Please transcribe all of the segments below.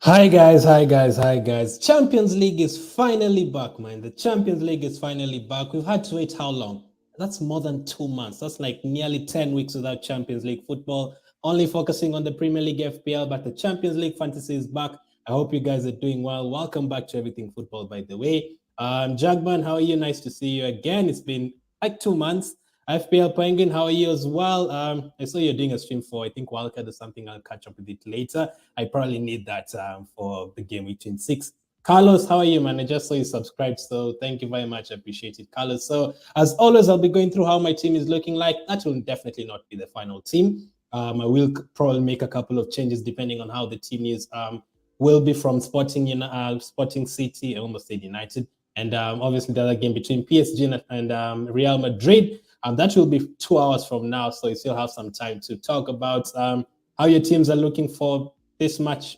Hi guys, hi guys, hi guys. Champions League is finally back, man. The Champions League is finally back. We've had to wait how long? That's more than 2 months. That's like nearly 10 weeks without Champions League football, only focusing on the Premier League FPL, but the Champions League fantasy is back. I hope you guys are doing well. Welcome back to Everything Football, by the way. Jagman, how are you? Nice to see you again. It's been like 2 months. FPL Penguin, how are you as well? I saw you're doing a stream for, I think, Wildcard or something. I'll catch up with it later. I probably need that for the game between 6. Carlos, how are you, man? I just saw you subscribed, so thank you very much. I appreciate it, Carlos. So, as always, I'll be going through how my team is looking like. That will definitely not be the final team. I will probably make a couple of changes depending on how the team is. Will be from Sporting City, I almost said United, and obviously the other game between PSG and Real Madrid. That will be 2 hours from now, so you still have some time to talk about how your teams are looking for this match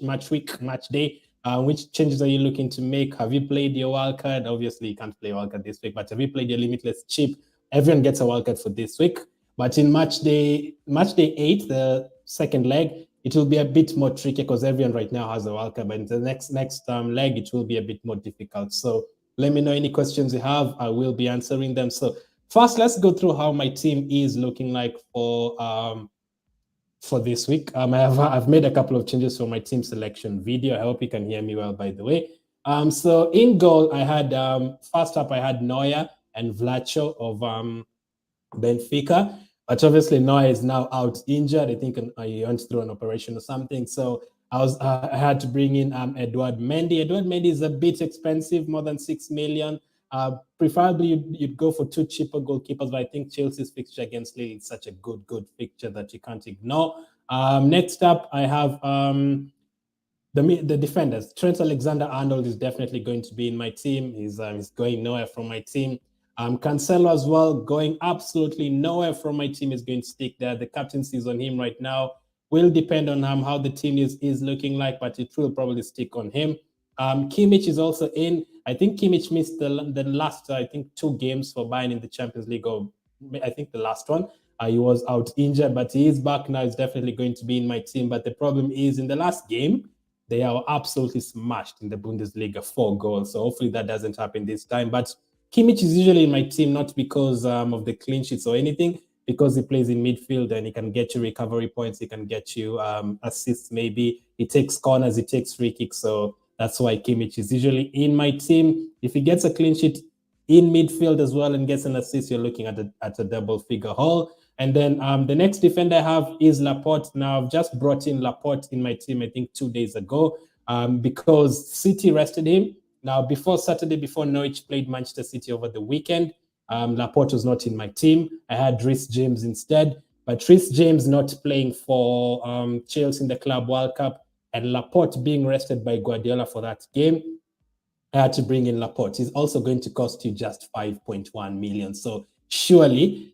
day. Which changes are you looking to make? Have you played your wildcard? Obviously, you can't play wildcard this week, but have you played your limitless chip? Everyone gets a wildcard for this week. But in match day 8, the second leg, it will be a bit more tricky because everyone right now has a wildcard. But in the next leg, it will be a bit more difficult. So let me know any questions you have. I will be answering them. So first, let's go through how my team is looking like for this week. I've made a couple of changes for my team selection video. I hope you can hear me well, by the way. So in goal, I had first up, I had Neuer and Vlacho of Benfica. But obviously, Neuer is now out injured. I think he went through an operation or something. So I had to bring in Edouard Mendy. Edouard Mendy is a bit expensive, more than 6 million. Preferably, you'd go for 2 cheaper goalkeepers, but I think Chelsea's fixture against Lille is such a good fixture that you can't ignore. Next up, I have the defenders. Trent Alexander-Arnold is definitely going to be in my team. He's going nowhere from my team. Cancelo as well, going absolutely nowhere from my team, is going to stick there. The captaincy is on him right now. Will depend on how the team is looking like, but it will probably stick on him. Kimmich is also in. I think Kimmich missed the last, 2 games for Bayern in the Champions League, or I think the last one. He was out injured, but he is back now. He's definitely going to be in my team. But the problem is, in the last game, they are absolutely smashed in the Bundesliga, 4 goals. So hopefully that doesn't happen this time. But Kimmich is usually in my team, not because of the clean sheets or anything, because he plays in midfield and he can get you recovery points. He can get you assists, maybe. He takes corners, he takes free kicks. So that's why Kimmich is usually in my team. If he gets a clean sheet in midfield as well and gets an assist, you're looking at a double figure haul. And then the next defender I have is Laporte. Now, I've just brought in Laporte in my team, I think 2 days ago, because City rested him. Now, before Saturday, before Norwich played Manchester City over the weekend, Laporte was not in my team. I had Reece James instead. But Reece James not playing for Chelsea in the Club World Cup and Laporte being rested by Guardiola for that game, I had to bring in Laporte. He's also going to cost you just 5.1 million. So surely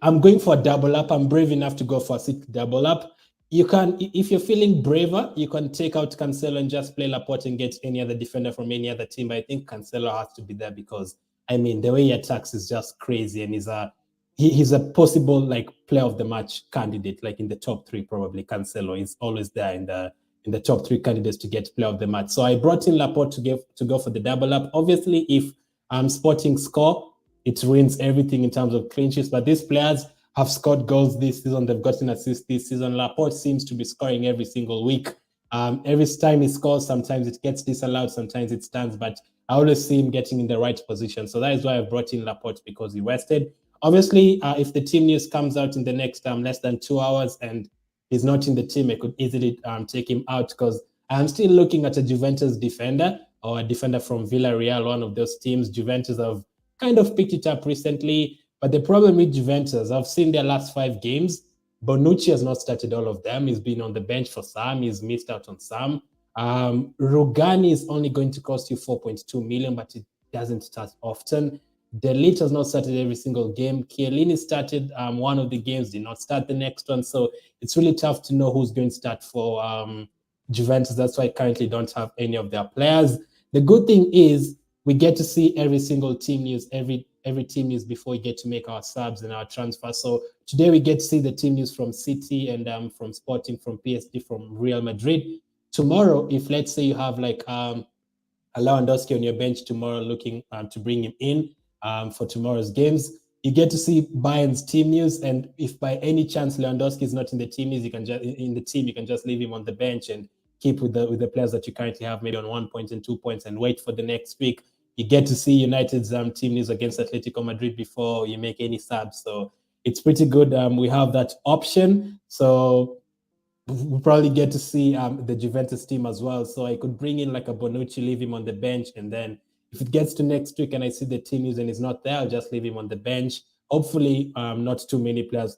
I'm going for a double up. I'm brave enough to go for a City double up. You can, if you're feeling braver, you can take out Cancelo and just play Laporte and get any other defender from any other team. But I think Cancelo has to be there because, I mean, the way he attacks is just crazy, and he's a possible like player of the match candidate, like in the top 3 probably. Cancelo is always there in the top 3 candidates to get player of the match. So I brought in Laporte to go for the double up. Obviously, if Sporting score, it ruins everything in terms of clean sheets. But these players have scored goals this season. They've gotten assists this season. Laporte seems to be scoring every single week. Every time he scores, sometimes it gets disallowed, sometimes it stands. But I always see him getting in the right position. So that is why I brought in Laporte, because he rested. Obviously, if the team news comes out in the next less than 2 hours and he's not in the team, I could easily take him out, because I'm still looking at a Juventus defender or a defender from Villarreal, one of those teams. Juventus have kind of picked it up recently, but the problem with Juventus, I've seen their last 5 games. Bonucci has not started all of them. He's been on the bench for some. He's missed out on some. Rugani is only going to cost you 4.2 million, but it doesn't start often. Ligt has not started every single game. Chiellini started one of the games, did not start the next one. So it's really tough to know who's going to start for Juventus. That's why I currently don't have any of their players. The good thing is we get to see every single team news, every team news before we get to make our subs and our transfers. So today we get to see the team news from City and from Sporting, from PSG, from Real Madrid. Tomorrow, if let's say you have like a Lewandowski on your bench tomorrow, looking to bring him in for tomorrow's games, you get to see Bayern's team news. And if by any chance Lewandowski is not in the team news, you can just leave him on the bench and keep with the players that you currently have, maybe on 1 point and 2 points, and wait for the next week. You get to see United's team news against Atletico Madrid before you make any subs. So it's pretty good. We have that option. So we'll probably get to see the Juventus team as well. So I could bring in like a Bonucci, leave him on the bench, and then if it gets to next week and I see the team news and he's not there, I'll just leave him on the bench. Hopefully, not too many players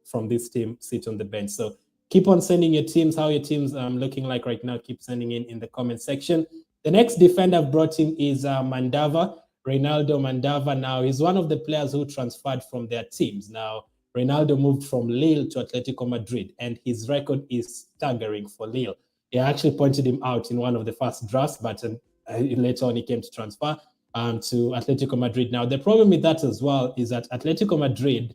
from this team sit on the bench. So keep on sending your teams, how your team's looking like right now. Keep sending in the comment section. The next defender I've brought in is Mandava, Reynaldo Mandava. Now, he's one of the players who transferred from their teams. Now, Reynaldo moved from Lille to Atletico Madrid, and his record is staggering for Lille. He actually pointed him out in one of the first drafts, but later on he came to transfer to Atletico Madrid. Now, the problem with that as well is that Atletico Madrid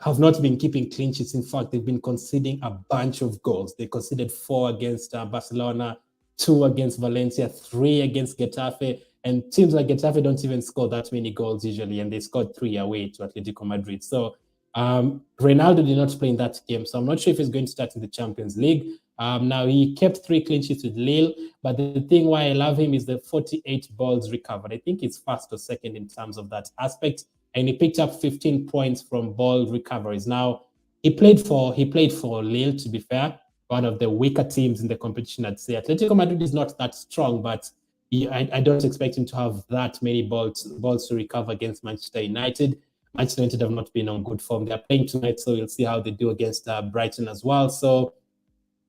have not been keeping clean sheets. In fact, they've been conceding a bunch of goals. They conceded 4 against Barcelona, 2 against Valencia, 3 against Getafe. And teams like Getafe don't even score that many goals usually, and they scored 3 away to Atletico Madrid. So Reynaldo did not play in that game, so I'm not sure if he's going to start in the Champions League. Now, he kept 3 clean sheets with Lille, but the thing why I love him is the 48 balls recovered. I think he's first or second in terms of that aspect, and he picked up 15 points from ball recoveries. Now, he played for Lille, to be fair, one of the weaker teams in the competition, I'd say. Atletico Madrid is not that strong, but I don't expect him to have that many balls to recover against Manchester United. Manchester United have not been on good form. They're playing tonight, so we'll see how they do against Brighton as well. So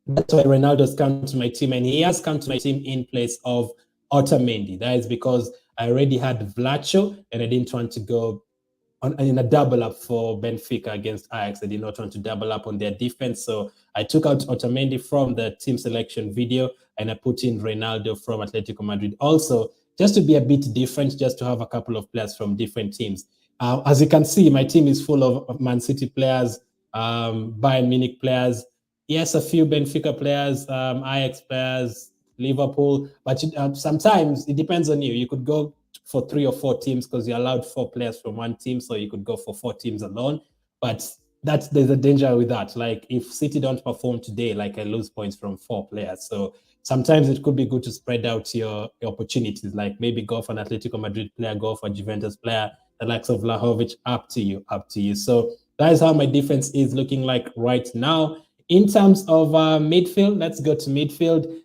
that's why Ronaldo's come to my team, and he has come to my team in place of Otamendi. That is because I already had Vlacho, and I didn't want to go in a double up for Benfica against Ajax. I did not want to double up on their defense, so I took out Otamendi from the team selection video, and I put in Ronaldo from Atletico Madrid. Also, just to be a bit different, just to have a couple of players from different teams. As you can see, my team is full of Man City players, Bayern Munich players. Yes, a few Benfica players, Ajax players, Liverpool. But sometimes it depends on you. You could go for 3 or 4 teams because you're allowed 4 players from one team, so you could go for 4 teams alone. But there's a danger with that. Like if City don't perform today, like I lose points from 4 players. So sometimes it could be good to spread out your opportunities. Like maybe go for an Atletico Madrid player, go for a Juventus player, the likes of Vlahovic. Up to you, up to you. So that is how my defense is looking like right now. In terms of midfield, let's go to midfield.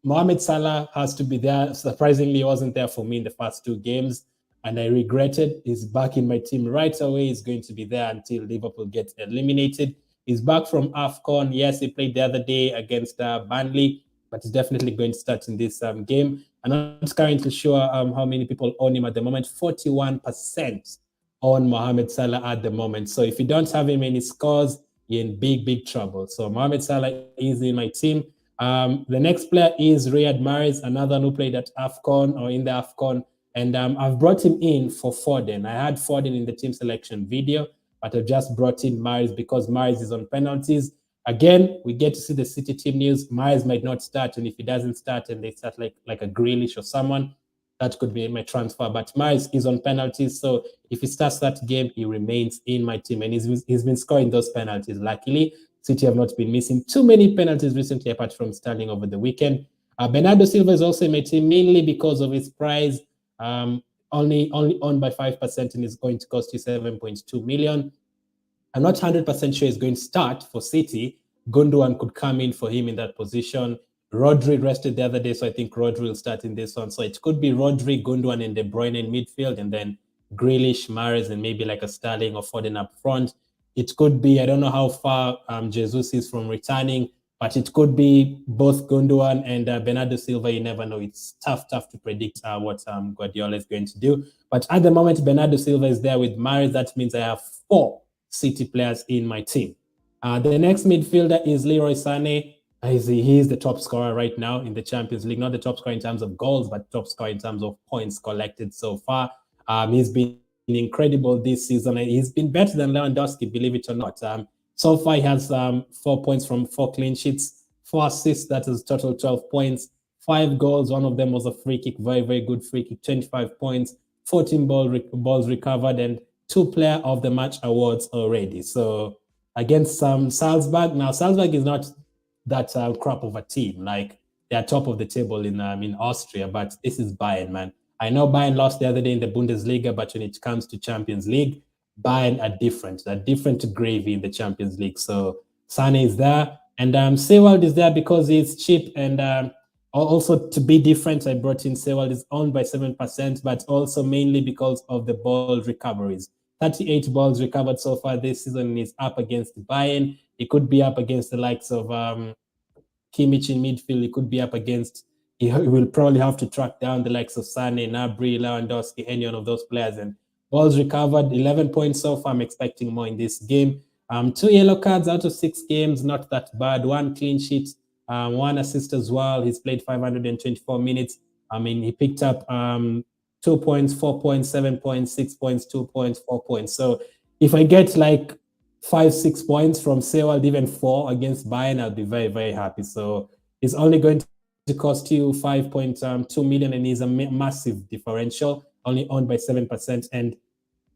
Mohamed Salah has to be there. Surprisingly, he wasn't there for me in the first 2 games, and I regretted. He's back in my team right away. He's going to be there until Liverpool gets eliminated. He's back from AFCON. Yes, he played the other day against Burnley, but he's definitely going to start in this game. I'm not currently sure how many people own him at the moment. 41% on Mohamed Salah at the moment. So if you don't have him in his scores, you're in big, big trouble. So Mohamed Salah is in my team. The next player is Riyad Mahrez, another who played at AFCON or in the AFCON. And I've brought him in for Foden. I had Foden in the team selection video, but I've just brought in Mahrez because Mahrez is on penalties. Again, we get to see the City team news. Mahrez might not start, and if he doesn't start and they start like a Grealish or someone, that could be my transfer. But Mahrez is on penalties, so if he starts that game, he remains in my team, and he's been scoring those penalties. Luckily, City have not been missing too many penalties recently, apart from Sterling over the weekend. Bernardo Silva is also in my team, mainly because of his price. Only owned by 5%, and is going to cost you 7.2 million. I'm not 100% sure he's going to start for City. Gundogan could come in for him in that position. Rodri rested the other day, so I think Rodri will start in this one. So it could be Rodri, Gundogan, and De Bruyne in midfield, and then Grealish, Mahrez, and maybe like a Sterling or Foden up front. It could be, I don't know how far Jesus is from returning, but it could be both Gundogan and Bernardo Silva. You never know. It's tough to predict what Guardiola is going to do. But at the moment, Bernardo Silva is there with Mahrez. That means I have 4 City players in my team. The next midfielder is Leroy Sané. He is the top scorer right now in the Champions League. Not the top scorer in terms of goals, but top scorer in terms of points collected so far. He's been incredible this season. He's been better than Lewandowski, believe it or not. So far, he has 4 points from 4 clean sheets, 4 assists. That is total 12 points. 5 goals. One of them was a free kick, very, very good free kick, 25 points, 14 balls recovered, and 2 player of the match awards already. So against Salzburg. Now, Salzburg is not that crap of a team. Like, they're top of the table in Austria, but this is Bayern, man. I know Bayern lost the other day in the Bundesliga, but when it comes to Champions League, Bayern are different. They're different to gravy in the Champions League. So Sané is there. And Sewald is there because he's cheap. And also to be different, I brought in Sewald. Is owned by 7%, but also mainly because of the ball recoveries. 38 balls recovered so far this season. Is up against Bayern. He could be up against the likes of Kimmich in midfield. He could be up against. He will probably have to track down the likes of Sané, Gnabry, Lewandowski, any one of those players. And balls recovered, 11 points so far. I'm expecting more in this game. 2 yellow cards out of 6 games, not that bad. 1 clean sheet, 1 assist as well. He's played 524 minutes. I mean, he picked up 2 points, 4 points, 7 points, 6 points, 2 points, 4 points. So if I get like 5, 6 points from Sewald, even 4 against Bayern, I'll be very, very happy. So it's only going to cost you 5.2 million, and he's a massive differential, only owned by 7%. And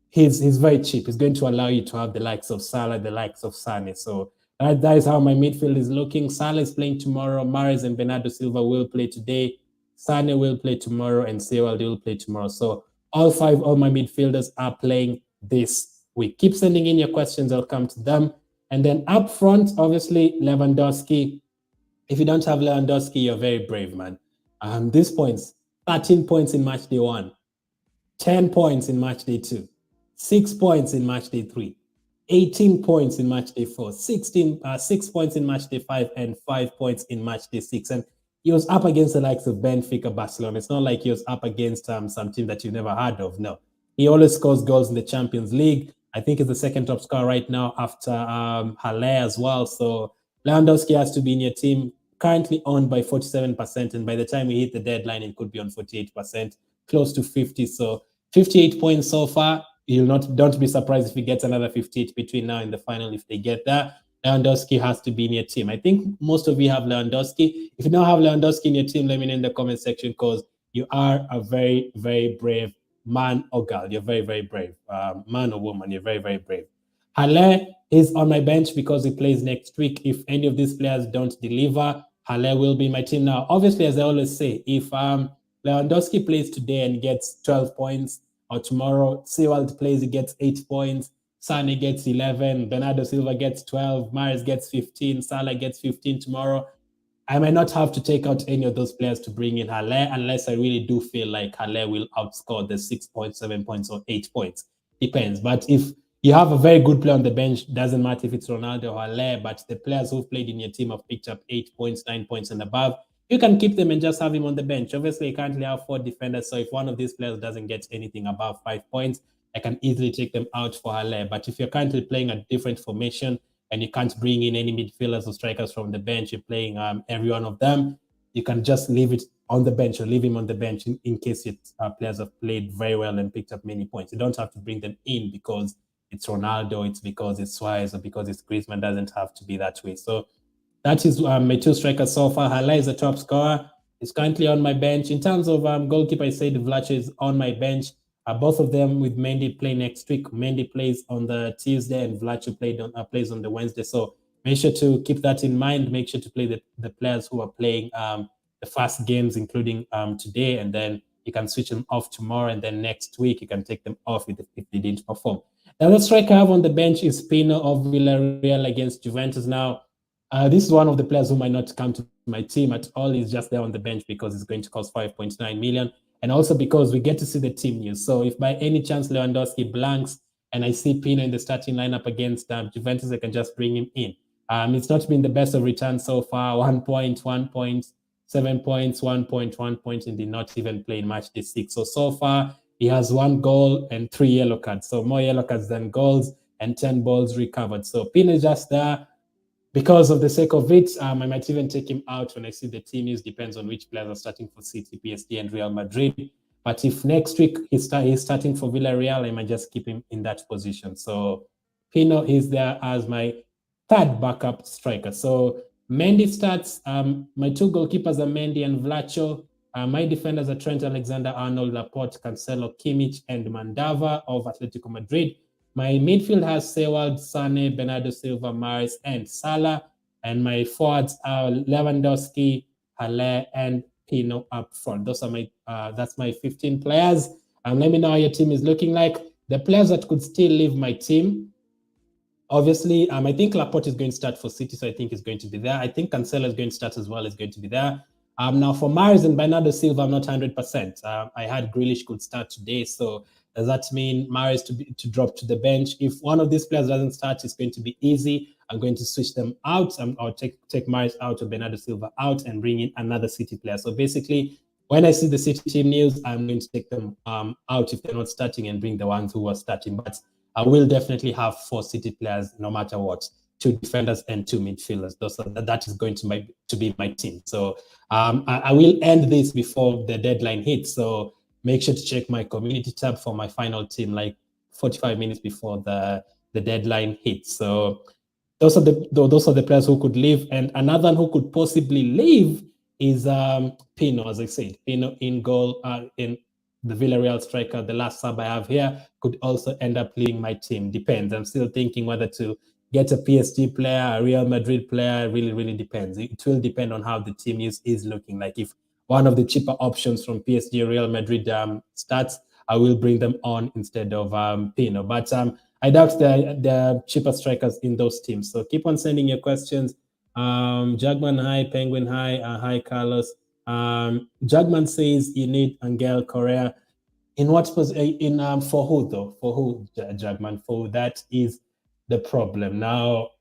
he's very cheap. He's going to allow you to have the likes of Salah, the likes of Sané. So that is how my midfield is looking. Salah is playing tomorrow. Mahrez and Bernardo Silva will play today. Sané will play tomorrow, and Sewald will play tomorrow. So all my midfielders are playing this week. Keep sending in your questions. I'll come to them. And then up front, obviously, Lewandowski. If you don't have Lewandowski, you're very brave, man. These points, 13 points in match day 1, 10 points in match day 2, 6 points in match day 3, 18 points in match day 4, 6 points in match day 5, and 5 points in match day 6. And he was up against the likes of Benfica, Barcelona. It's not like he was up against some team that you've never heard of. No, he always scores goals in the Champions League. I think he's the second top scorer right now after Halle as well. So Lewandowski has to be in your team. Currently owned by 47%, and by the time we hit the deadline, it could be on 48%, close to 50. So 58 points so far. don't be surprised if he gets another 58 between now and the final if they get there. Lewandowski has to be in your team. I think most of you have Lewandowski. If you don't have Lewandowski in your team, let me know in the comment section, because you are a very, very brave man or girl. You're very, very brave. Man or woman, you're very, very brave. Halle is on my bench because he plays next week. If any of these players don't deliver, Halle will be my team. Now, obviously, as I always say, if Lewandowski plays today and gets 12 points, or tomorrow Sewald plays, he gets 8 points, Sane gets 11, Bernardo Silva gets 12, Mahrez gets 15, Salah gets 15 tomorrow, I might not have to take out any of those players to bring in Halle, unless I really do feel like Halle will outscore the 6 points, 7 points, or 8 points. Depends. But if you have a very good player on the bench, doesn't matter if it's Ronaldo or Halle, but the players who've played in your team have picked up 8 points, 9 points, and above, you can keep them and just have him on the bench. Obviously, you can't really have 4 defenders, so if one of these players doesn't get anything above 5 points, I can easily take them out for Halle. But if you're currently playing a different formation and you can't bring in any midfielders or strikers from the bench, you're playing every one of them, you can just leave it on the bench or leave him on the bench in case players have played very well and picked up many points. You don't have to bring them in because it's Ronaldo, it's because it's Suarez, or because it's Griezmann. Doesn't have to be that way. So that is my 2 strikers so far. Halle is the top scorer. He's currently on my bench. In terms of goalkeeper, I said Vlacho is on my bench. Both of them with Mendy play next week. Mendy plays on the Tuesday and Vlacho plays on the Wednesday. So make sure to keep that in mind. Make sure to play the players who are playing the first games, including today, and then you can switch them off tomorrow, and then next week you can take them off if they didn't perform. The other striker I have on the bench is Pino of Villarreal against Juventus. Now, this is one of the players who might not come to my team at all. He's just there on the bench because it's going to cost 5.9 million. And also because we get to see the team news. So if by any chance Lewandowski blanks and I see Pino in the starting lineup against Juventus, I can just bring him in. It's not been the best of returns so far. 1 point, 1 point, 7 points, 1 point, 1 point, and did not even play in match day 6. So far, he has 1 goal and 3 yellow cards. So more yellow cards than goals and 10 balls recovered. So Pino is just there because of the sake of it. I might even take him out when I see the team news. Depends on which players are starting for City, PSG, and Real Madrid. But if next week he's starting for Villarreal, I might just keep him in that position. So Pino is there as my 3rd backup striker. So Mendy starts. My 2 goalkeepers are Mendy and Vlacho. My defenders are Trent Alexander-Arnold, Laporte, Cancelo, Kimmich, and Mandava of Atletico Madrid. My midfield has Sewald, Sane, Bernardo Silva, Mahrez, and Salah. And my forwards are Lewandowski, Halle, and Pino up front. Those are that's my 15 players. Let me know how your team is looking like. The players that could still leave my team, obviously, I think Laporte is going to start for City, so I think he's going to be there. I think Cancelo is going to start as well, is going to be there. Now for Mahrez and Bernardo Silva, I'm not 100%. I had Grealish could start today, so does that mean Mahrez to drop to the bench? If one of these players doesn't start, it's going to be easy. I'm going to switch them out. I'll take Mahrez out or Bernardo Silva out and bring in another City player. So basically, when I see the City team news, I'm going to take them out if they're not starting and bring the ones who are starting. But I will definitely have 4 City players no matter what. 2 defenders and 2 midfielders. That is going to be my team. So I will end this before the deadline hits. So make sure to check my community tab for my final team, like 45 minutes before the deadline hits. So those are the players who could leave, and another who could possibly leave is Pino. As I said, Pino in goal in the Villarreal striker. The last sub I have here could also end up leaving my team. Depends. I'm still thinking whether to get a PSG player, a Real Madrid player. Really depends. It will depend on how the team is looking. Like if one of the cheaper options from PSG or Real Madrid starts, I will bring them on instead of Pino. But I doubt the cheaper strikers in those teams. So keep on sending your questions. Jagman, hi. Penguin, hi. Hi, Carlos. Jagman says you need Angel Correa. In what position? For who though? For who, Jagman? For who? That is the problem. Now,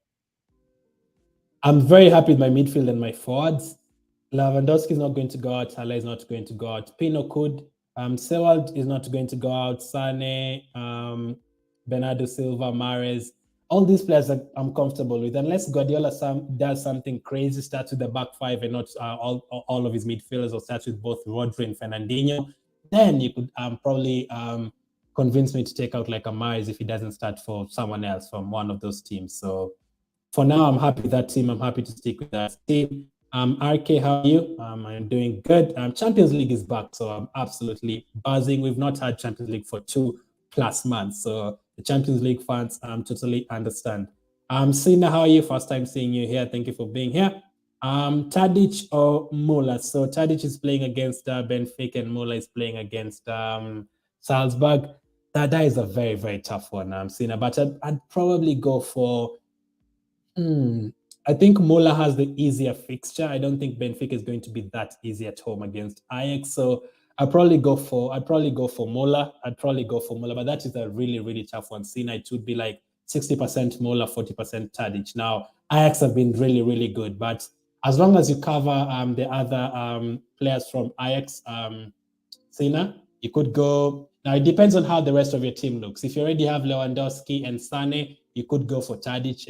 I'm very happy with my midfield and my forwards. Lewandowski is not going to go out. Halle is not going to go out. Pino could. Sewald is not going to go out. Sane, Bernardo Silva, Mahrez. All these players I'm comfortable with, unless Guardiola does something crazy, starts with the back 5 and not all of his midfielders, or starts with both Rodri and Fernandinho. Then you could probably convince me to take out like a Mahrez if he doesn't start for someone else from one of those teams. So for now, I'm happy with that team. I'm happy to stick with that team. RK, how are you? I'm doing good. Champions League is back, so I'm absolutely buzzing. We've not had Champions League for 2+ months, so the Champions League fans totally understand. Sina, how are you? First time seeing you here. Thank you for being here. Tadic or Muller? So Tadic is playing against Benfica and Muller is playing against Salzburg. That is a very, very tough one, Sina, but I'd probably go for I think Mola has the easier fixture. I don't think Benfica is going to be that easy at home against Ajax. So I'd probably go for Mola. But that is a really, really tough one. Sina, it would be like 60% Mola, 40% Tadic. Now, Ajax have been really, really good. But as long as you cover the other players from Ajax, Sina, you could go. Now, it depends on how the rest of your team looks. If you already have Lewandowski and Sane, you could go for Tadic,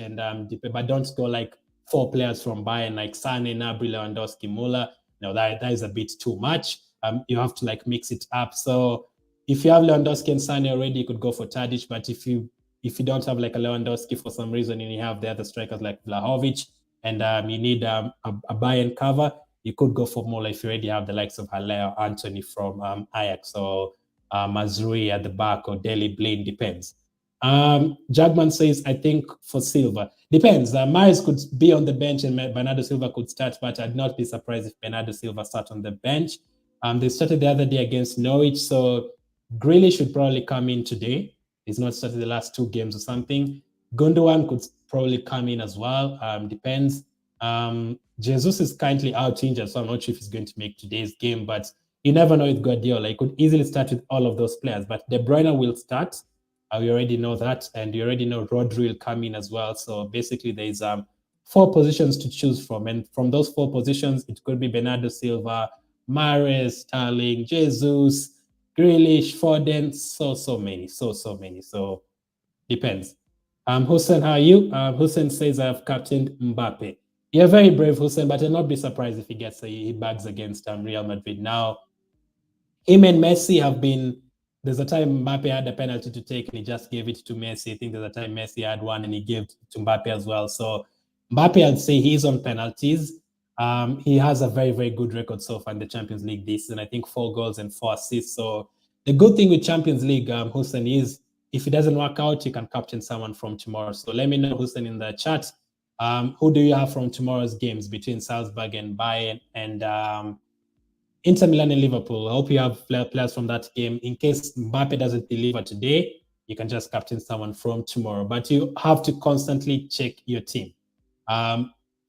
but don't go like 4 players from Bayern like Sane, Gnabry, Lewandowski, Muller. No, that is a bit too much. You have to like mix it up. So if you have Lewandowski and Sane already, you could go for Tadic. But if you don't have like a Lewandowski for some reason, and you have the other strikers like Vlahovic, and you need a Bayern cover, you could go for Muller if you already have the likes of Haller or Anthony from Ajax, or Mazrui at the back, or Dele Blind, depends. Jagman says, I think for Silva. Depends. Mahrez could be on the bench and Bernardo Silva could start, but I'd not be surprised if Bernardo Silva start on the bench. They started the other day against Norwich, so Grealish should probably come in today. He's not started the last 2 games or something. Gundogan could probably come in as well. Depends. Jesus is currently out injured, so I'm not sure if he's going to make today's game, but you never know with Guardiola. He could easily start with all of those players, but De Bruyne will start. We already know that, and you already know Rodri will come in as well. So basically, there's 4 positions to choose from, and from those 4 positions, it could be Bernardo Silva, Mahrez, Sterling, Jesus, Grealish, Foden, so many. So depends. Hussein, how are you? Hussein says I've captained Mbappe. You're very brave, Hussein, but I'll not be surprised if he bags against Real Madrid. Now, him and Messi have been. There's a time Mbappe had a penalty to take and he just gave it to Messi. I think there's a time Messi had one and he gave it to Mbappe as well. So Mbappe, I'd say he's on penalties. He has a very, very good record so far in the Champions League this season. I think 4 goals and 4 assists. So the good thing with Champions League, Hussein, is if it doesn't work out, you can captain someone from tomorrow. So let me know, Hussein, in the chat. Who do you have from tomorrow's games between Salzburg and Bayern and Inter Milan and Liverpool? I hope you have players from that game. In case Mbappe doesn't deliver today, you can just captain someone from tomorrow. But you have to constantly check your team.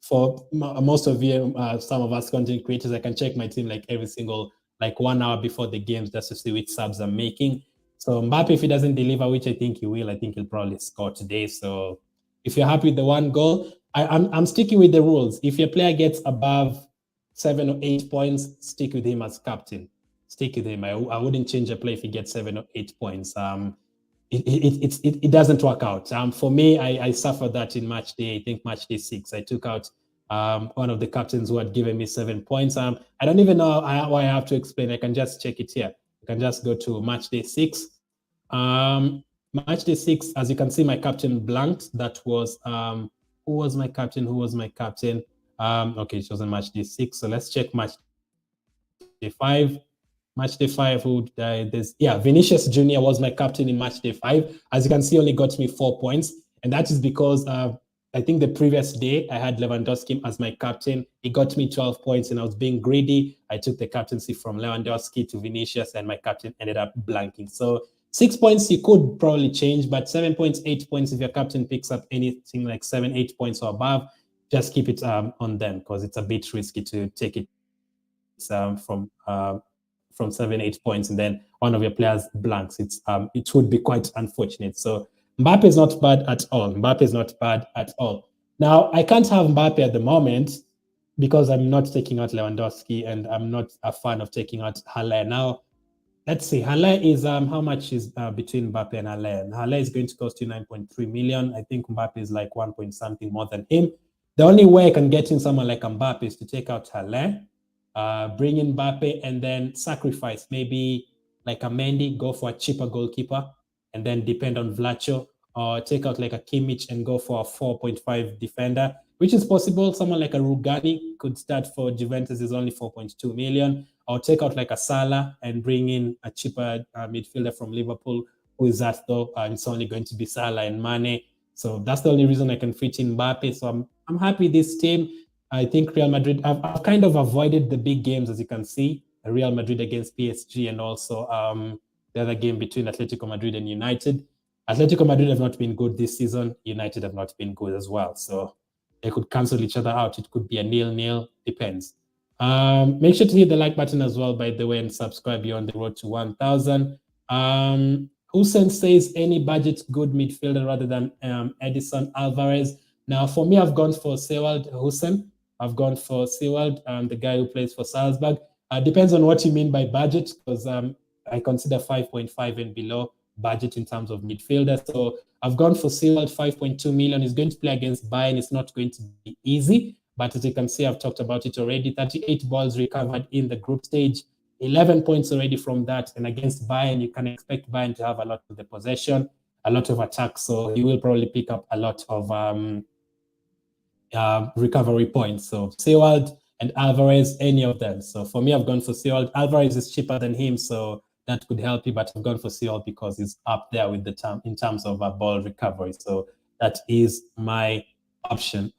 For most of you, some of us content creators, I can check my team like every single, like 1 hour before the games just to see which subs I'm making. So Mbappe, if he doesn't deliver, which I think he will, I think he'll probably score today. So if you're happy with the 1 goal, I'm sticking with the rules. If your player gets above 7 or 8 points, stick with him as captain. Stick with him. I wouldn't change a play if he gets 7 or 8 points. It doesn't work out. For me, I suffered that in match day. I think match day 6. I took out one of the captains who had given me 7 points. I don't even know why I have to explain. I can just check it here. You can just go to match day 6. Match day 6, as you can see, my captain blanked. That was who was my captain? Okay, it was on match day 6. So let's check match day 5. Match day 5, Vinicius Jr. was my captain in match day 5. As you can see, only got me 4 points. And that is because I think the previous day I had Lewandowski as my captain. He got me 12 points and I was being greedy. I took the captaincy from Lewandowski to Vinicius and my captain ended up blanking. So 6 points you could probably change, but 7 points, 8 points, if your captain picks up anything like 7, 8 points or above, just keep it on them because it's a bit risky to take it from 7, 8 points and then one of your players blanks. It would be quite unfortunate. So Mbappe is not bad at all. Now, I can't have Mbappe at the moment because I'm not taking out Lewandowski and I'm not a fan of taking out Haller. Now, let's see. Haller is, how much is between Mbappe and Haller? Haller is going to cost you 9.3 million. I think Mbappe is like 1 point something more than him. The only way I can get in someone like Mbappe is to take out Haller, bring in Mbappe, and then sacrifice maybe like a Mendy, go for a cheaper goalkeeper, and then depend on Vlacho, or take out like a Kimmich and go for a 4.5 defender, which is possible. Someone like a Rugani could start for Juventus, is only 4.2 million. Or take out like a Salah and bring in a cheaper midfielder from Liverpool. Who is that though? It's only going to be Salah and Mane. So that's the only reason I can fit in Mbappe. So I'm happy this team. I think Real Madrid, I've kind of avoided the big games, as you can see. Real Madrid against PSG, and also the other game between Atletico Madrid and United. Atletico Madrid have not been good this season. United have not been good as well. So they could cancel each other out. It could be a 0-0, depends. Make sure to hit the like button as well, by the way, and subscribe. You're on the road to 1,000. Hussein says any budget good midfielder rather than Edison Alvarez. Now, for me, I've gone for Sewald Hussein. I've gone for Sewald, the guy who plays for Salzburg. Depends on what you mean by budget, because I consider 5.5 and below budget in terms of midfielder. So I've gone for Sewald, 5.2 million. He's going to play against Bayern. It's not going to be easy, but as you can see, I've talked about it already. 38 balls recovered in the group stage, 11 points already from that. And against Bayern, you can expect Bayern to have a lot of the possession, a lot of attacks. So he will probably pick up a lot of recovery points. So Sewald and Alvarez, any of them. So for me, I've gone for Sewald. Alvarez is cheaper than him, so that could help you, but I've gone for Sewald because he's up there with the term in terms of ball recovery. So that is my option.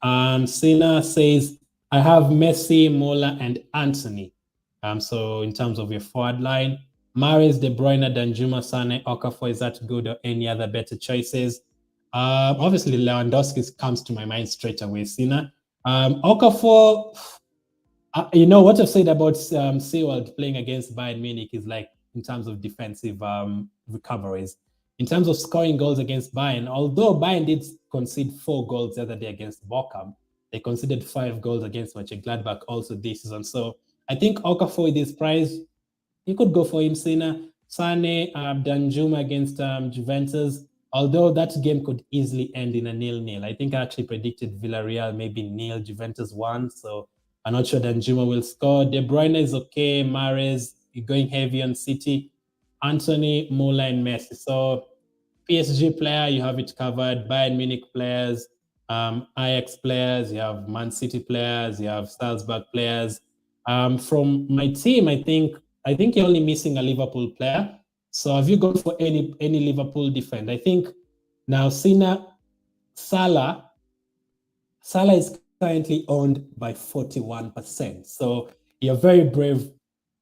Sina says, I have Messi, Mola, and Anthony. So in terms of your forward line, Mahrez, De Bruyne, Danjuma, Sane, Okafor, is that good, or any other better choices? Obviously, Lewandowski comes to my mind straight away, Sina. Okafor, you know, what I've said about Sewald playing against Bayern Munich is like in terms of defensive recoveries. In terms of scoring goals against Bayern, although Bayern did concede 4 goals the other day against Bochum, they conceded 5 goals against Mönchengladbach also this season. So I think Okafor with this price, you could go for him, Sina. Sane, Danjuma against Juventus, although that game could easily end in a 0-0. I think I actually predicted Villarreal maybe 0, Juventus 1. So I'm not sure Danjuma will score. De Bruyne is okay. Mahrez, you're going heavy on City. Anthony, Mola, and Messi. So PSG player, you have it covered. Bayern Munich players, Ajax players, you have Man City players, you have Salzburg players. From my team, I think you're only missing a Liverpool player. So have you gone for any Liverpool defender? I think now Salah is currently owned by 41%. So you're very brave.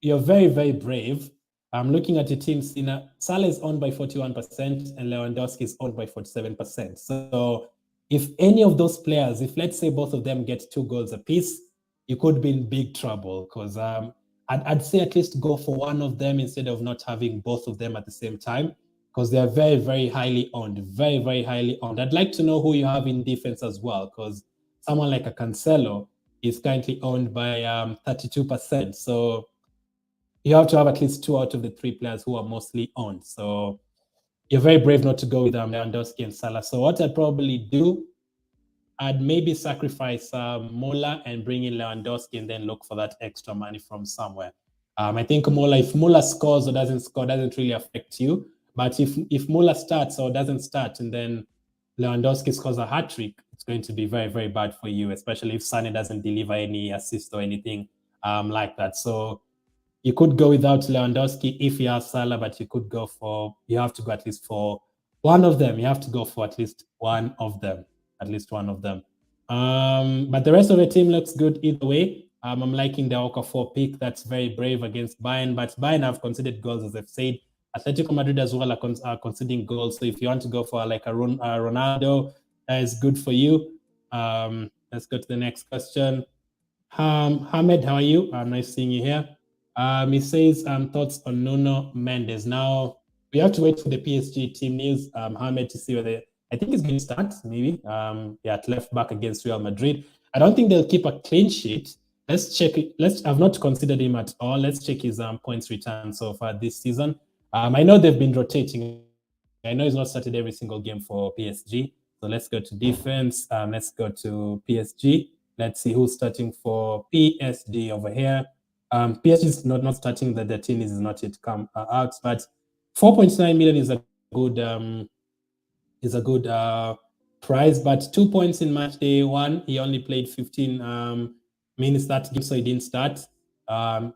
You're very, very brave. I'm looking at your team, Sina. Salah is owned by 41% and Lewandowski is owned by 47%. So if any of those players, if let's say both of them get 2 goals apiece, you could be in big trouble, because I'd say at least go for one of them instead of not having both of them at the same time, because they're very, very highly owned, very, very highly owned. I'd like to know who you have in defense as well, because someone like a Cancelo is currently owned by 32%. So you have to have at least 2 out of the 3 players who are mostly owned. So you're very brave not to go with Lewandowski and Salah. So what I'd probably do, I'd maybe sacrifice Mola and bring in Lewandowski and then look for that extra money from somewhere. I think Mola, if Mola scores or doesn't score, doesn't really affect you. But if Mola starts or doesn't start and then Lewandowski scores a hat-trick, it's going to be very, very bad for you, especially if Sane doesn't deliver any assist or anything like that. So you could go without Lewandowski if you have Salah, but you have to go at least for one of them. You have to go for at least one of them. But the rest of the team looks good either way. I'm liking the Okafor pick. That's very brave against Bayern, but Bayern have conceded goals, as I've said. Atletico Madrid as well are conceding goals. So if you want to go for like a Ronaldo, that is good for you. Let's go to the next question. Hamed, how are you? Nice seeing you here. He says thoughts on Nuno Mendes. Now we have to wait for the PSG team news, Hamed, to see whether I think it's going to start maybe. At left back against Real Madrid. I don't think they'll keep a clean sheet. Let's check it. I've not considered him at all. Let's check his points return so far this season. I know they've been rotating. I know he's not started every single game for PSG. So let's go to defense. Let's go to PSG. Let's see who's starting for PSG over here. PSG is not starting. That the team is not yet come out, but 4.9 million is a good price. But 2 points in match day 1. He only played 15 minutes that game, so he didn't start.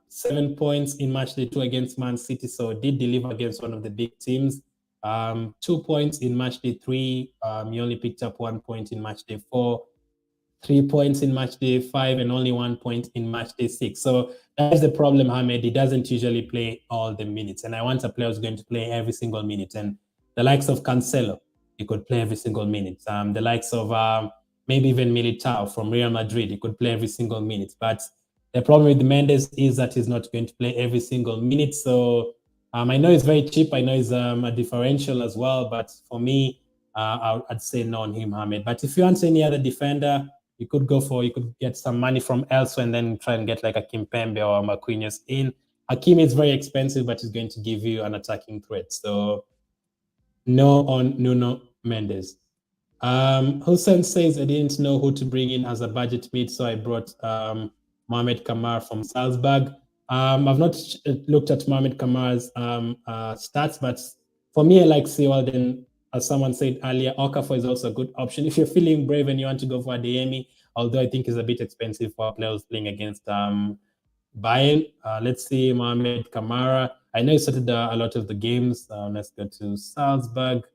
7 points in match day 2 against Man City, so did deliver against one of the big teams. 2 points in match day 3. He only picked up 1 point in match day 4. 3 points in match day 5 and only 1 point in match day 6. So that's the problem, Hamed. He doesn't usually play all the minutes. And I want a player who's going to play every single minute. And the likes of Cancelo, he could play every single minute. The likes of maybe even Militao from Real Madrid, he could play every single minute. But the problem with Mendes is that he's not going to play every single minute. So I know it's very cheap. I know it's a differential as well. But for me, I'd say no on him, Hamed. But if you want any other defender, you could get some money from elsewhere and then try and get like a Kimpembe or a Marquinhos in. Hakim is very expensive, but he's going to give you an attacking threat. So no on Nuno Mendes. Hussein says, I didn't know who to bring in as a budget mid, so I brought Mohamed Kamar from Salzburg. I've not looked at Mohamed Kamar's stats, but for me, I like Sewell. Then, as someone said earlier, Okafor is also a good option. If you're feeling brave and you want to go for Adeyemi, although I think it's a bit expensive for players playing against Bayern. Let's see, Mohamed Kamara. I know he started a lot of the games. Let's go to Salzburg.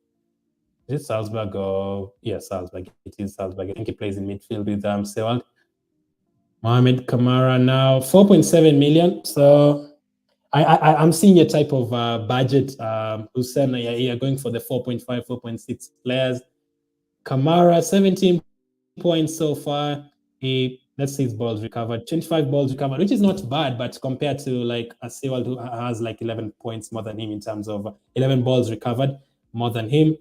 Is it Salzburg or Salzburg? It is Salzburg. I think he plays in midfield with Sewell. Mohamed Kamara now 4.7 million. So I'm seeing a type of budget. Hussein, you're going for the 4.5, 4.6 players. Kamara 17 points so far. Let's see his balls recovered. 25 balls recovered, which is not bad, but compared to like a Sewell who has like 11 points more than him in terms of 11 balls recovered more than him.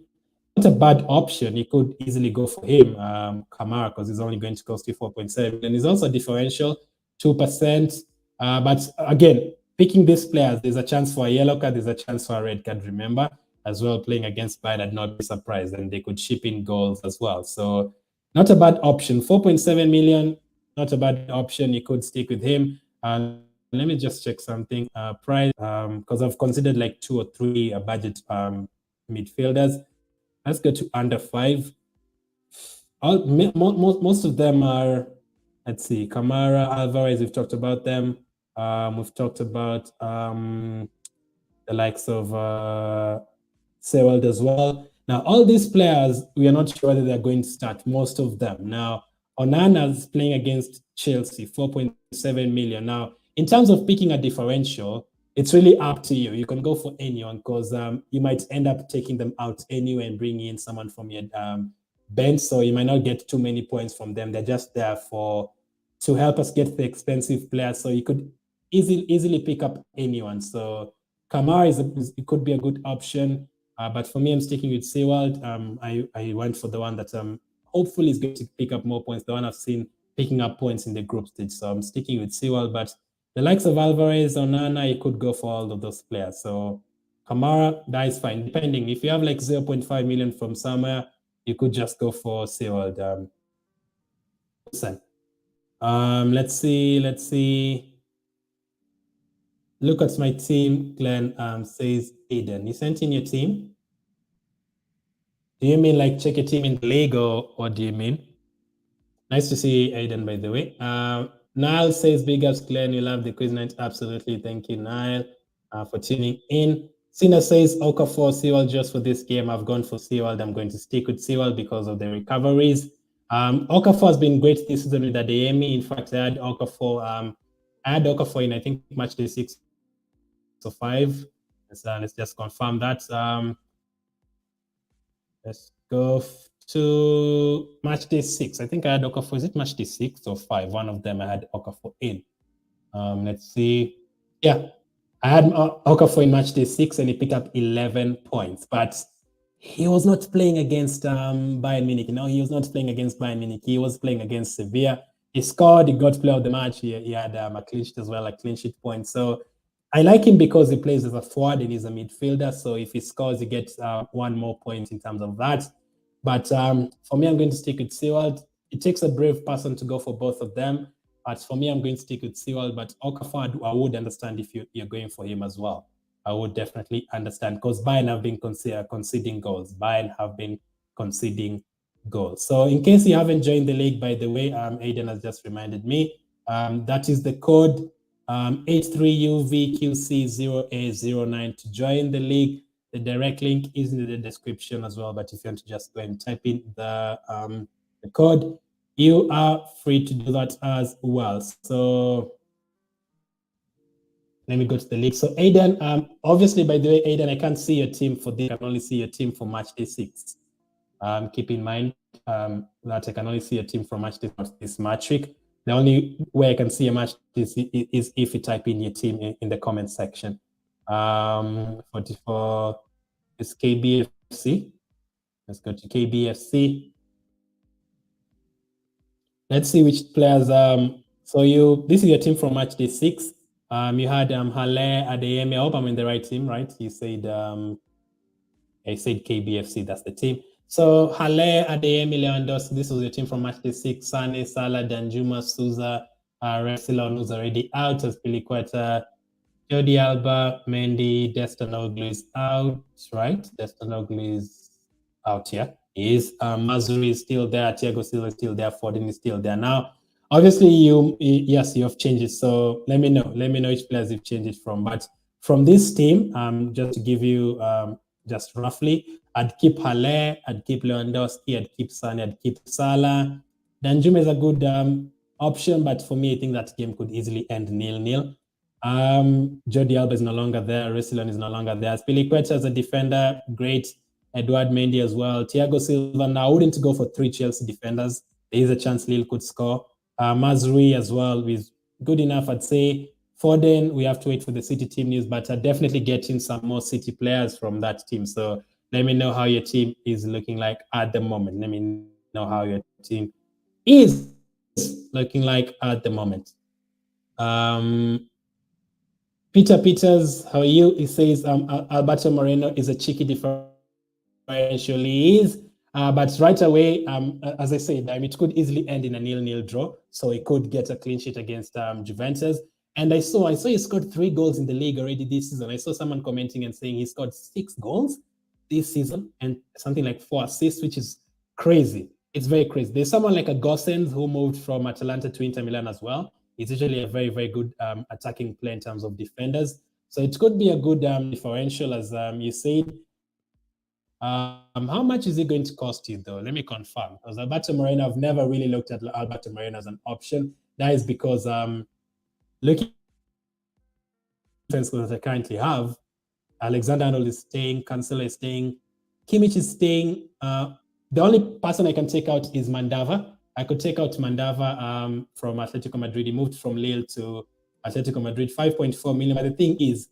Not a bad option. You could easily go for him, Kamara, because he's only going to cost you 4.7. And he's also differential, 2%. But again, picking these players, there's a chance for a yellow card, there's a chance for a red card, remember? As well, playing against Bayern, I'd not be surprised. And they could chip in goals as well. So not a bad option. 4.7 million, not a bad option. You could stick with him. Let me just check something. Price, because I've considered like 2 or 3 budget midfielders. Let's go to under 5. Most of them are, let's see, Kamara, Alvarez, we've talked about them. We've talked about the likes of Sewell as well. Now, all these players, we are not sure whether they're going to start, most of them. Now, Onana's playing against Chelsea, 4.7 million. Now, in terms of picking a differential, it's really up to you. You can go for anyone because you might end up taking them out anyway and bringing in someone from your bench. So you might not get too many points from them. They're just there to help us get the expensive players. So you could easily pick up anyone. So Kamara it could be a good option. But for me, I'm sticking with Sewell. I went for the one that hopefully is going to pick up more points. The one I've seen picking up points in the group stage. So I'm sticking with Sewell. But the likes of Alvarez or Nana, you could go for all of those players. So Kamara, that is fine. Depending, if you have like 0.5 million from somewhere, you could just go for Sewell. Let's see. Look at my team. Glenn says Aiden. You sent in your team? Do you mean like check your team in the league or what do you mean? Nice to see Aiden, by the way. Niall says, big ups, Glenn. You love the quiz night. Absolutely. Thank you, Niall, for tuning in. Sina says, Okafor, Sewell just for this game. I've gone for Sewell. I'm going to stick with Sewell because of the recoveries. Okafor has been great this season with Adeyemi. In fact, I had Okafor in, I think, match day 6 or 5. Let's just confirm that. Let's go to match day 6. I think I had Okafor. Is it match day 6 or 5? One of them I had Okafor in. Let's see. Yeah, I had Okafor in match day 6 and he picked up 11 points. But he was not playing against Bayern Munich. He was not playing against Bayern Munich. He was playing against Sevilla. He scored. He got player of the match. He had a clean sheet as well, a clean sheet point. So I like him because he plays as a forward and he's a midfielder. So if he scores, he gets 1 more point in terms of that. But for me, I'm going to stick with Sewell. It takes a brave person to go for both of them. But for me, I'm going to stick with Sewell. But Okafor, I would understand if you're going for him as well. I would definitely understand because Bayern have been conceding goals. Bayern have been conceding goals. So in case you haven't joined the league, by the way, Aiden has just reminded me, that is the code 83UVQC0A09 to join the league. The direct link is in the description as well. But if you want to just go and type in the code, you are free to do that as well. So let me go to the league. So Aiden, obviously, by the way, Aiden, I can't see your team for this. I can only see your team for match day 6. Keep in mind that I can only see a team from match this match week. The only way I can see a match is if you type in your team in the comment section. 44 is KBFC. Let's go to KBFC. Let's see which players. So this is your team from match day 6. You had Halle Adeyemi. I hope I'm in the right team, right? You said I said KBFC. That's the team. So Halle Adeyemi Lewandowski. This was your team from match day 6. Sane, Salah, Danjuma, Souza, Resilon, who's already out as Piliqueta. Jordi Alba, Mendy, Destinoglu is out, right? Destinoglu is out here. He is. Mazuri is still there. Thiago Silva is still there. Foden is still there. Now, obviously, you have changes. So let me know which players you've changed from. But from this team, just to give you just roughly, I'd keep Halle, I'd keep Lewandowski, I'd keep Sane, I'd keep Salah. Danjuma is a good option, but for me, I think that game could easily end 0-0. Jordi Alba is no longer there. Resilon is no longer there. Spiliqueta as a defender, great. Edouard Mendy as well. Thiago Silva. Now, I wouldn't go for 3 Chelsea defenders. There is a chance Lille could score. Mazrui as well is good enough, I'd say. Foden, we have to wait for the City team news, but definitely getting some more City players from that team. So let me know how your team is looking like at the moment. Let me know how your team is looking like at the moment. Peter Peters, how are you? He says Alberto Moreno is a cheeky differential. He is. But right away, as I said, it could easily end in a 0-0 draw. So he could get a clean sheet against Juventus. And I saw he scored 3 goals in the league already this season. I saw someone commenting and saying he scored 6 goals this season and something like 4 assists, which is crazy. It's very crazy. There's someone like a Gosens who moved from Atalanta to Inter Milan as well. It's usually a very, very good attacking player in terms of defenders. So it could be a good differential, as you said. How much is it going to cost you, though? Let me confirm. Because Alberto Moreno, I've never really looked at Alberto Moreno as an option. That is because looking at the that I currently have, Alexander-Arnold is staying, Cancelo is staying, Kimmich is staying. The only person I can take out is Mandava. I could take out Mandava from Atletico Madrid. He moved from Lille to Atletico Madrid, 5.4 million. But the thing is,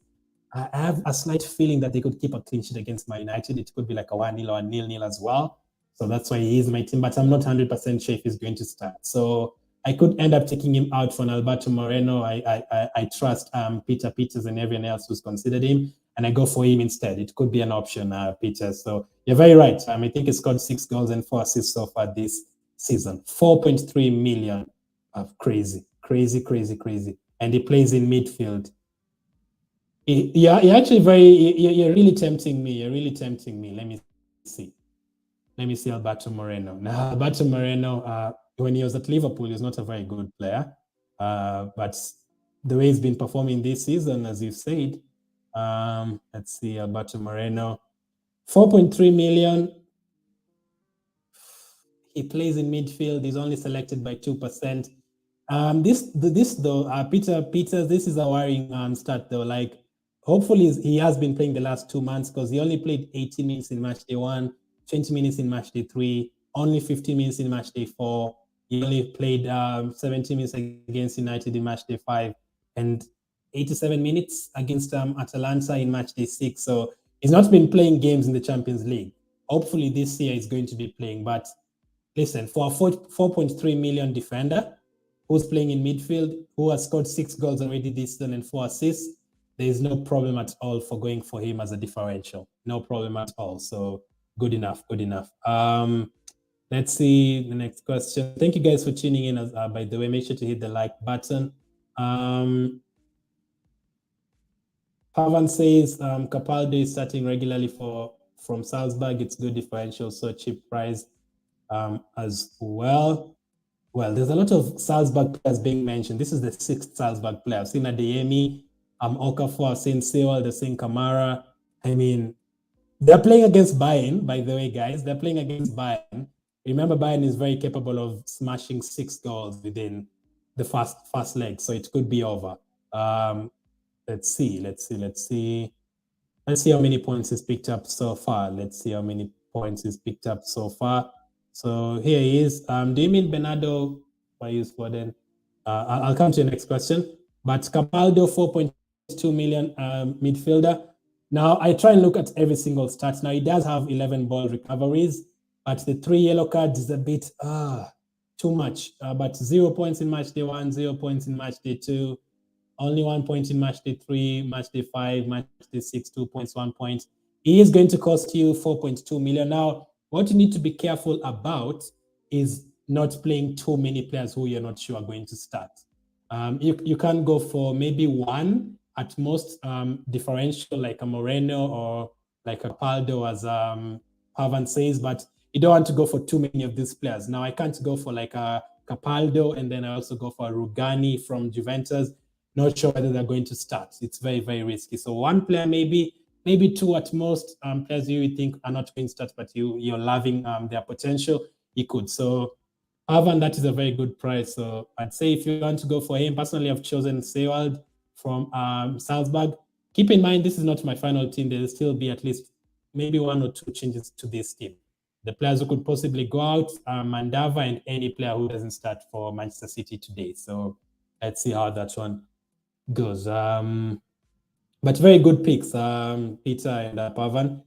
I have a slight feeling that they could keep a clean sheet against Man United. It could be like a 1-0 or a 0-0 as well. So that's why he is my team. But I'm not 100% sure if he's going to start. So I could end up taking him out for Alberto Moreno. I trust Peter Peters and everyone else who's considered him. And I go for him instead. It could be an option, Peter. So you're very right. I think he scored 6 goals and 4 assists so far this season. 4.3 million. Crazy. And he plays in midfield. You're actually you're really tempting me. Let me see Alberto Moreno. Now, Alberto Moreno, when he was at Liverpool, he was not a very good player. But the way he's been performing this season, as you said, let's see, Alberto Moreno, 4.3 million. He plays in midfield. He's only selected by 2%. This though, Peter Peters, this is a worrying stat though. Like, hopefully he has been playing the last 2 months because he only played 80 minutes in match day 1, 20 minutes in match day 3, only 15 minutes in match day 4. He only played 70 minutes against United in match day 5 and 87 minutes against Atalanta in match day 6. So he's not been playing games in the Champions League. Hopefully this year he's going to be playing. But listen, for a 4.3 million defender who's playing in midfield, who has scored 6 goals already this season and 4 assists, there is no problem at all for going for him as a differential. No problem at all. So good enough. Let's see the next question. Thank you guys for tuning in. By the way, make sure to hit the like button. Pavan says Capaldo is starting regularly from Salzburg. It's good differential, so cheap price as well. Well, there's a lot of Salzburg players being mentioned. This is the 6th Salzburg player. I've seen Adeyemi, Okafor, I've seen Sewell, I've seen Kamara. I mean, they're playing against Bayern, by the way, guys. They're playing against Bayern. Remember, Bayern is very capable of smashing 6 goals within the first leg, so it could be over. Let's see how many points he's picked up so far. So here he is. Do you mean Bernardo? I use Foden. I'll come to your next question. But Capaldo, 4.2 million midfielder. Now, I try and look at every single stat. Now, he does have 11 ball recoveries, but the 3 yellow cards is a bit too much. But 0 points in match day 1, 0 points in match day 2, only 1 point in match day 3, match day 5, match day 6, 2 points, 1 point. He is going to cost you 4.2 million. Now, what you need to be careful about is not playing too many players who you're not sure are going to start. You can go for maybe one at most differential, like a Moreno or like a Paldo, as Pavan says, but you don't want to go for too many of these players. Now, I can't go for like a Capaldo, and then I also go for a Rugani from Juventus. Not sure whether they're going to start. It's very, very risky. So one player, maybe 2 at most, players you think are not going to start, but you're loving their potential, you could. So Pavan, that is a very good price. So I'd say if you want to go for him, personally, I've chosen Sewald from Salzburg. Keep in mind, this is not my final team. There will still be at least maybe 1 or 2 changes to this team. The players who could possibly go out are Mandava and any player who doesn't start for Manchester City today. So let's see how that one goes. But very good picks, Peter and Pavan.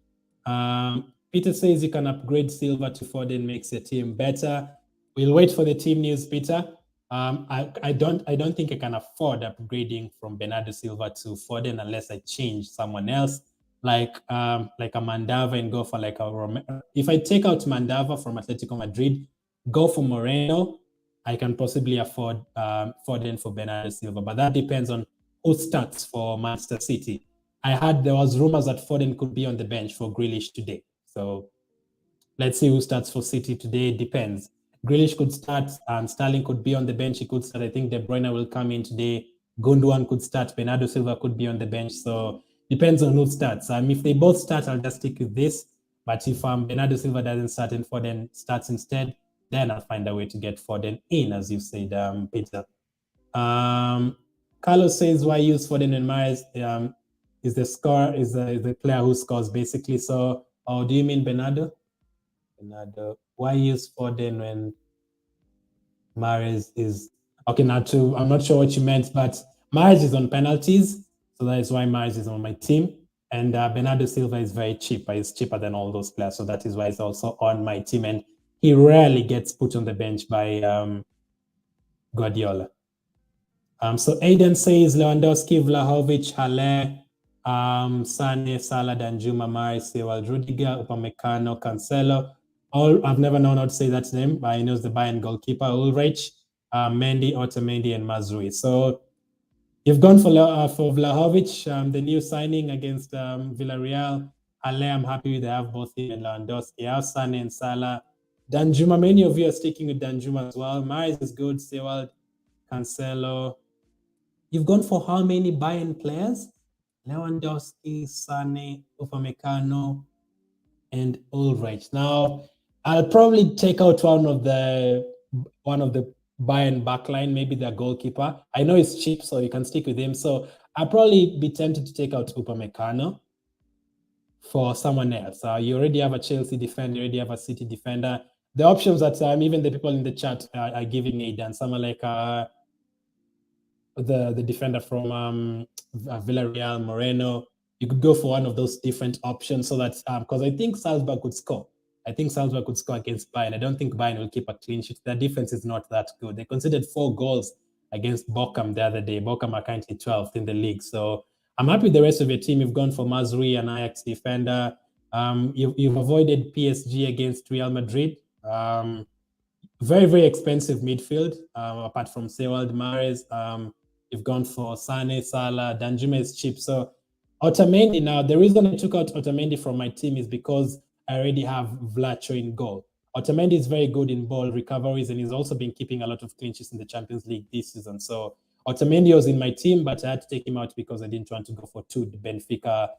Peter says you can upgrade Silva to Foden, makes your team better. We'll wait for the team news, Peter. I don't think I can afford upgrading from Bernardo Silva to Foden unless I change someone else, like a Mandava, and go for like a if I take out Mandava from Atletico Madrid, go for Moreno, I can possibly afford Foden for Bernardo Silva, but that depends on who starts for Manchester City. I heard there was rumors that Foden could be on the bench for Grealish today. So let's see who starts for City today. It depends. Grealish could start, Sterling could be on the bench. He could start. I think De Bruyne will come in today. Gundogan could start. Bernardo Silva could be on the bench. So depends on who starts. If they both start, I'll just stick with this. But if Bernardo Silva doesn't start and Foden starts instead, then I'll find a way to get Foden in, as you said, Peter. Carlos says, why use Foden and Mahrez? Is the player who scores, basically. So, do you mean Bernardo? Bernardo, why use Foden when Mahrez is okay? Now, I'm not sure what you meant, but Mahrez is on penalties, so that is why Mahrez is on my team. And Bernardo Silva is very cheap. He's cheaper than all those players, so that is why he's also on my team. And he rarely gets put on the bench by Guardiola. So Aiden says Lewandowski, Vlahovic, Haller, Sane, Salah, Danjuma, Mahrez, Sewell, Rudiger, Upamecano, Cancelo. I've never known how to say that name, but I know the Bayern goalkeeper, Ulreich, Mendy, Otamendi, and Mazrui. So you've gone for Vlahovic, the new signing against Villarreal. Haller, I'm happy with. I have both him and Lewandowski. I have Sane and Salah. Danjuma, many of you are sticking with Danjuma as well. Mahrez is good, Sewell, Cancelo. You've gone for how many Bayern players? Lewandowski, Sane, Upamecano, and Ulreich. Now, I'll probably take out one of the Bayern backline, maybe their goalkeeper. I know it's cheap, so you can stick with him. So I'll probably be tempted to take out Upamecano for someone else. You already have a Chelsea defender, you already have a City defender. The options that even the people in the chat are giving me, and someone like the defender from Villarreal, Moreno. You could go for one of those different options, so that because I think Salzburg could score. I think Salzburg could score against Bayern. I don't think Bayern will keep a clean sheet. Their defense is not that good. They conceded 4 goals against Bochum the other day. Bochum are currently 12th in the league. So I'm happy with the rest of your team. You've gone for Mazrui, an Ajax defender. You've avoided PSG against Real Madrid. Very, very expensive midfield, apart from Sewald, Mahrez. You've gone for Sane, Salah, Danjuma is cheap. So Otamendi now, the reason I took out Otamendi from my team is because I already have Vlacho in goal. Otamendi is very good in ball recoveries, and he's also been keeping a lot of clean sheets in the Champions League this season. So Otamendi was in my team, but I had to take him out because I didn't want to go for two Benfica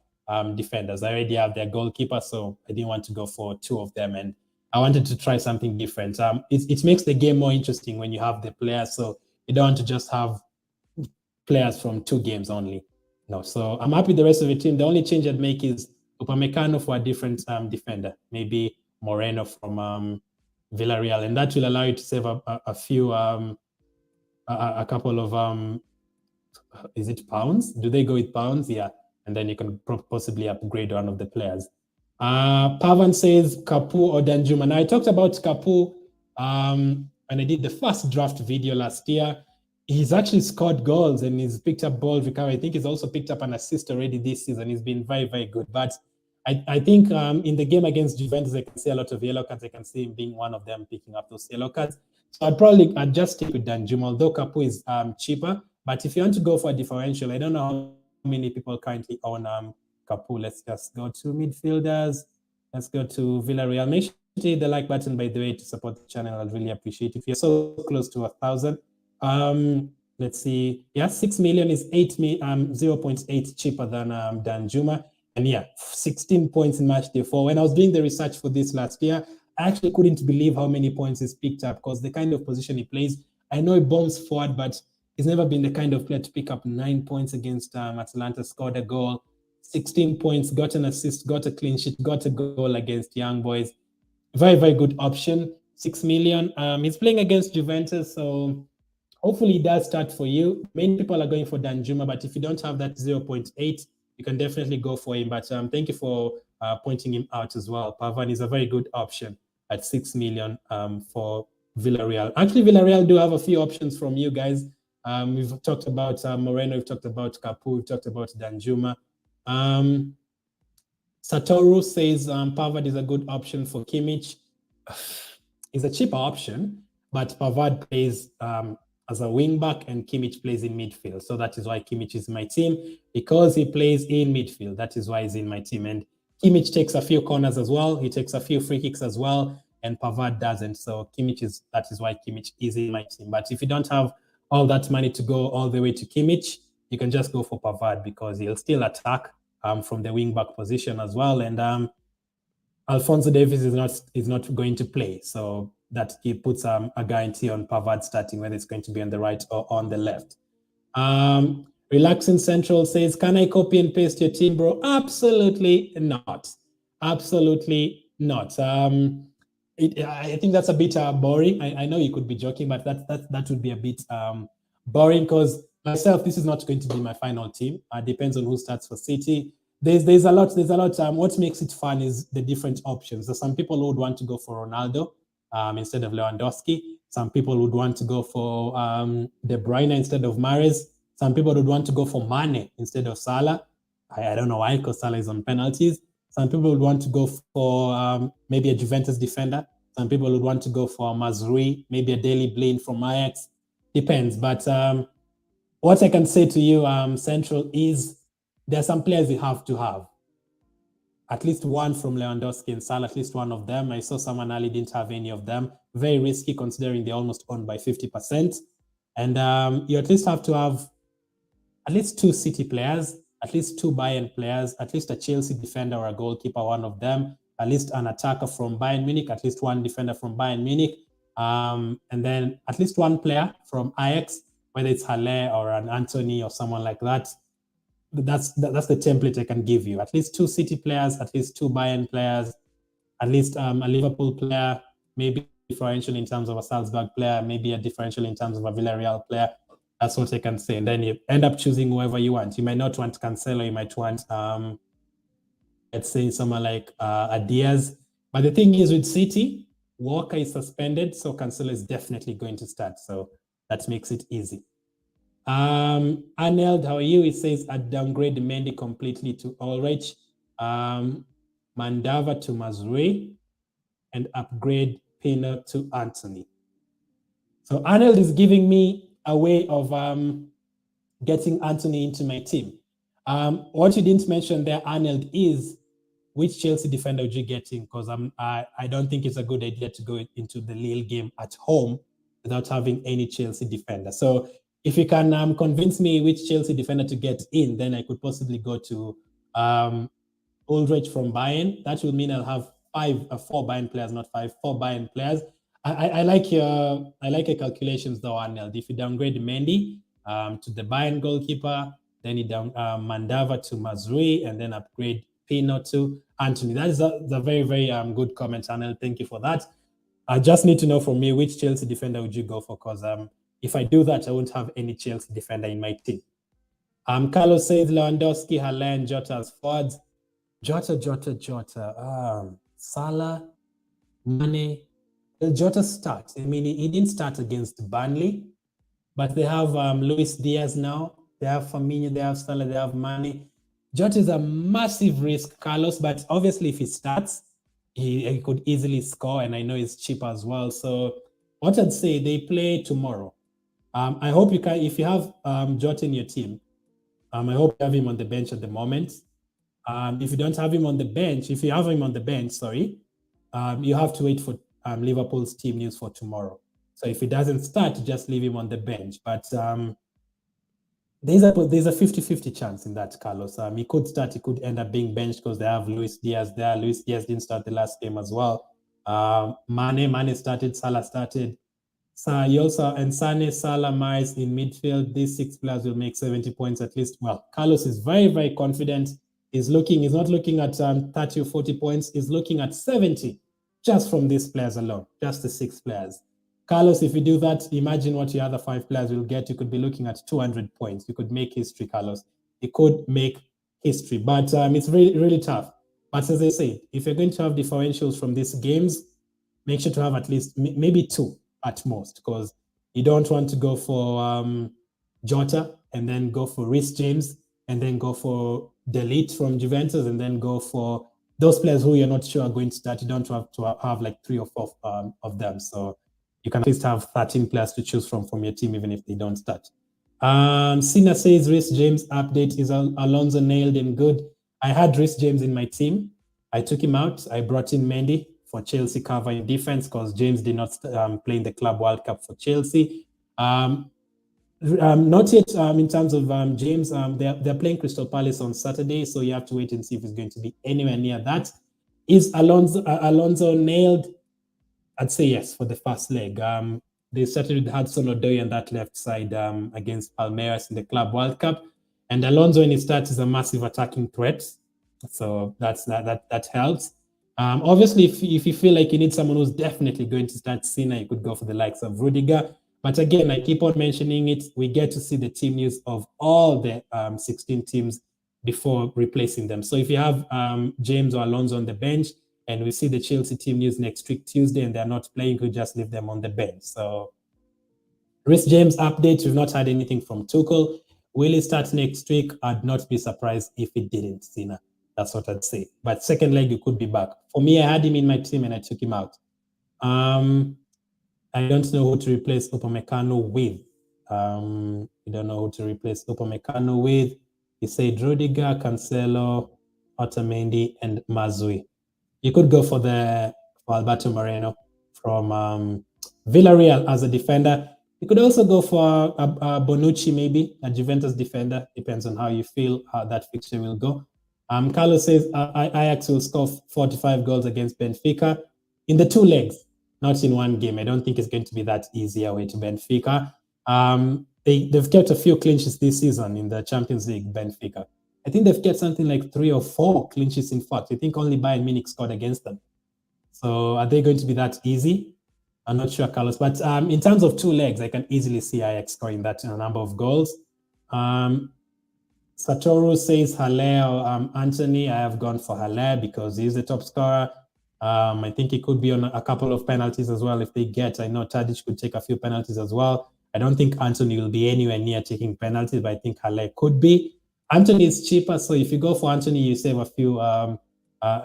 defenders. I already have their goalkeeper, so I didn't want to go for two of them. And I wanted to try something different. It makes the game more interesting when you have the players. So you don't want to just have players from two games only. No, so I'm happy with the rest of the team. The only change I'd make is Upamecano for a different defender, maybe Moreno from Villarreal, and that will allow you to save a few, a couple of is it pounds? Do they go with pounds? Yeah, and then you can possibly upgrade one of the players. Pavan says Capu or Danjuma. Now I talked about Capu when I did the first draft video last year. He's actually scored goals and he's picked up ball recovery. I think he's also picked up an assist already this season. He's been very, very good. But I think in the game against Juventus, I can see a lot of yellow cards. I can see him being one of them picking up those yellow cards. So I'd just stick with Danjuma, although Capu is cheaper. But if you want to go for a differential, I don't know how many people currently own Capu. Let's just go to midfielders. Let's go to Villarreal. Make sure to hit the like button, by the way, to support the channel. I'd really appreciate it. If you're so close to 1,000, let's see. Yeah, 6 million is 0.8 cheaper than Danjuma. And yeah, 16 points in match day 4. When I was doing the research for this last year, I actually couldn't believe how many points he's picked up because the kind of position he plays, I know he bombs forward, but he's never been the kind of player to pick up 9 points against Atlanta, scored a goal, 16 points, got an assist, got a clean sheet, got a goal against Young Boys. Very, very good option. 6 million. He's playing against Juventus, so hopefully he does start for you. Many people are going for Danjuma, but if you don't have that 0.8, you can definitely go for him. But thank you for pointing him out as well. Pavan is a very good option at 6 million for Villarreal. Actually, Villarreal do have a few options from you guys. We've talked about Moreno, we've talked about Capu, we've talked about Danjuma. Satoru says Pavard is a good option for Kimmich. He's a cheaper option, but Pavard plays as a wing back and Kimmich plays in midfield. So that is why Kimmich is my team, because he plays in midfield. That is why he's in my team. And Kimmich takes a few corners as well. He takes a few free kicks as well, and Pavard doesn't. So that is why Kimmich is in my team. But if you don't have all that money to go all the way to Kimmich, you can just go for Pavard because he'll still attack from the wing back position as well. And Alphonso Davies is not going to play, so that he puts a guarantee on Pavard starting, whether it's going to be on the right or on the left. Relaxing Central says, can I copy and paste your team, bro? Absolutely not. Absolutely not. I think that's a bit boring. I know you could be joking, but that would be a bit boring because myself, this is not going to be my final team. Depends on who starts for City. There's a lot. What makes it fun is the different options. There's some people who would want to go for Ronaldo instead of Lewandowski. Some people would want to go for De Bruyne instead of Mahrez. Some people would want to go for Mane instead of Salah. I don't know why, because Salah is on penalties. Some people would want to go for maybe a Juventus defender. Some people would want to go for Mazrui, maybe a Daily Blind from Ajax. Depends. But what I can say to you, Central, is there are some players you have to have. At least one from Lewandowski and Salah, at least one of them. I saw someone early didn't have any of them. Very risky considering they're almost owned by 50%. And you at least have to have at least 2 City players, at least 2 Bayern players, at least a Chelsea defender or a goalkeeper, one of them, at least an attacker from Bayern Munich, at least one defender from Bayern Munich, and then at least one player from Ajax, whether it's Halle or an Anthony or someone like that. That's the template I can give you. At least 2 City players, at least 2 Bayern players, at least a Liverpool player, maybe differential in terms of a Salzburg player, maybe a differential in terms of a Villarreal player. That's what I can say. And then you end up choosing whoever you want. You might not want Cancelo, you might want, let's say, someone like Diaz. But the thing is with City, Walker is suspended, so Cancelo is definitely going to start. So that makes it easy. Arnold, how are you? It says, I downgrade Mendy completely to Ulrich, Mandava to Mazrui, and upgrade Pino to Anthony. So Arnold is giving me a way of getting Anthony into my team. What you didn't mention there, Arnold, is which Chelsea defender would you get in? Because I don't think it's a good idea to go into the Lille game at home without having any Chelsea defender. So if you can convince me which Chelsea defender to get in, then I could possibly go to Ulreich from Bayern. That will mean I'll have four Bayern players, not five, four Bayern players. I like your calculations though, Arnold. If you downgrade Mendy to the Bayern goalkeeper, then you down Mandava to Mazrui, and then upgrade Pino to Anthony. That is a very, very good comment, Arnold. Thank you for that. I just need to know from you which Chelsea defender would you go for, because if I do that, I won't have any Chelsea defender in my team. Carlos says Lewandowski, Haller, and Jota as forwards. Jota. Salah, Mane. Will Jota start? I mean, he didn't start against Burnley, but they have Luis Diaz now. They have Firmino, they have Salah, they have Mane. Jota is a massive risk, Carlos, but obviously if he starts, he could easily score, and I know he's cheap as well. So what I'd say, they play tomorrow. I hope you can, if you have Jota in your team, I hope you have him on the bench at the moment. If you don't have him on the bench, if you have him on the bench, you have to wait for Liverpool's team news for tomorrow. So if he doesn't start, just leave him on the bench. But there's a 50-50 chance in that, Carlos. He could start, he could end up being benched because they have Luis Diaz there. Luis Diaz didn't start the last game as well. Mane started, Salah started. And Sane, Salah, Miles in midfield. These six players will make 70 points at least. Well, Carlos is very, very confident. He's not looking at 30 or 40 points. He's looking at 70 just from these players alone, just the six players. Carlos, if you do that, imagine what your other five players will get. You could be looking at 200 points. You could make history, Carlos. You could make history, but it's really, really tough. But as I say, if you're going to have differentials from these games, make sure to have at least maybe two at most, because you don't want to go for Jota and then go for Reece James and then go for Delete from Juventus and then go for those players who you're not sure are going to start. You don't have to have like three or four of them. So you can at least have 13 players to choose from your team, even if they don't start. Sina says Reece James update is Alonso nailed and good. I had Reece James in my team. I took him out. I brought in Mendy for Chelsea cover in defense because James did not play in the Club World Cup for Chelsea. Not yet in terms of James. They're playing Crystal Palace on Saturday, so you have to wait and see if it's going to be anywhere near that. Is Alonso nailed? I'd say yes for the first leg. They started with Hudson-Odoi on that left side against Palmeiras in the Club World Cup, and Alonso when he starts is a massive attacking threat, so that helps. Obviously, if you feel like you need someone who's definitely going to start Cena, you could go for the likes of Rudiger. But again, I keep on mentioning it. We get to see the team news of all the 16 teams before replacing them. So if you have James or Alonso on the bench, and we see the Chelsea team news next week, Tuesday, and they're not playing, you could just leave them on the bench. So Reece James update, we've not had anything from Tuchel. Will he start next week? I'd not be surprised if it didn't, Cena. That's what I'd say. But second leg, you could be back. For me, I had him in my team and I took him out. I don't know who to replace Upamecano with. You don't know who to replace Upamecano with. He said Rudiger, Cancelo, Otamendi, and Mazui. You could go for Alberto Moreno from Villarreal as a defender. You could also go for Bonucci, maybe, a Juventus defender. Depends on how you feel how that fixture will go. Carlos says Ajax will score 45 goals against Benfica in the two legs, not in one game. I don't think it's going to be that easy away to Benfica. They've kept a few clean sheets this season in the Champions League, Benfica. I think they've kept something like 3 or 4 clean sheets, in fact. I think only Bayern Munich scored against them. So are they going to be that easy? I'm not sure, Carlos. But in terms of two legs, I can easily see Ajax scoring that in a number of goals. Satoru says Haller or Anthony. I have gone for Haller because he's the top scorer. I think he could be on a couple of penalties as well if they get. I know Tadic could take a few penalties as well. I don't think Anthony will be anywhere near taking penalties, but I think Haller could be. Anthony is cheaper, so if you go for Anthony, you save a few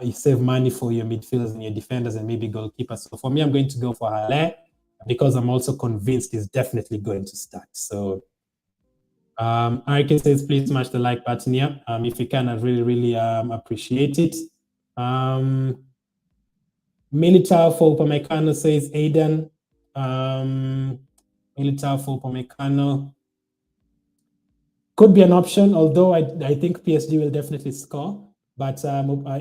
you save money for your midfielders and your defenders and maybe goalkeepers. So for me, I'm going to go for Halle because I'm also convinced he's definitely going to start. So Arkin says, please smash the like button here. If you can, I'd really appreciate it. Militao for Upamecano says Aidan. Militao for Upamecano could be an option, although I think PSG will definitely score. But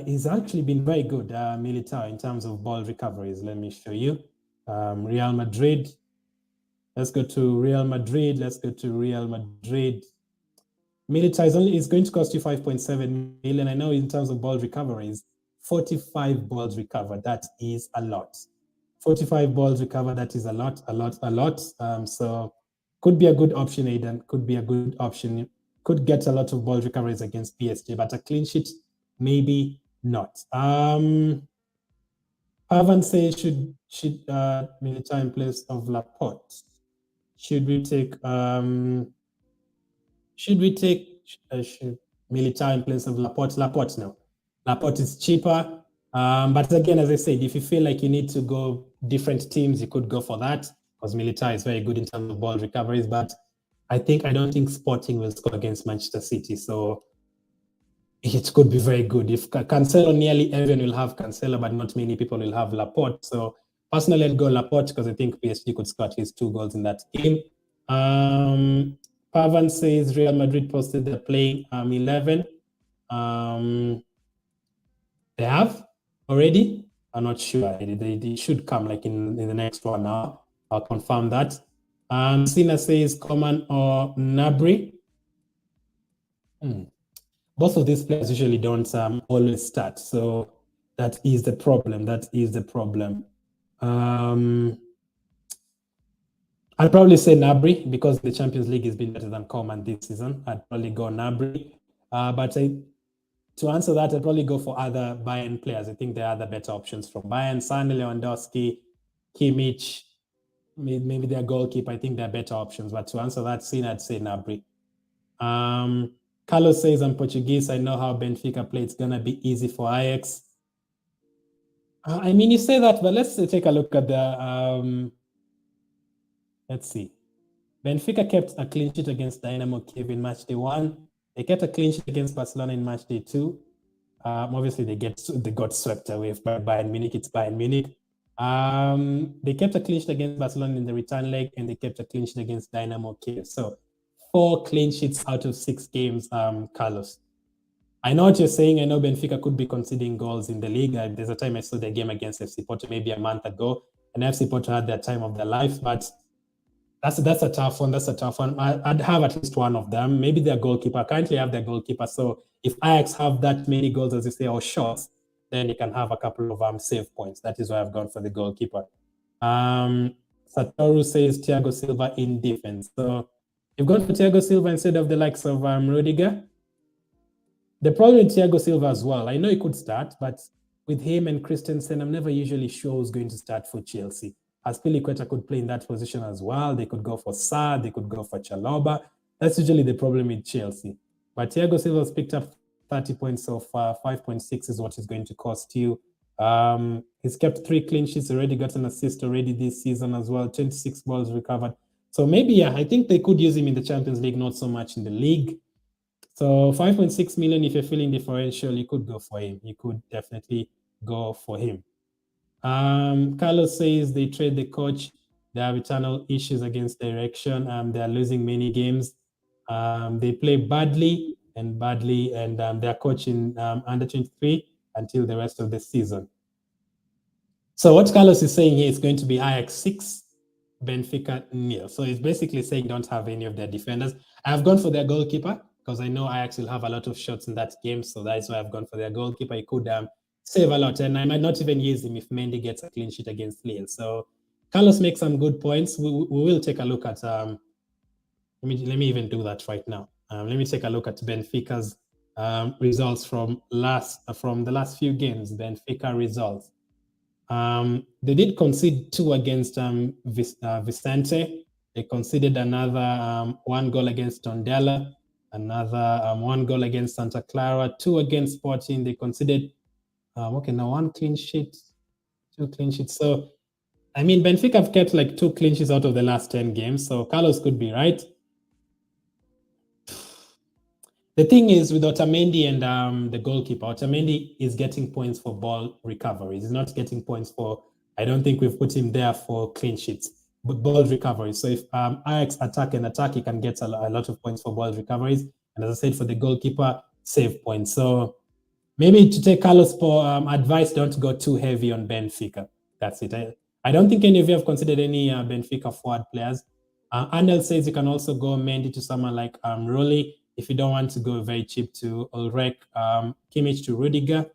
he's actually been very good, Militao, in terms of ball recoveries. Let me show you. Real Madrid. Let's go to Real Madrid. Militao is going to cost you 5.7 million. I know in terms of ball recoveries, 45 balls recovered. That is a lot. 45 balls recovered. That is a lot. So could be a good option, Aidan. Could be a good option. Could get a lot of ball recoveries against PSG, but a clean sheet, maybe not. Pavan says should Militao in place of Laporte. Should we take Militao in place of Laporte? Laporte, no. Laporte is cheaper. But again, as I said, if you feel like you need to go different teams, you could go for that because Militao is very good in terms of ball recoveries. But I don't think Sporting will score against Manchester City. So it could be very good. If Cancelo, nearly everyone will have Cancelo, but not many people will have Laporte. So personally, I'd go Laporte because I think PSG could score at least 2 goals in that game. Pavan says Real Madrid posted they're playing 11. They have already? I'm not sure. They should come like in the next 1 hour. I'll confirm that. Sina says Coman or Nabri. Both of these players usually don't always start. So that is the problem. I'd probably say Nabri because the Champions League has been better than Coman this season. I'd probably go Nabri. But to answer that, I'd probably go for other Bayern players. I think there are other better options from Bayern. Sane, Lewandowski, Kimmich, maybe their goalkeeper. I think they're better options. But to answer that, I'd say Nabri. Carlos says, I'm Portuguese. I know how Benfica play. It's going to be easy for Ajax. I mean, you say that, but let's take a look at the... let's see. Benfica kept a clean sheet against Dynamo Kiev in matchday 1. They kept a clean sheet against Barcelona in matchday 2. Obviously, they got swept away by Bayern Munich. It's Bayern Munich. They kept a clean sheet against Barcelona in the return leg, and they kept a clean sheet against Dynamo Kiev. So 4 clean sheets out of 6 games, Carlos. I know what you're saying. I know Benfica could be conceding goals in the league. There's a time I saw the game against FC Porto maybe a month ago, and FC Porto had their time of their life, but that's a tough one. I'd have at least one of them. Maybe their goalkeeper. I currently have their goalkeeper. So if Ajax have that many goals, as you say, or shots, then you can have a couple of save points. That is why I've gone for the goalkeeper. Satoru says Thiago Silva in defense. So you've gone for Thiago Silva instead of the likes of Rudiger. The problem with Thiago Silva as well, I know he could start, but with him and Christensen, I'm never usually sure who's going to start for Chelsea. Azpilicueta could play in that position as well. They could go for Sarr, they could go for Chalobah. That's usually the problem with Chelsea. But Thiago Silva's picked up 30 points so far. 5.6 is what it's going to cost you. He's kept 3 clean sheets, already got an assist already this season as well. 26 balls recovered. So maybe, I think they could use him in the Champions League, not so much in the league. So 5.6 million, if you're feeling differential, you could go for him. You could definitely go for him. Carlos says they trade the coach. They have eternal issues against direction. They're losing many games. They play badly, and they're coaching under 23 until the rest of the season. So what Carlos is saying here is going to be Ajax 6, Benfica 0. So he's basically saying don't have any of their defenders. I've gone for their goalkeeper because I know Ajax will have a lot of shots in that game. So that's why I've gone for their goalkeeper. He could save a lot. And I might not even use him if Mendy gets a clean sheet against Lille. So Carlos makes some good points. We will take a look at... let me even do that right now. Let me take a look at Benfica's results from the last few games. Benfica results. They did concede 2 against Vicente. They conceded another 1 goal against Tondela, another 1 goal against Santa Clara, 2 against Sporting. They conceded Okay, now 1 clean sheet, 2 clean sheets. So, I mean, Benfica have kept like 2 clean sheets out of the last 10 games. So Carlos could be right. The thing is with Otamendi and the goalkeeper, Otamendi is getting points for ball recoveries. He's not getting points for, I don't think we've put him there for clean sheets, but ball recoveries. So if Ajax attack, he can get a lot of points for ball recoveries. And as I said, for the goalkeeper, save points. So maybe to take Carlos for advice, don't go too heavy on Benfica. That's it. I don't think any of you have considered any Benfica forward players. Arnold says you can also go Mendy to someone like Rolly if you don't want to go very cheap to Ulrich, Kimmich to Rudiger,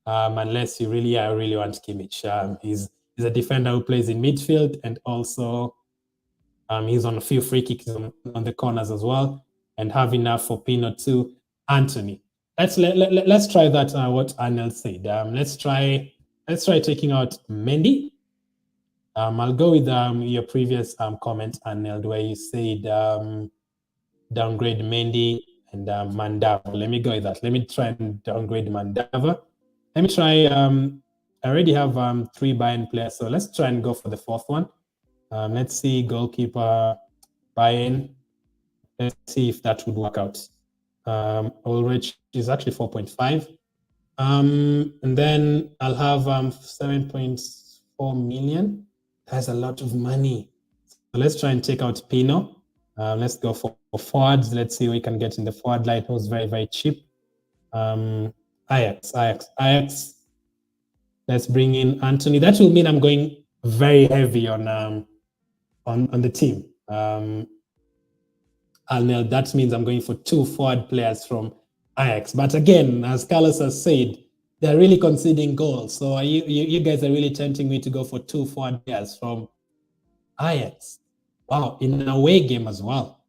unless you really want Kimmich. He's a defender who plays in midfield and also he's on a few free kicks on the corners as well, and have enough for Pino too. Anthony, let's try that. What Arnold said. Let's try taking out Mendy. I'll go with your previous comment, Arnold, where you said downgrade Mendy and Mandava. Let me go with that. Let me try and downgrade Mandava. Let me try. I already have 3 Bayern players, so let's try and go for the 4th one. Let's see, goalkeeper Bayern. Let's see if that would work out. Ulrich is actually 4.5. And then I'll have 7.4 million. That's a lot of money. So let's try and take out Pino. Let's go for forwards. Let's see what we can get in the forward line. It was very, very cheap. Ajax. Let's bring in Anthony. That will mean I'm going very heavy on the team. And that means I'm going for 2 forward players from Ajax. But again, as Carlos has said, they're really conceding goals. So you guys are really tempting me to go for 2 forward players from Ajax. Wow, in an away game as well.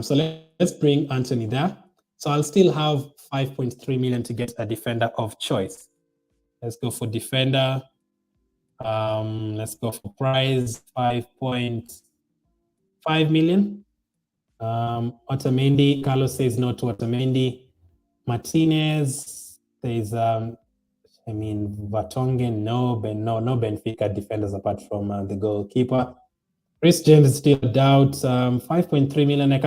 So let's bring Anthony there. So I'll still have 5.3 million to get a defender of choice. Let's go for defender. Let's go for price, 5.5 million. Otamendi, Carlos says no to Otamendi. Martinez says, Vertonghen, no Benfica defenders apart from the goalkeeper. Chris James is still a doubt. 5.3 million. I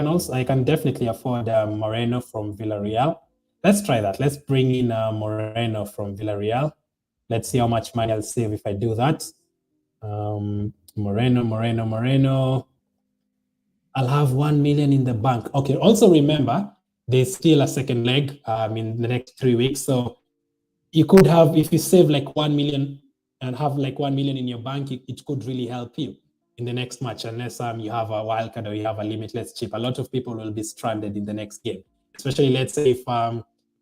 can definitely afford Moreno from Villarreal. Let's try that. Let's bring in Moreno from Villarreal. Let's see how much money I'll save if I do that. Moreno. I'll have 1 million in the bank. Okay. Also remember, there's still a second leg in the next 3 weeks. So you could have, if you save like 1 million and have like 1 million in your bank, it could really help you in the next match, unless you have a wild card or you have a limitless chip. A lot of people will be stranded in the next game, especially let's say if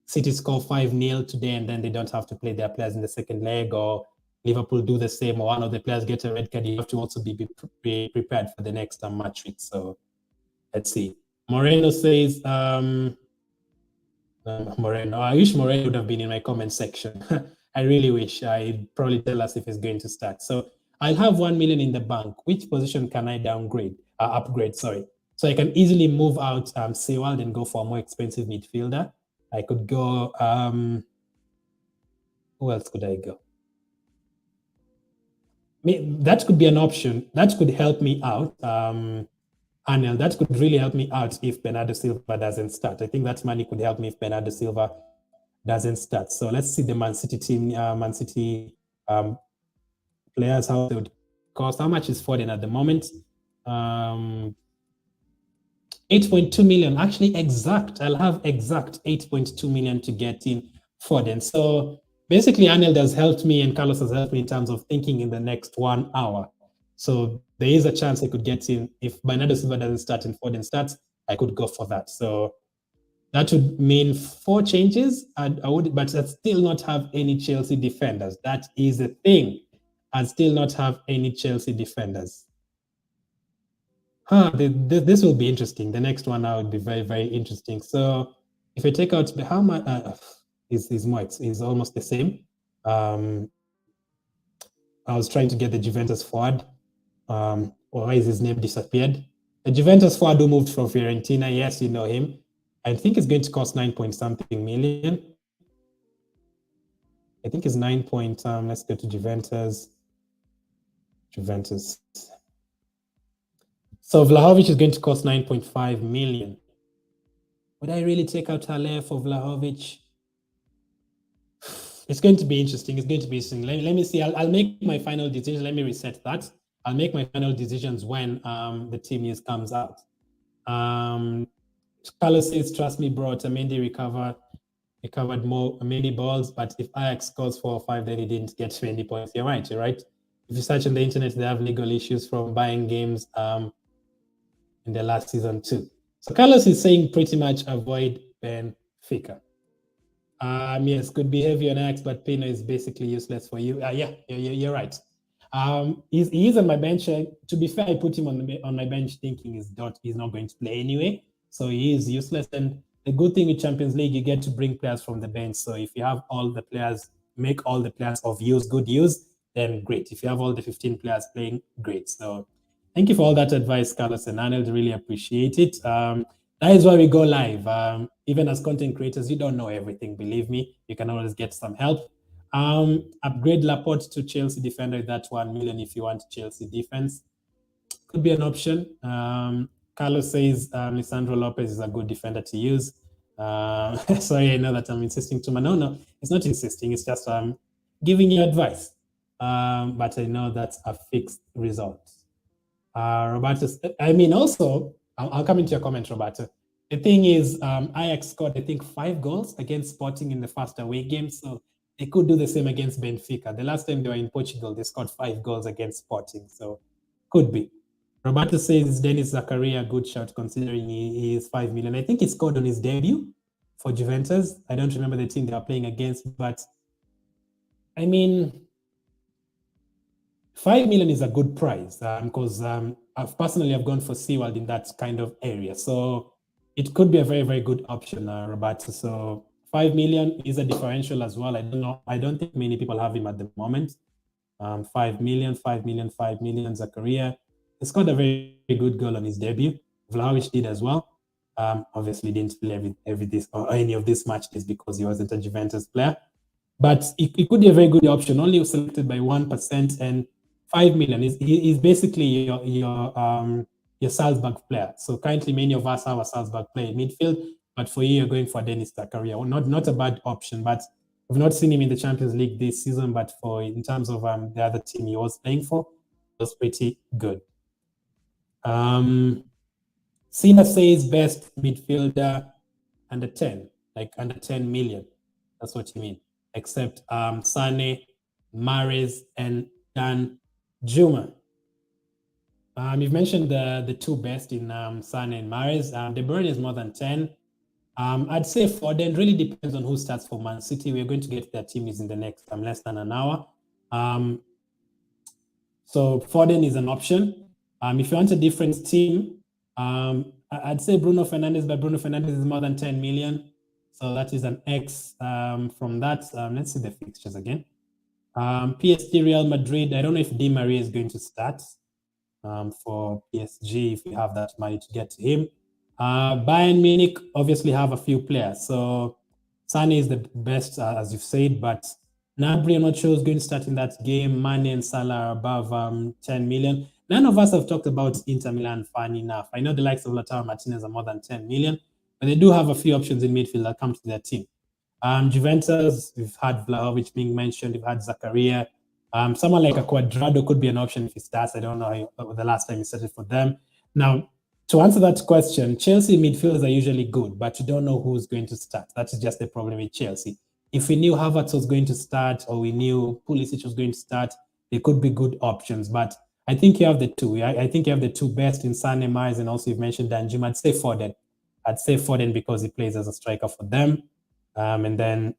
City score 5-0 today and then they don't have to play their players in the second leg, or Liverpool do the same, or one of the players get a red card. You have to also be prepared for the next match week. So let's see. Moreno says, Moreno. I wish Moreno would have been in my comment section. I really wish. I'd probably tell us if he's going to start. So I'll have 1 million in the bank. Which position can I upgrade? Sorry. So I can easily move out Sewald and go for a more expensive midfielder. I could go. Who else could I go? That could be an option. That could help me out. Anel, that could really help me out if Bernardo Silva doesn't start. I think that money could help me if Bernardo Silva doesn't start. So let's see the Man City team, players, how they would cost. How much is Foden at the moment? 8.2 million. Actually, I'll have exact 8.2 million to get in Foden. So basically, Anel has helped me and Carlos has helped me in terms of thinking in the next 1 hour. So there is a chance I could get in. If Bernardo Silva doesn't start and Foden starts, I could go for that. So that would mean 4 changes. But I'd still not have any Chelsea defenders. That is the thing. I'd still not have any Chelsea defenders. This will be interesting. The next one now would be very, very interesting. So if I take out how much is almost the same. I was trying to get the Juventus forward. Why is his name disappeared? The Juventus forward who moved from Fiorentina. Yes, you know him. I think it's going to cost 9 point something million. I think it's 9 point. Let's go to Juventus. So Vlahovic is going to cost 9.5 million. Would I really take out Haller for Vlahovic? It's going to be interesting. It's going to be interesting. Let me see. I'll make my final decision. Let me reset that. I'll make my final decisions when the team news comes out. Carlos says, trust me, bro. Otamendi recovered many balls, but if Ajax scores 4 or 5, then he didn't get many points. You're right. If you search on the internet, they have legal issues from buying games in the last season too. So Carlos is saying pretty much avoid Benfica. Yes, good behavior on Ajax, but Pino is basically useless for you. Yeah, you're right. He's on my bench. To be fair, I put him on my bench thinking he's not going to play anyway, so he is useless. And the good thing with Champions League, you get to bring players from the bench. So if you have all the players, make all the players of good use, then great. If you have all the 15 players playing, great. So thank you for all that advice, Carlos and Arnold. Really appreciate it. That is why we go live. Even as content creators, you don't know everything. Believe me, you can always get some help. Upgrade Laporte to Chelsea defender with that 1 million if you want Chelsea defense. Could be an option. Carlos says Lisandro Lopez is a good defender to use. Sorry, I know that I'm insisting too much. No, it's not insisting. It's just giving you advice. But I know that's a fixed result. Roberto, I mean, also, I'll come into your comment, Roberto. The thing is, Ajax scored, I think, 5 goals against Sporting in the first away game. So they could do the same against Benfica. The last time they were in Portugal, they scored 5 goals against Sporting. So could be. Roberto says Dennis Zakaria, good shot considering he is 5 million. I think he scored on his debut for Juventus. I don't remember the team they were playing against, but I mean, 5 million is a good price because I've gone for SeaWorld in that kind of area. So it could be a very, very good option, Roberto. So 5 million is a differential as well. I don't know. I don't think many people have him at the moment. 5 million, Zakaria. He scored a very, very good goal on his debut. Vlahovic did as well. Obviously didn't play any of these matches because he wasn't a Juventus player. But it could be a very good option. Only selected by 1%, and 5 million is basically your Salzburg player. So currently, many of us have a Salzburg player in midfield, but for you, you're going for Dennis Zakaria. Well, not a bad option, but we've not seen him in the Champions League this season. But in terms of the other team he was playing for, it was pretty good. Cena says best midfielder under 10, like under 10 million. That's what you mean. Except Sane, Mahrez, and Dan Juma. You've mentioned the 2 best in Sane and Mahrez. De Bruyne is more than 10. I'd say Foden. Really depends on who starts for Man City. We're going to get their teams in the next less than an hour. So Foden is an option. If you want a different team, I'd say Bruno Fernandes, but Bruno Fernandes is more than 10 million. So that is an X from that. Let's see the fixtures again. PSG, Real Madrid. I don't know if Di Maria is going to start for PSG if you have that money to get to him. Bayern Munich obviously have a few players. So Sane is the best, as you've said, but Gnabry, I'm not sure is going to start in that game. Mane and Salah are above 10 million. None of us have talked about Inter Milan, funny enough. I know the likes of Lautaro Martinez are more than 10 million, but they do have a few options in midfield that come to their team. Juventus, we've had Vlahovic being mentioned, we've had Zakaria. Someone like a Cuadrado could be an option if he starts. I don't know the last time he started for them. Now, to answer that question, Chelsea midfielders are usually good, but you don't know who's going to start. That is just the problem with Chelsea. If we knew Havertz was going to start or we knew Pulisic was going to start, they could be good options. But I think you have the 2. I think you have the 2 best in Sane, Mahrez, and also you've mentioned Danjuma. I'd say Foden because he plays as a striker for them. And then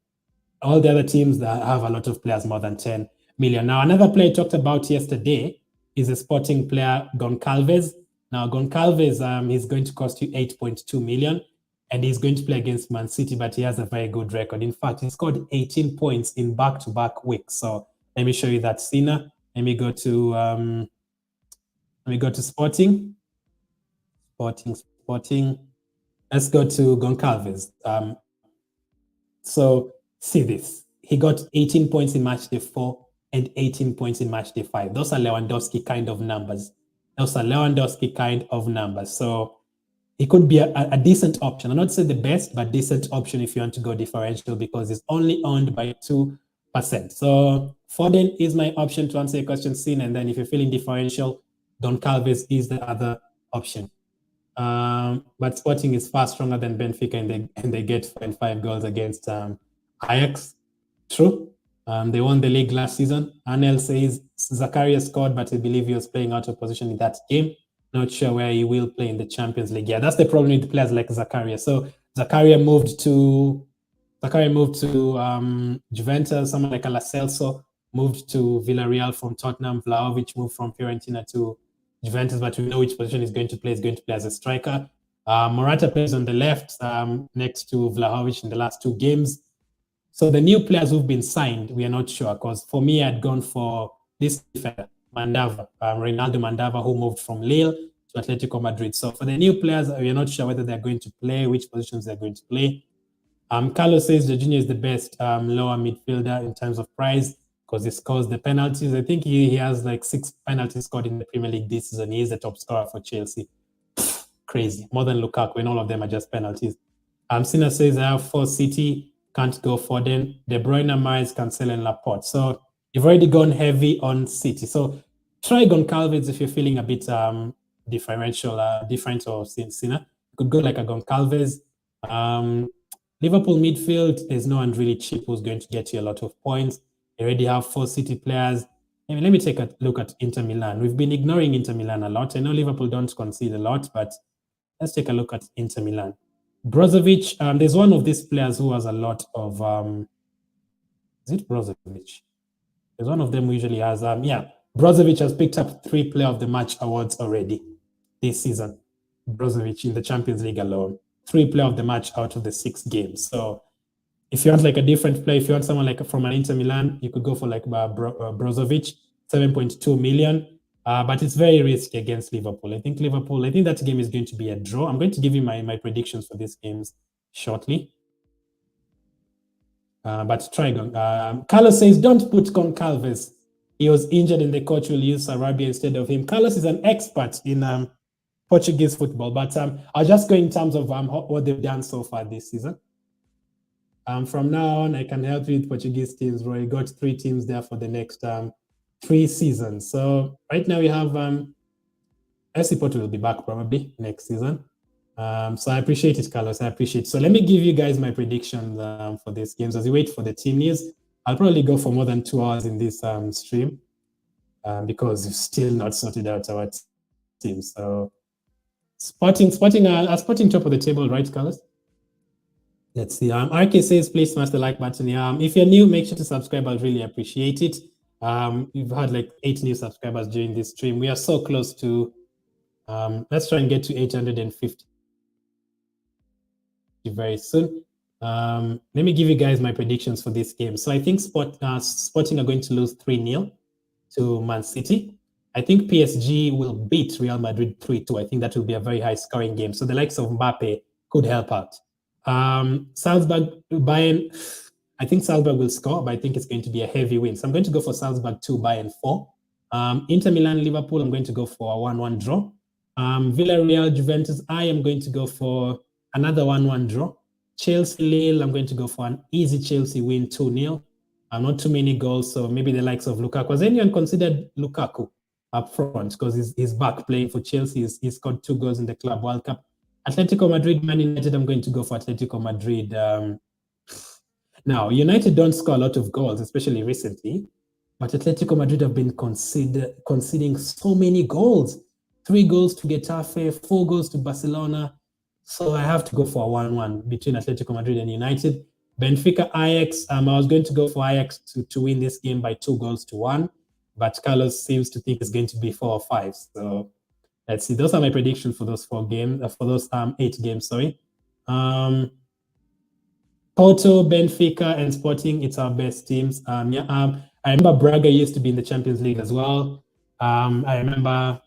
all the other teams that have a lot of players more than 10 million. Now, another player I talked about yesterday is a Sporting player, Goncalves. Now, Goncalves is going to cost you 8.2 million, and he's going to play against Man City, but he has a very good record. In fact, he scored 18 points in back-to-back weeks. So let me show you that Cena. Let me go to Sporting. Sporting. Let's go to Goncalves. So see this. he got 18 points in match day 4 and 18 points in match day 5. Those are Lewandowski kind of numbers. So he could be a decent option. I'm not saying the best, but decent option if you want to go differential, because it's only owned by 2%. So Foden is my option to answer your question, Sin. And then if you're feeling differential, Goncalves is the other option. But Sporting is far stronger than Benfica, and they get 5 goals against Ajax. True. They won the league last season. Anel says Zakaria scored, but I believe he was playing out of position in that game. Not sure where he will play in the Champions League. Yeah, that's the problem with players like Zakaria. So Zakaria moved to Juventus. Someone like Lo Celso moved to Villarreal from Tottenham. Vlahovic moved from Fiorentina to Juventus, but we know which position he's going to play. He's going to play as a striker. Morata plays on the left next to Vlahovic in the last 2 games. So the new players who've been signed, we are not sure, because for me, I'd gone for this defender, Mandava, Reynaldo Mandava, who moved from Lille to Atletico Madrid. So for the new players, we are not sure whether they're going to play, which positions they're going to play. Carlos says Jorginho is the best lower midfielder in terms of price because he scores the penalties. I think he has like 6 penalties scored in the Premier League this season. He is the top scorer for Chelsea. Crazy. More than Lukaku, and all of them are just penalties. Sina says I have 4 City. Can't go Foden, De Bruyne, Mahrez, Cancelo, and Laporte. So you've already gone heavy on City. So try Goncalves if you're feeling a bit different or Sina. You could go like a Goncalves. Liverpool midfield, there's no one really cheap who's going to get you a lot of points. You already have 4 City players. Let me take a look at Inter Milan. We've been ignoring Inter Milan a lot. I know Liverpool don't concede a lot, but let's take a look at Inter Milan. Brozovic, there's one of these players who has a lot of, is it Brozovic? There's one of them who usually has, Brozovic has picked up 3 Player of the Match awards already this season. Brozovic in the Champions League alone, 3 Player of the Match out of the 6 games. So if you want like a different player, if you want someone like from an Inter Milan, you could go for like Brozovic, 7.2 million. But it's very risky against Liverpool. I think that game is going to be a draw. I'm going to give you my predictions for these games shortly. But try Carlos says, don't put Goncalves. He was injured and the coach will use Sarabia instead of him. Carlos is an expert in Portuguese football, but I'll just go in terms of what they've done so far this season. From now on, I can help you with Portuguese teams, bro. You got 3 teams there for the next 3 seasons. So right now we have FC Porto will be back probably next season. So I appreciate it, Carlos. I appreciate it. So let me give you guys my predictions for these games. As you wait for the team news, I'll probably go for more than 2 hours in this stream because we've still not sorted out our team. So Sporting top of the table, right, Carlos? Let's see. RK says, please smash the like button. If you're new, make sure to subscribe. I'll really appreciate it. We've had like 8 new subscribers during this stream. We are so close to, let's try and get to 850 very soon. Let me give you guys my predictions for this game. So I think Sporting are going to lose 3-0 to Man City. I think PSG will beat Real Madrid 3-2. I think that will be a very high scoring game. So the likes of Mbappe could help out. Salzburg, Bayern, I think Salzburg will score, but I think it's going to be a heavy win. So I'm going to go for Salzburg 2, Bayern 4. Inter Milan, Liverpool, I'm going to go for a 1-1 draw. Villarreal, Juventus, I am going to go for another 1-1 draw. Chelsea, Lille, I'm going to go for an easy Chelsea win 2-0. Not too many goals, so maybe the likes of Lukaku. Has anyone considered Lukaku up front? Because he's back playing for Chelsea. He's scored 2 goals in the Club World Cup. Atletico Madrid, Man United, I'm going to go for Atletico Madrid. Now, United don't score a lot of goals, especially recently, but Atletico Madrid have been conceding so many goals. 3 goals to Getafe, 4 goals to Barcelona. So I have to go for a 1-1 between Atletico Madrid and United. Benfica, Ajax, I was going to go for Ajax to win this game by 2-1, but Carlos seems to think it's going to be 4 or 5. So let's see. Those are my predictions for those 8 games. Sorry. Porto, Benfica, and Sporting. It's our best teams. I remember Braga used to be in the Champions League as well. I remember.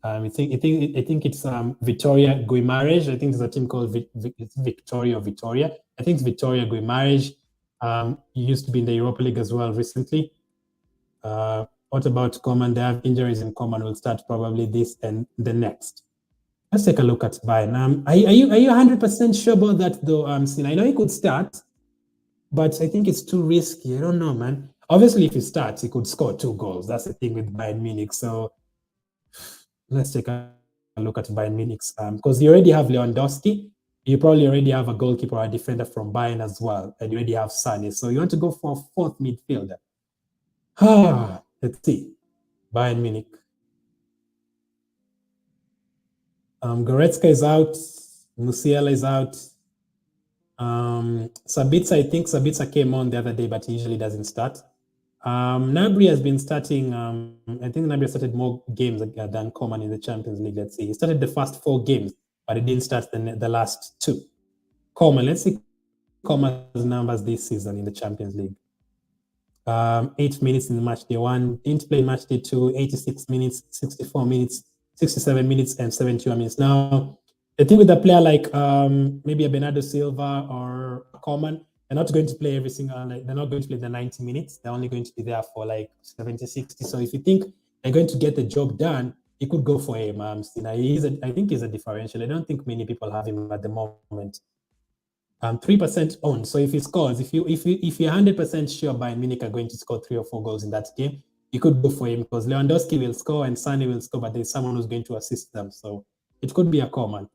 I think it's Vitória Guimarães. I think there's a team called Victoria. I think it's Vitória Guimarães. He used to be in the Europa League as well recently. What about Coman? They have injuries in Coman. Will start probably this and the next. Let's take a look at Bayern. Are you 100% sure about that though, Sin? I know he could start, but I think it's too risky. I don't know, man. Obviously, if he starts, he could score 2 goals. That's the thing with Bayern Munich. So let's take a look at Bayern Munich because you already have Lewandowski. You probably already have a goalkeeper or a defender from Bayern as well, and you already have Sané. So you want to go for a fourth midfielder. Let's see. Bayern Munich. Goretzka is out. Musiala is out. Sabitzer, I think Sabitzer came on the other day, but he usually doesn't start. Gnabry has been starting. I think Gnabry started more games than Coman in the Champions League. Let's see. He started the first 4 games, but he didn't start the last 2. Coman, let's see Coman's numbers this season in the Champions League. 8 minutes in the match day 1, didn't play match day 2, 86 minutes, 64 minutes, 67 minutes, and 71 minutes. Now, the thing with a player like maybe a Bernardo Silva or Coman, they're not going to play every single, they're not going to play the 90 minutes. They're only going to be there for like 70, 60. So if you think they're going to get the job done, you could go for him. I think he's a differential. I don't think many people have him at the moment. 3% owned. So if he scores, if you're 100% sure Bayern Munich are going to score 3 or 4 goals in that game, you could go for him because Lewandowski will score and Sané will score, but there's someone who's going to assist them. So it could be a Coman.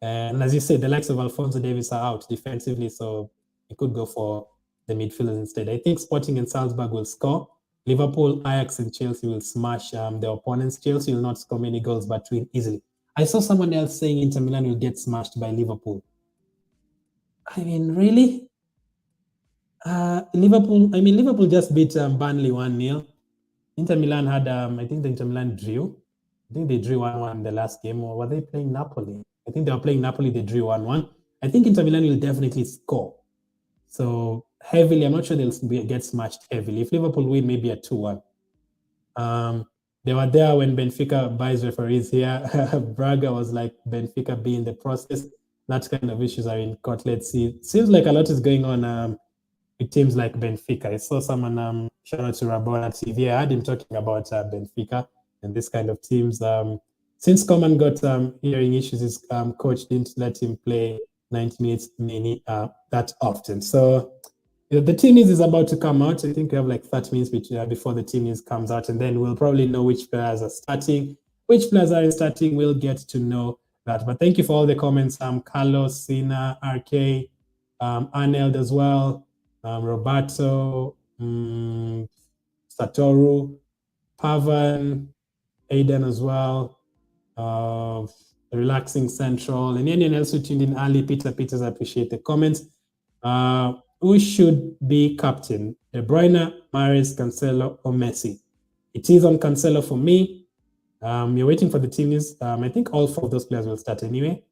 And as you said, the likes of Alphonso Davies are out defensively, so you could go for the midfielders instead. I think Sporting and Salzburg will score. Liverpool, Ajax, and Chelsea will smash their opponents. Chelsea will not score many goals, but win easily. I saw someone else saying Inter Milan will get smashed by Liverpool. I mean, really? Liverpool just beat Burnley 1-0. Inter Milan had, I think the Inter Milan drew. I think they drew 1-1 in the last game, or were they playing Napoli? I think they were playing Napoli, they drew 1-1. I think Inter Milan will definitely score. So heavily, I'm not sure they'll get smashed heavily. If Liverpool win, maybe a 2-1. They were there when Benfica buys referees here. Braga was like Benfica being the process. That kind of issues are in court. Let's see. It seems like a lot is going on with teams like Benfica. I saw someone, shout out to Rabona TV. I had him talking about Benfica and this kind of teams. Since Coman got hearing issues, his coach didn't let him play 90 minutes that often. So the team news is about to come out. I think we have like 30 minutes before the team news comes out, and then we'll probably know which players are starting. Which players are starting, we'll get to know that. But thank you for all the comments. Carlos, Sina, RK, Arnold as well, Roberto, Satoru, Pavan, Aiden as well, Relaxing Central, and anyone else who tuned in early. Peter Peters, I appreciate the comments. Who should be captain? De Bruyne, Mahrez, Cancelo, or Messi? It is on Cancelo for me. You're waiting for the team news. I think all 4 of those players will start anyway.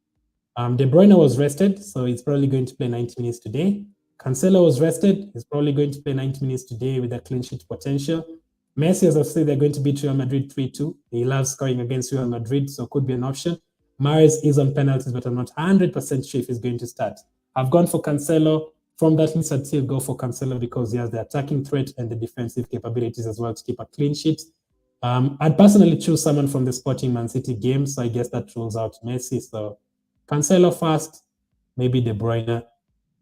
De Bruyne was rested, so he's probably going to play 90 minutes today. Cancelo was rested. He's probably going to play 90 minutes today with a clean sheet potential. Messi, as I've said, they're going to beat Real Madrid 3-2. He loves scoring against Real Madrid, so could be an option. Mahrez is on penalties, but I'm not 100% sure if he's going to start. I've gone for Cancelo. From that list, I'd still go for Cancelo because he has the attacking threat and the defensive capabilities as well to keep a clean sheet. I'd personally choose someone from the Sporting Man City game, so I guess that rules out Messi. So Cancelo first, maybe De Bruyne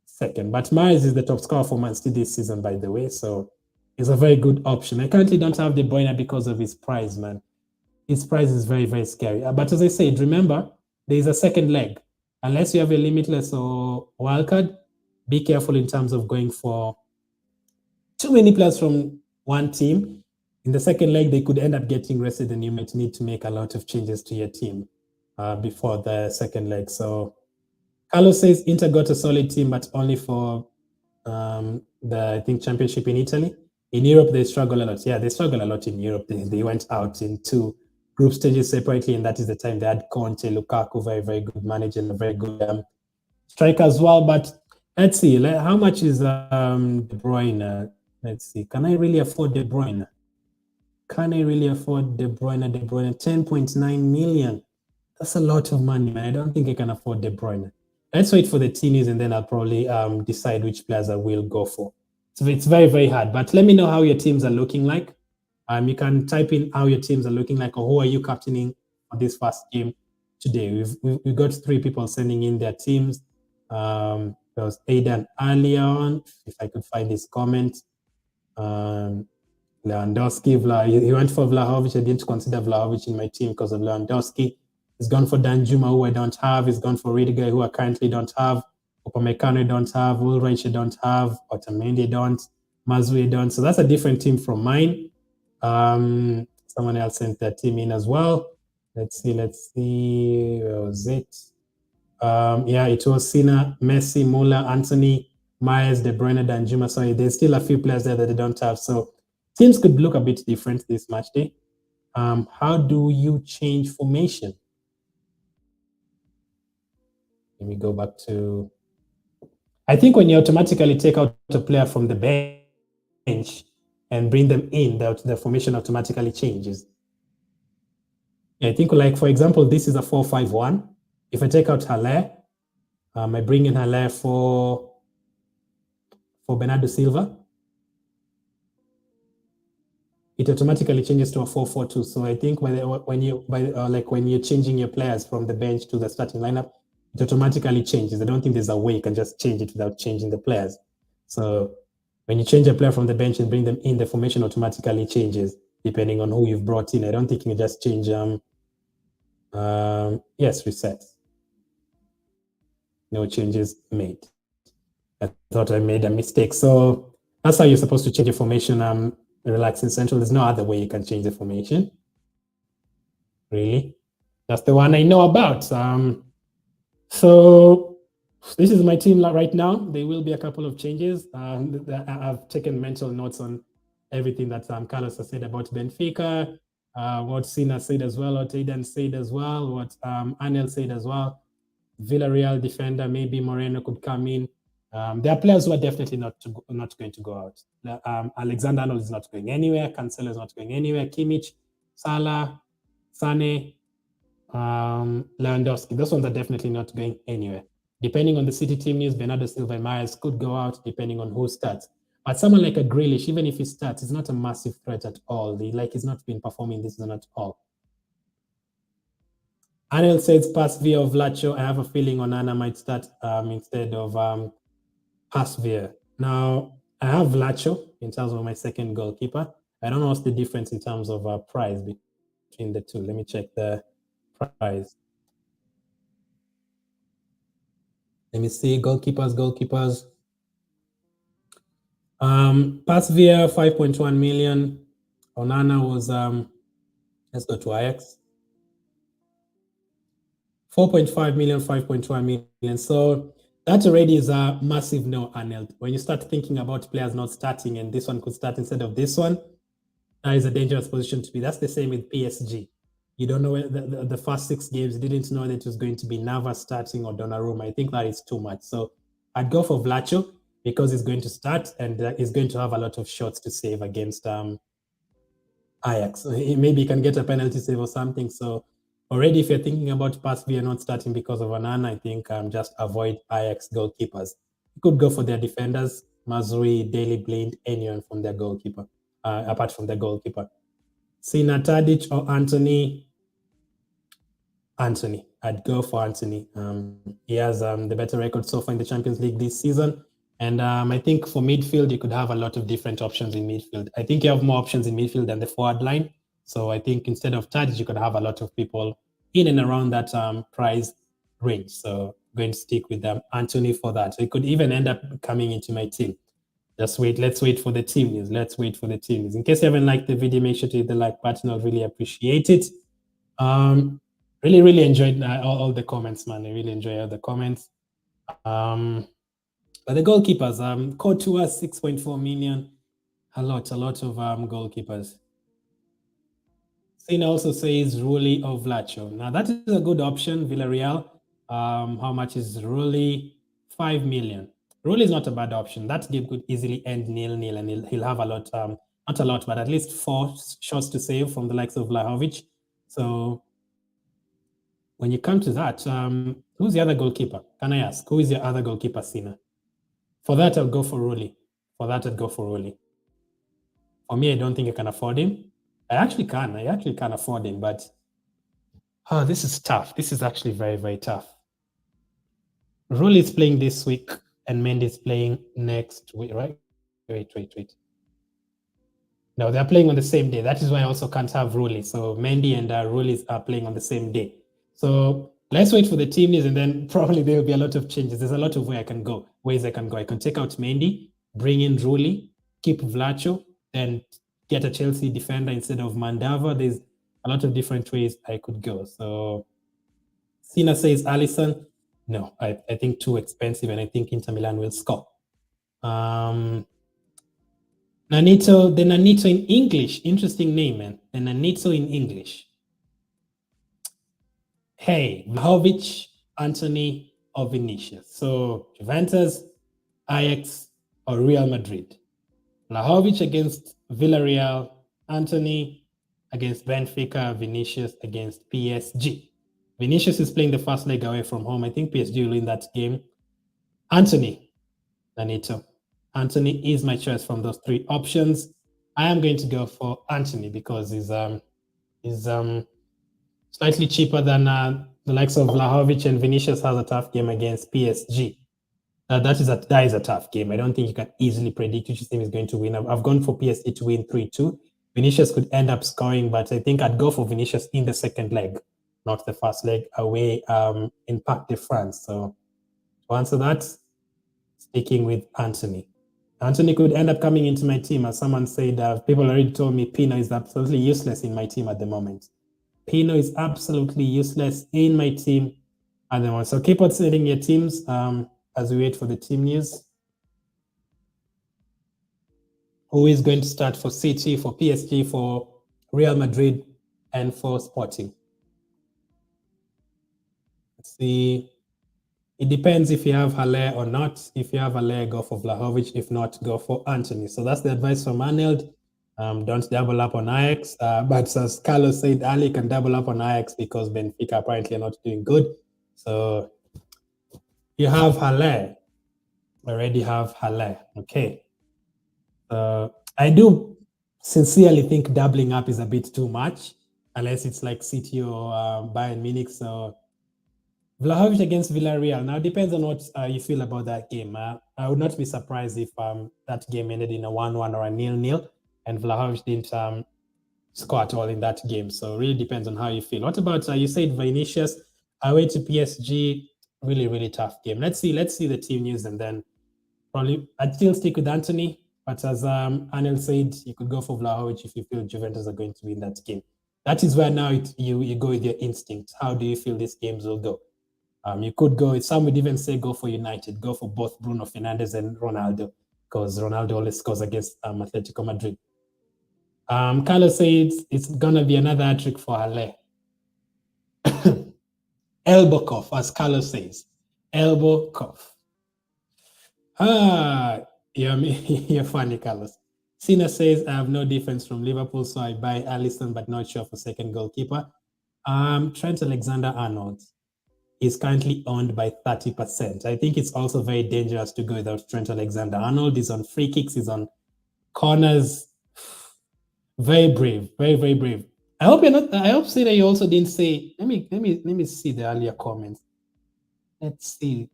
second. But Mahrez is the top scorer for Man City this season, by the way, so it's a very good option. I currently don't have De Bruyne because of his price, man. His price is very, very scary. But as I said, remember, there is a second leg. Unless you have a limitless or wildcard, be careful in terms of going for too many players from one team. In the second leg, they could end up getting rested, and you might need to make a lot of changes to your team before the second leg. So Carlos says Inter got a solid team, but only for the championship in Italy. In Europe, they struggle a lot. Yeah, they struggle a lot in Europe. They went out in 2 group stages separately, and that is the time they had Conte, Lukaku, very, very good manager and a very good striker as well. But let's see, how much is De Bruyne? Let's see, can I really afford De Bruyne? Can I really afford De Bruyne? De Bruyne, 10.9 million. That's a lot of money, man. I don't think I can afford De Bruyne. Let's wait for the team news, and then I'll probably decide which players I will go for. So it's very, very hard. But let me know how your teams are looking like. You can type in how your teams are looking like, or who are you captaining for this first game today. We've got 3 people sending in their teams. There was Aidan earlier on, if I could find his comment. Lewandowski, he went for Vlahovic. I didn't consider Vlahovic in my team because of Lewandowski. He's gone for Danjuma, who I don't have. He's gone for Riediger, who I currently don't have. Upamecano don't have. Ulreich don't have. Otamendi don't. Mazui don't. So that's a different team from mine. Someone else sent their team in as well. Let's see. Where was it? Yeah, it was Sina, Messi, Muller, Anthony, Myers, De Bruyne, Danjuma. Sorry, there's still a few players there that they don't have. So teams could look a bit different this match day. How do you change formation? Let me go back to... I think when you automatically take out a player from the bench and bring them in, the formation automatically changes. I think, like, for example, this is a 4-5-1. If I take out Haller, I bring in Haller for Bernardo Silva, it automatically changes to a 4-4-2. So I think when you're changing your players from the bench to the starting lineup, it automatically changes. I don't think there's a way you can just change it without changing the players. So when you change a player from the bench and bring them in, the formation automatically changes depending on who you've brought in. I don't think you can just change. Yes, reset. No changes made. I thought I made a mistake. So that's how you're supposed to change your formation. Relaxing central. There's no other way you can change the formation. Really, that's the one I know about. So this is my team right now. There will be a couple of changes. I've taken mental notes on everything that Carlos has said about Benfica, what Sina said as well, what Aidan said as well, what Anel said as well. Villarreal defender, maybe Moreno could come in. There are players who are definitely not going to go out. Alexander Arnold is not going anywhere. Cancelo is not going anywhere. Kimmich, Salah, Sane, Lewandowski. Those ones are definitely not going anywhere. Depending on the City team news, Bernardo Silva and Myers could go out depending on who starts. But someone like a Grealish, even if he starts, is not a massive threat at all. He's not been performing this season at all. Anel says pass via Vlacho. I have a feeling Onana might start instead of pass via. Now, I have Vlacho in terms of my second goalkeeper. I don't know what's the difference in terms of price between the two. Let me check the price. Let me see. Goalkeepers. Pass via 5.1 million. Onana was let's go to Ajax. 4.5 million, 5.1 million. So that already is a massive no, Arnold. When you start thinking about players not starting and this one could start instead of this one, that is a dangerous position to be. That's the same with PSG. You don't know the first 6 games, you didn't know that it was going to be Navas starting or Donnarumma. I think that is too much. So I'd go for Vlacho because he's going to start and he's going to have a lot of shots to save against Ajax. Maybe he can get a penalty save or something. So already, if you're thinking about pass via not starting because of Onana, I think just avoid Ajax goalkeepers. You could go for their defenders, Mazuri, Daily Blind, anyone from their goalkeeper, apart from their goalkeeper. Sina Tadic or Anthony. I'd go for Anthony. He has the better record so far in the Champions League this season. And I think for midfield, you could have a lot of different options in midfield. I think you have more options in midfield than the forward line. So I think instead of Tadic, you could have a lot of people in and around that price range. So I'm going to stick with Anthony for that. So it could even end up coming into my team. Just wait. Let's wait for the team news. In case you haven't liked the video, make sure to hit the like button. I'll really appreciate it. Really enjoyed all the comments, man. I really enjoy all the comments. But the goalkeepers, Courtois 6.4 million. A lot of goalkeepers. Sina also says Rulli or Vlacho. Now that is a good option. Villarreal. How much is Rulli? 5 million. Rulli is not a bad option. That game could easily end 0-0, and he'll have a lot, not a lot, but at least 4 shots to save from the likes of Vlahovic. So when you come to that, who's the other goalkeeper? Can I ask? Who is your other goalkeeper, Sina? For that, I'll go for Rulli. For me, I don't think I can afford him. I actually can afford him, but this is tough. This is actually very, very tough. Rulli is playing this week, and Mendy is playing next week, right? Wait. No, they're playing on the same day. That is why I also can't have Rulli. So Mendy and Rulli are playing on the same day. So let's wait for the team news, and then probably there will be a lot of changes. There's a lot of ways I can go. I can take out Mendy, bring in Rulli, keep Vlacho, and get a Chelsea defender instead of Mandava. There's a lot of different ways I could go. So Sina says Alisson. No, I think too expensive, and I think Inter Milan will score. Nanito, the Nanito in English. Interesting name, man. The Nanito in English. Hey, Vlahovic, Antony, or Vinicius. So Juventus, Ajax, or Real Madrid. Vlahovic against Villarreal, Antony against Benfica, Vinicius against PSG. Vinicius is playing the first leg away from home. I think PSG will win that game. Antony, Nanito. Antony is my choice from those three options. I am going to go for Antony because he's slightly cheaper than the likes of Vlahovic, and Vinicius has a tough game against PSG. That is a tough game. I don't think you can easily predict which team is going to win. I've gone for PSG to win 3-2. Vinicius could end up scoring, but I think I'd go for Vinicius in the second leg, not the first leg away in Parc de France. So to answer that, sticking with Antony. Antony could end up coming into my team. As someone said, people already told me Pino is absolutely useless in my team at the moment. Pino is absolutely useless in my team at the moment. So keep on setting your teams as we wait for the team news. Who is going to start for City, for PSG, for Real Madrid, and for Sporting? Let's see. It depends if you have Haller or not. If you have Haller, go for Vlahovic. If not, go for Antony. So that's the advice from Arnold. Don't double up on Ajax. But as Carlos said, Ali can double up on Ajax because Benfica apparently are not doing good. So you have Haller. Already have Haller. Okay. I do sincerely think doubling up is a bit too much, unless it's like City or Bayern Munich. So Vlahovic against Villarreal. Now, it depends on what you feel about that game. I would not be surprised if that game ended in a 1-1 or a 0-0, and Vlahovic didn't score at all in that game. So it really depends on how you feel. What about, you said Vinicius, away to PSG, really, really tough game. Let's see the team news, and then probably I'd still stick with Antony. But as Anel said, you could go for Vlahovic if you feel Juventus are going to win that game. That is where now you go with your instinct. How do you feel these games will go? You could go, some would even say go for United, go for both Bruno Fernandes and Ronaldo, because Ronaldo always scores against Atletico Madrid. Carlos says it's going to be another hat-trick for Haller. Elbow cough, as Carlos says. Elbow cough. You're funny, Carlos. Sina says, I have no defense from Liverpool, so I buy Alisson, but not sure for second goalkeeper. Trent Alexander-Arnold is currently owned by 30%. I think it's also very dangerous to go without Trent Alexander-Arnold. He's on free kicks, he's on corners. Very brave, very, very brave. I hope Sina, you also didn't say, let me see the earlier comments. Let's see.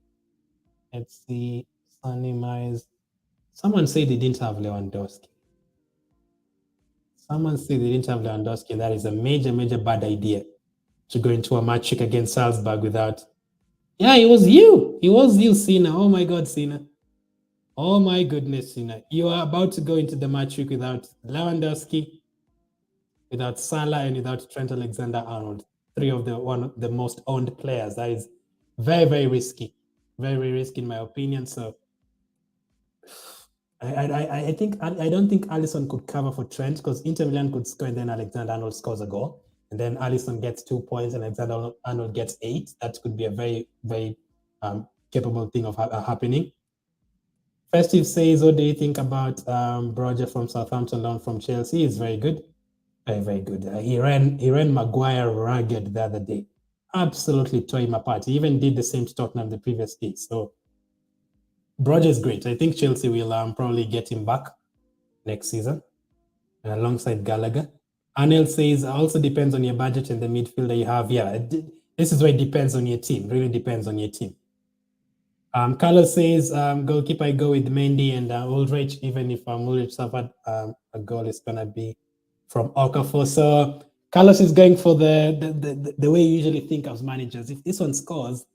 Sunny Mize. Someone said they didn't have Lewandowski. That is a major, major bad idea to go into a match against Salzburg without. Yeah, it was you. It was you, Sina. Oh my God, Sina. Oh my goodness, Sina. You are about to go into the match week without Lewandowski, without Salah, and without Trent Alexander-Arnold. Three of the most owned players. That is very, very risky. Very, very risky in my opinion. So I don't think Alisson could cover for Trent, because Inter Milan could score and then Alexander-Arnold scores a goal, and then Alisson gets 2 points and Alexander-Arnold gets 8. That could be a very, very capable thing of happening. Festive says, what do you think about Broja from Southampton loan from Chelsea? He's very good. Very, very good. He ran Maguire ragged the other day. absolutely tore him apart. He even did the same to Tottenham the previous day. So Broja is great. I think Chelsea will probably get him back next season alongside Gallagher. Anel says also depends on your budget and the midfielder you have. Yeah, this is where it depends on your team. Really depends on your team. Carlos says goalkeeper, I go with Mendy and Ulrich, even if Ulrich suffered a goal, it's gonna be from Okafor. So Carlos is going for the way you usually think as managers. If this one scores,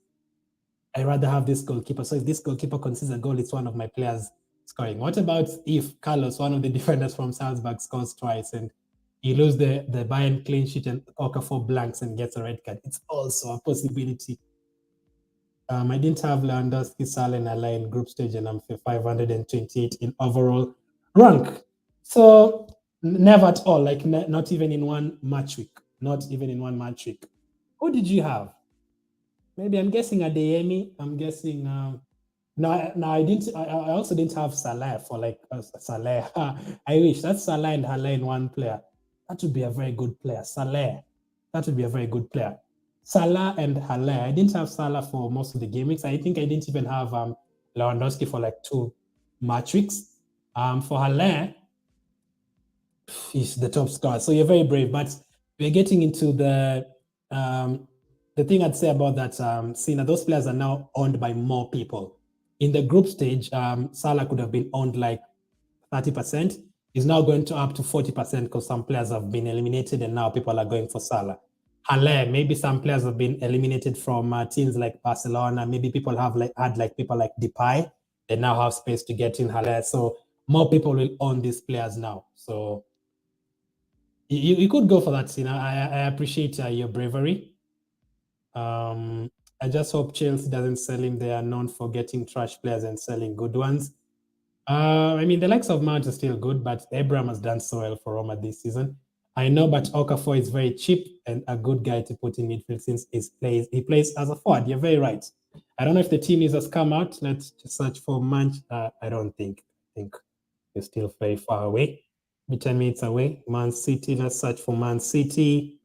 I'd rather have this goalkeeper. So if this goalkeeper concedes a goal, it's one of my players scoring. What about if Carlos, one of the defenders from Salzburg, scores twice and you lose the Bayern clean sheet and Okafor blanks and gets a red card? It's also a possibility. I didn't have Lewandowski, Salah, and Alai in group stage, and I'm 528 in overall rank. So never at all, like not even in one match week. Not even in one match week. Who did you have? Maybe I'm guessing Adeyemi. I'm guessing. No, I didn't. I also didn't have Salah for like Salah. I wish that's Salah and Haller in one player. That would be a very good player. Salah. That would be a very good player. Salah and Haller. I didn't have Salah for most of the game weeks. I think I didn't even have Lewandowski for like 2 match weeks. For Haller, he's the top scorer. So you're very brave. But we're getting into the thing I'd say about that, Sina, those players are now owned by more people. In the group stage, Salah could have been owned like 30%. Is now going to up to 40% because some players have been eliminated and now people are going for Salah. Haller, maybe some players have been eliminated from teams like Barcelona. Maybe people have had people like Depay. They now have space to get in Haller. So more people will own these players now. So you could go for that, Sina. I appreciate your bravery. I just hope Chelsea doesn't sell him. They are known for getting trash players and selling good ones. I mean, the likes of Mount are still good, but Abraham has done so well for Roma this season. I know, but Okafor is very cheap and a good guy to put in midfield since he plays as a forward. You're very right. I don't know if the team news has come out. Let's just search for I don't think. I think we're still very far away. Be 10 minutes away. Man City. Let's search for Man City.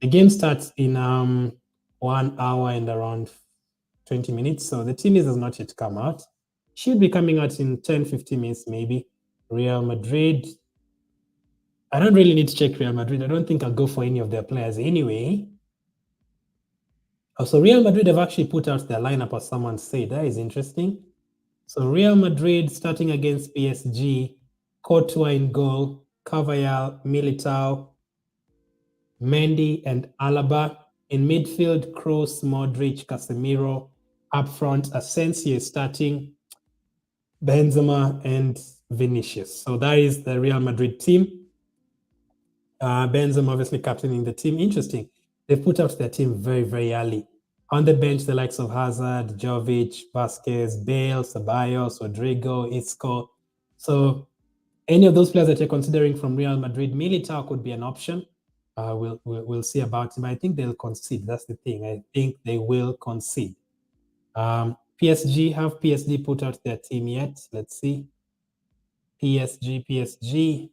The game starts in 1 hour and around 20 minutes. So the team news has not yet come out. Should be coming out in 10, 15 minutes, maybe. Real Madrid. I don't really need to check Real Madrid. I don't think I'll go for any of their players anyway. Oh, so Real Madrid have actually put out their lineup, as someone said. That is interesting. So Real Madrid starting against PSG, Courtois in goal, Carvajal, Militao, Mendy, and Alaba. In midfield, Kroos, Modric, Casemiro. Up front, Asensio is starting, Benzema, and Vinicius. So that is the Real Madrid team. Benzema obviously captaining the team. Interesting. They put out their team very, very early. On the bench, the likes of Hazard, Jovic, Vasquez, Bale, Ceballos, Rodrigo, Isco. So any of those players that you're considering from Real Madrid, Militao could be an option. We'll see about him. I think they'll concede. That's the thing. I think they will concede. PSG, have PSG put out their team yet? Let's see. PSG.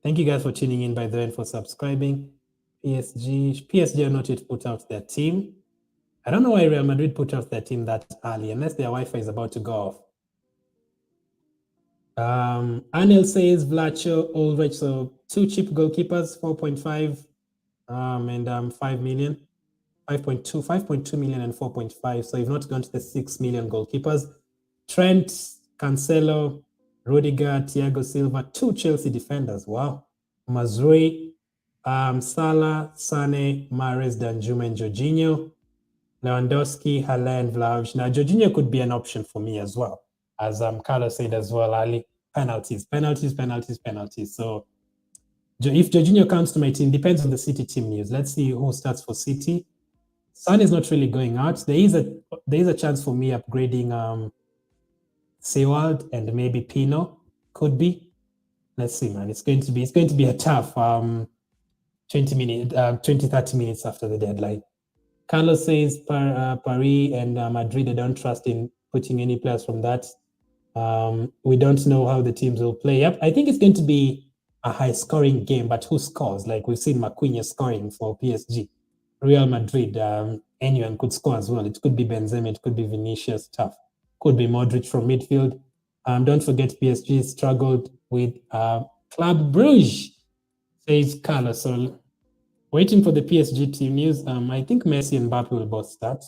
Thank you guys for tuning in, by the way, and for subscribing. PSG are not yet put out their team. I don't know why Real Madrid put out their team that early, unless their Wi-Fi is about to go off. Anil says Vlacho, Ulrich, so 2 cheap goalkeepers, 4.5 and 5 million, 5.2 million and 4.5. So you've not gone to the 6 million goalkeepers. Trent, Cancelo, Rudiger, Thiago Silva, 2 Chelsea defenders. Wow. Mazrui, Salah, Sane, Mahrez, Danjuma, and Jorginho. Lewandowski, Haller, and Vlahovic. Now, Jorginho could be an option for me as well. As Carlos said as well, Ali, penalties. So if Jorginho comes to my team, depends on the City team news. Let's see who starts for City. Son is not really going out. There is a chance for me upgrading Seward and maybe Pino. Could be. Let's see, man. It's going to be a tough 20 30 minutes after the deadline. Carlos says Paris and Madrid, they don't trust in putting any players from that. We don't know how the teams will play. Yep, I think it's going to be a high-scoring game, but who scores? Like we've seen Maquinha scoring for PSG. Real Madrid, anyone could score as well. It could be Benzema, it could be Vinicius, tough. Could be Modric from midfield. Don't forget PSG struggled with Club Brugge, says Carlos. So waiting for the PSG team news. I think Messi and Mbappe will both start.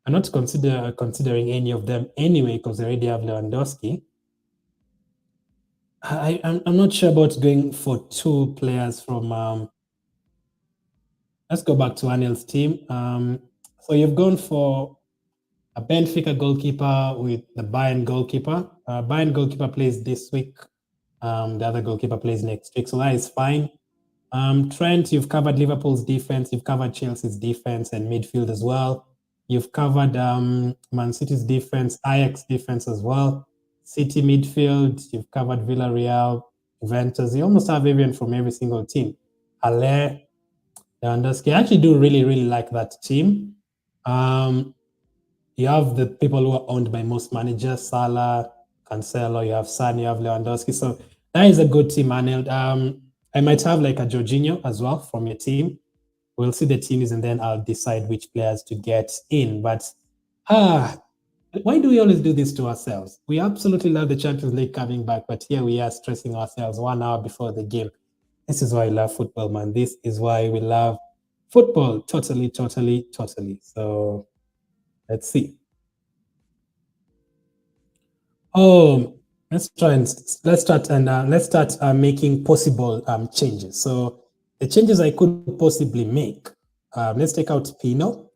I'm not considering any of them anyway because they already have Lewandowski. I'm not sure about going for two players from. Let's go back to Anil's team. So you've gone for a Benfica goalkeeper with the Bayern goalkeeper. Bayern goalkeeper plays this week. The other goalkeeper plays next week, so that is fine. Trent, you've covered Liverpool's defense, you've covered Chelsea's defense and midfield as well. You've covered Man City's defense, Ajax defense as well. City midfield, you've covered Villarreal, Juventus. You almost have everyone from every single team. Haller, Lewandowski. I actually do really like that team. You have the people who are owned by most managers, Salah, Cancelo, you have Son, you have Lewandowski. So that is a good team, Arnold. I might have like a Jorginho as well from your team. We'll see the teams and then I'll decide which players to get in. But why do we always do this to ourselves? We absolutely love the Champions League coming back, but here we are stressing ourselves 1 hour before the game. This is why I love football, man. This is why we love football. Totally. So let's see. Let's start making possible changes. So the changes I could possibly make. Let's take out Pino.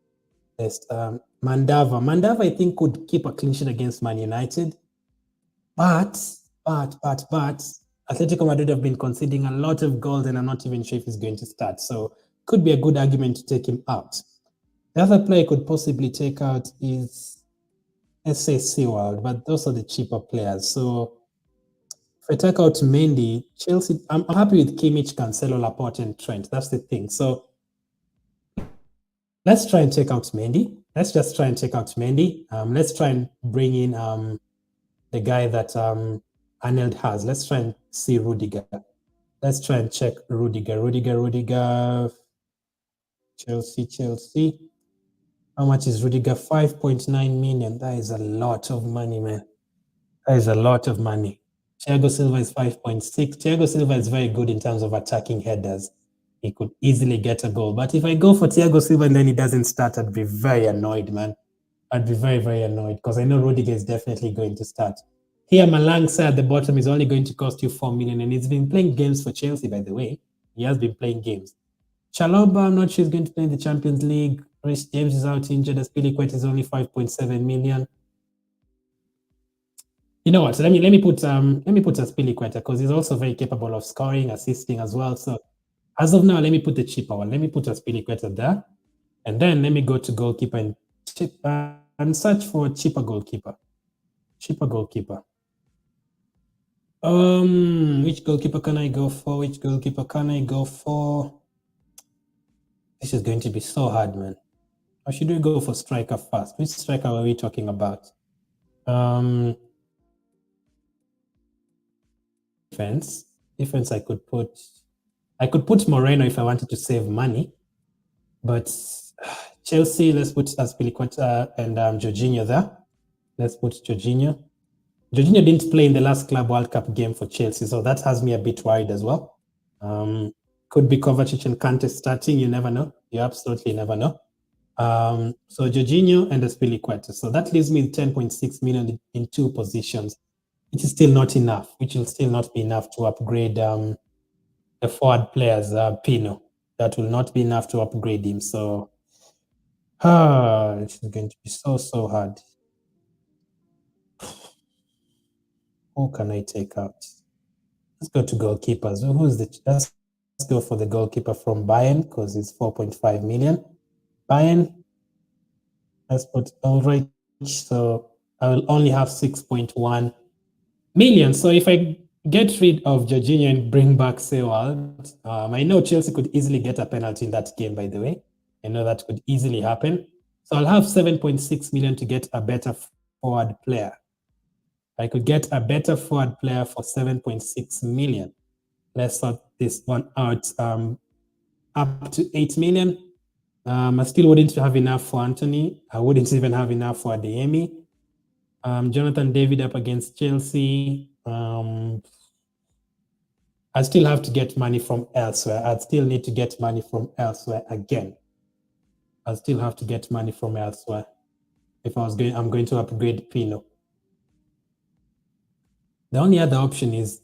Let's Mandava. Mandava, I think, could keep a clean sheet against Man United. But Atletico Madrid have been conceding a lot of goals, and I'm not even sure if he's going to start. So could be a good argument to take him out. The other player I could possibly take out is, let's say, Seward, but those are the cheaper players. So if I take out Mendy, Chelsea, I'm happy with Kimmich, Cancelo, Laporte, and Trent. That's the thing. So let's try and take out Mendy. Let's just try and take out Mendy. Let's try and bring in the guy that Arnold has. Let's try and see Rudiger. Let's try and check Rudiger. Chelsea. How much is Rudiger? 5.9 million. That is a lot of money, man. That is a lot of money. Thiago Silva is 5.6. Thiago Silva is very good in terms of attacking headers. He could easily get a goal. But if I go for Thiago Silva and then he doesn't start, I'd be very annoyed, man. I'd be very annoyed because I know Rudiger is definitely going to start. Here, Malangsa at the bottom is only going to cost you 4 million, and he's been playing games for Chelsea, by the way. He has been playing games. Chalobah, I'm not sure he's going to play in the Champions League. Rich James is out injured. Aspilicueta is only 5.7 million. You know what? So let me put Aspilicueta because he's also very capable of scoring, assisting as well. So as of now, let me put the cheaper one. Let me put Aspilicueta there, and then let me go to goalkeeper and search for a cheaper goalkeeper. Which goalkeeper can I go for? This is going to be so hard, man. Or should we go for striker first? Which striker are we talking about? Defense. I could put Moreno if I wanted to save money, but Chelsea, let's put Aspilicueta and Jorginho there. Let's put Jorginho. Jorginho didn't play in the last Club World Cup game for Chelsea, so that has me a bit worried as well. Could be Kovacic and Kante starting. You never know. You absolutely never know. So Jorginho and Aspilicueta. So that leaves me 10.6 million in two positions, which is still not enough. Which will still not be enough to upgrade the forward players. Pino. That will not be enough to upgrade him. So this is going to be so hard. Who can I take out? Let's go to goalkeepers. Let's go for the goalkeeper from Bayern because it's 4.5 million. Bayern, let's put Ulrich. So I will only have 6.1 million. So if I get rid of Jorginho and bring back Seward, I know Chelsea could easily get a penalty in that game, by the way. I know that could easily happen. So I'll have 7.6 million to get a better forward player. I could get a better forward player for 7.6 million. Let's sort this one out. Up to 8 million. I still wouldn't have enough for Anthony. I wouldn't even have enough for Adeyemi. Jonathan David up against Chelsea. I still have to get money from elsewhere. I'd still need to get money from elsewhere again. I still have to get money from elsewhere. If I'm going to upgrade Pino. The only other option is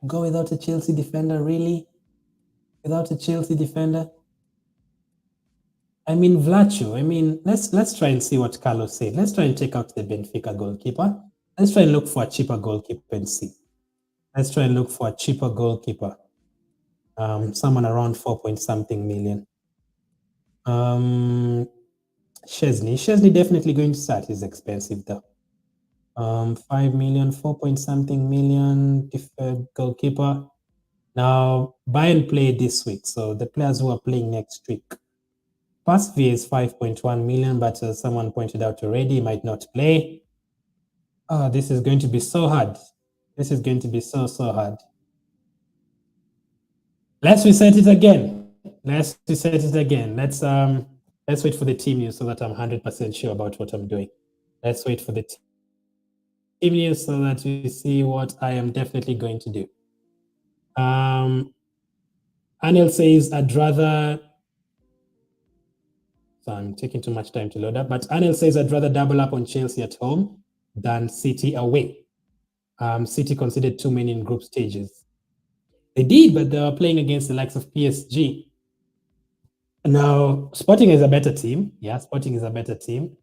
go without a Chelsea defender, really? Without a Chelsea defender? I mean, Vlacho. I mean, let's try and see what Carlos said. Let's try and take out the Benfica goalkeeper. Let's try and look for a cheaper goalkeeper and see. Let's try and look for a cheaper goalkeeper. Someone around 4-point-something million. Chesney definitely going to start. He's expensive though. 5 million, 4-point-something million goalkeeper. Now, Bayern play this week, so the players who are playing next week. Pasveer is 5.1 million, but as someone pointed out already, he might not play. Oh, this is going to be so hard. This is going to be so hard. Let's reset it again. Let's wait for the team news so that I'm 100% sure about what I'm doing. Let's wait for the team news so that we see what I am definitely going to do. Anil says, I'd rather... So I'm taking too much time to load up, but Anil says, I'd rather double up on Chelsea at home than City away. City considered too many in group stages. They did, but they were playing against the likes of PSG. Now, Sporting is a better team. Yeah, Sporting is a better team.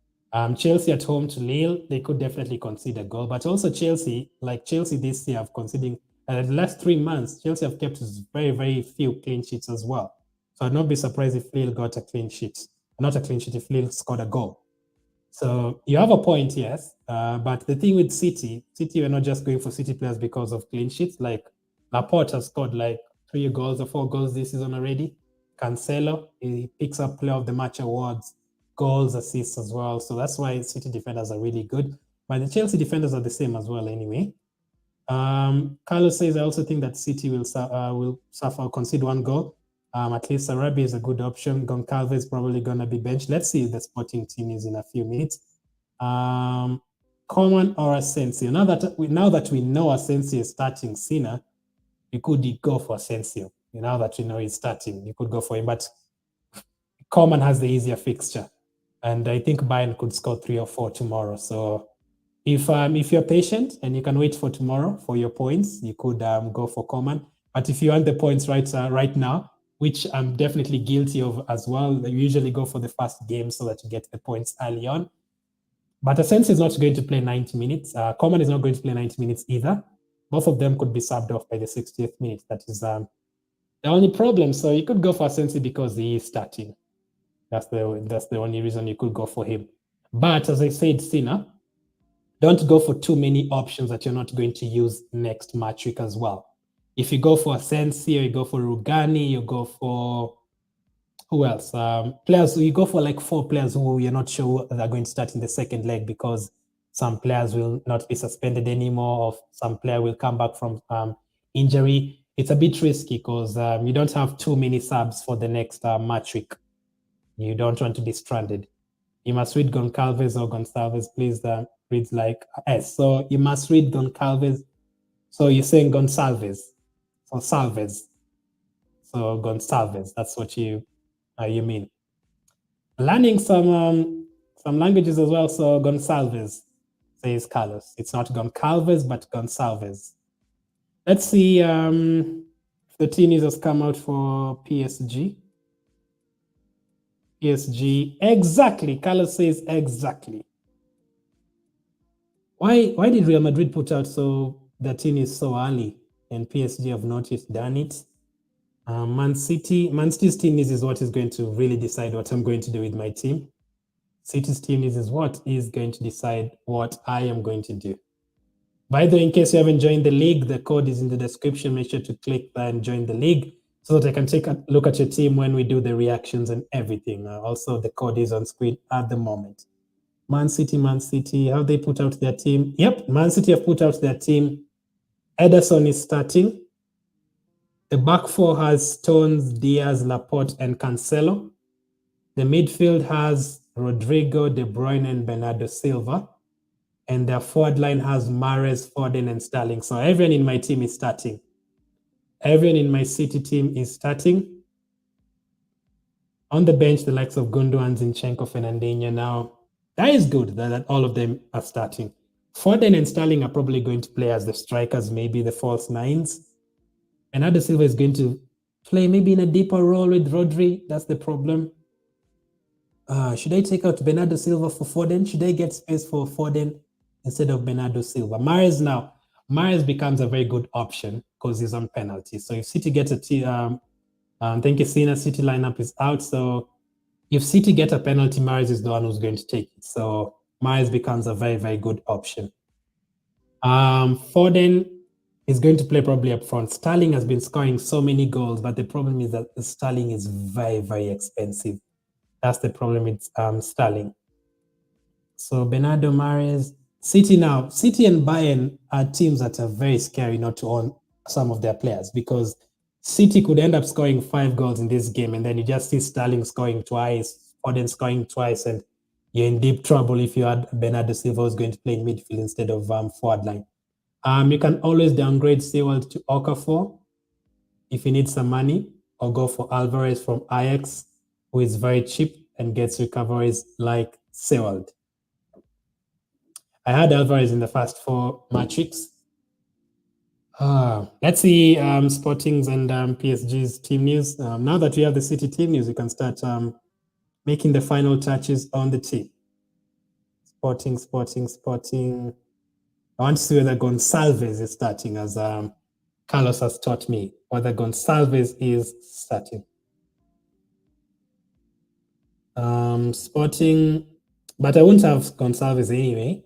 Chelsea at home to Lille, they could definitely concede a goal. But also Chelsea this year have conceding, the last 3 months, Chelsea have kept very, very few clean sheets as well. So I'd not be surprised if Lille got a clean sheet. Not a clean sheet, if Lille scored a goal. So you have a point, yes. But the thing with City, we're not just going for City players because of clean sheets. Like Laporte has scored like 3 goals or 4 goals this season already. Cancelo, he picks up player of the match awards, goals, assists as well. So that's why City defenders are really good. But the Chelsea defenders are the same as well anyway. Carlos says, I also think that City will suffer, concede 1 goal. At least Sarabia is a good option. Goncalves is probably going to be benched. Let's see if the Sporting team is in a few minutes. Coman or Asensio. Now that we know Asensio is starting Sina, you could go for Asensio. Now that we know he's starting, you could go for him. But Coman has the easier fixture. And I think Bayern could score 3 or 4 tomorrow. So if you're patient and you can wait for tomorrow for your points, you could go for Coman. But if you want the points right now, which I'm definitely guilty of as well, you usually go for the first game so that you get the points early on. But Asensio is not going to play 90 minutes. Coman is not going to play 90 minutes either. Both of them could be subbed off by the 60th minute. That is the only problem. So you could go for Asensio because he is starting. That's the only reason you could go for him. But as I said, Sina, don't go for too many options that you're not going to use next match week as well. If you go for Asensio, you go for Rugani, you go for who else? Players, you go for like 4 players who you're not sure they're going to start in the second leg because some players will not be suspended anymore, or some player will come back from injury. It's a bit risky because you don't have too many subs for the next match week. You don't want to be stranded. You must read Goncalves or Gonçalves, please. Reads like S. So you must read Goncalves. So you're saying Gonçalves. So Salves. So Gonçalves. That's what you mean. Learning some languages as well. So Gonçalves, says Carlos. It's not Goncalves, but Gonçalves. Let's see if the team news has come out for PSG. PSG, exactly. Carlos says exactly. Why did Real Madrid put out so the team is so early and PSG have not yet done it? Man City's team news is what is going to really decide what I'm going to do with my team. City's team news is what is going to decide what I am going to do. By the way, in case you haven't joined the league, the code is in the description. Make sure to click that and join the league so that I can take a look at your team when we do the reactions and everything. Also, the code is on screen at the moment. Man City, have they put out their team? Yep, Man City have put out their team. Ederson is starting. The back 4 has Stones, Diaz, Laporte, and Cancelo. The midfield has Rodrigo, De Bruyne, and Bernardo Silva. And their forward line has Mahrez, Foden, and Sterling. So everyone in my team is starting. Everyone in my City team is starting. On the bench, the likes of Gundogan, Zinchenko, Fernandinho. Now, that is good that all of them are starting. Foden and Sterling are probably going to play as the strikers, maybe the false nines. Bernardo Silva is going to play maybe in a deeper role with Rodri. That's the problem. Should I take out Bernardo Silva for Foden? Should I get space for Foden instead of Bernardo Silva? Mahrez becomes a very good option because he's on penalty. So if City gets thank you, Sina. City lineup is out. So if City get a penalty, Mahrez is the one who's going to take it. So Mahrez becomes a very, very good option. Foden is going to play probably up front. Sterling has been scoring so many goals, but the problem is that Sterling is very, very expensive. That's the problem with Sterling. So Bernardo, Mahrez, City and Bayern are teams that are very scary not to own some of their players because City could end up scoring 5 goals in this game, and then you just see Sterling scoring twice, Foden scoring twice, and you're in deep trouble if you had Bernardo Silva who's going to play in midfield instead of forward line. You can always downgrade Sewell to Okafor if you need some money, or go for Alvarez from Ajax, who is very cheap and gets recoveries like Sewell. I had Alvarez in the first 4 match weeks. Let's see Sporting's and PSG's team news. Now that we have the City team news, we can start making the final touches on the team. Sporting. I want to see whether Gonçalves is starting, as Carlos has taught me, whether Gonçalves is starting. Sporting, but I won't have Gonçalves anyway.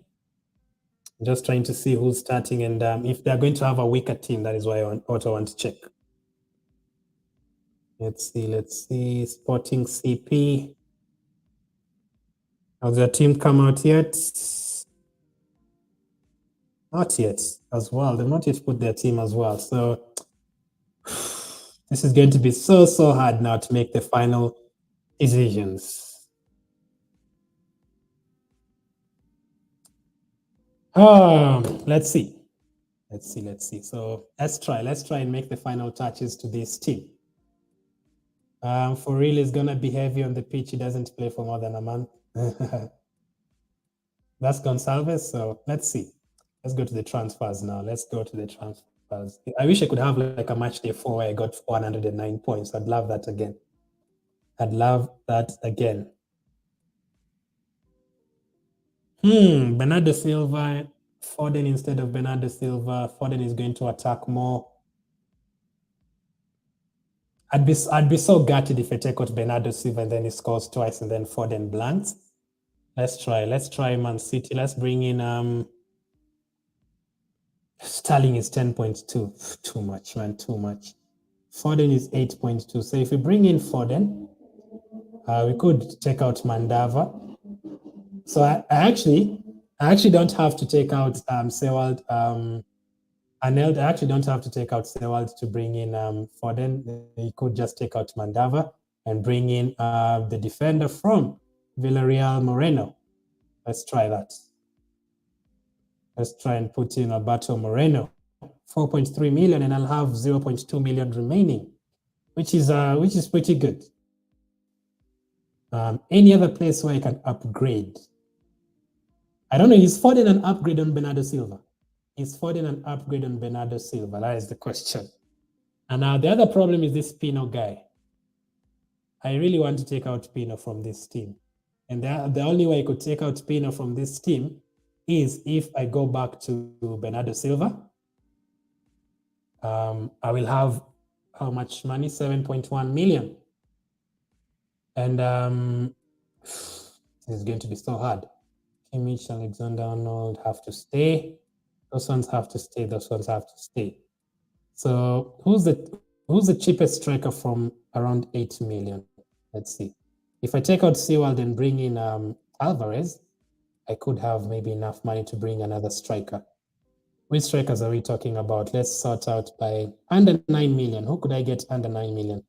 I'm just trying to see who's starting, and if they're going to have a weaker team, that is why I want to check. Let's see. Sporting CP. Has their team come out yet? Not yet as well. They've not yet put their team as well. So this is going to be so hard now to make the final decisions. Let's see. So let's try and make the final touches to this team. For real, it's gonna be heavy on the pitch. He doesn't play for more than a month. That's Gonçalves. So let's see. Let's go to the transfers now. I wish I could have like a match day 4 where I got 109 points. I'd love that again. Bernardo Silva, Foden instead of Bernardo Silva. Foden is going to attack more. I'd be so gutted if I take out Bernardo Silva and then he scores twice and then Foden blanks. Let's try Man City. Let's bring in Sterling is 10.2. Too much, man. Too much. Foden is 8.2. So if we bring in Foden, we could take out Mandava. So I actually don't have to take out Sewald. Arnold, I actually don't have to take out Sewald to bring in Foden. You could just take out Mandava and bring in the defender from Villarreal, Moreno. Let's try that. Let's try and put in Alberto Moreno, 4.3 million, and I'll have 0.2 million remaining, which is pretty good. Any other place where I can upgrade? I don't know. Is Foden an upgrade on Bernardo Silva? That is the question. And now the other problem is this Pino guy. I really want to take out Pino from this team. And the only way I could take out Pino from this team is if I go back to Bernardo Silva. I will have how much money? 7.1 million. And it's going to be so hard. Kimmich, Alexander-Arnold have to stay. Those ones have to stay. So who's the cheapest striker from around 8 million? Let's see. If I take out Sewald and bring in Alvarez, I could have maybe enough money to bring another striker. Which strikers are we talking about? Let's sort out by under 9 million. Who could I get under 9 million?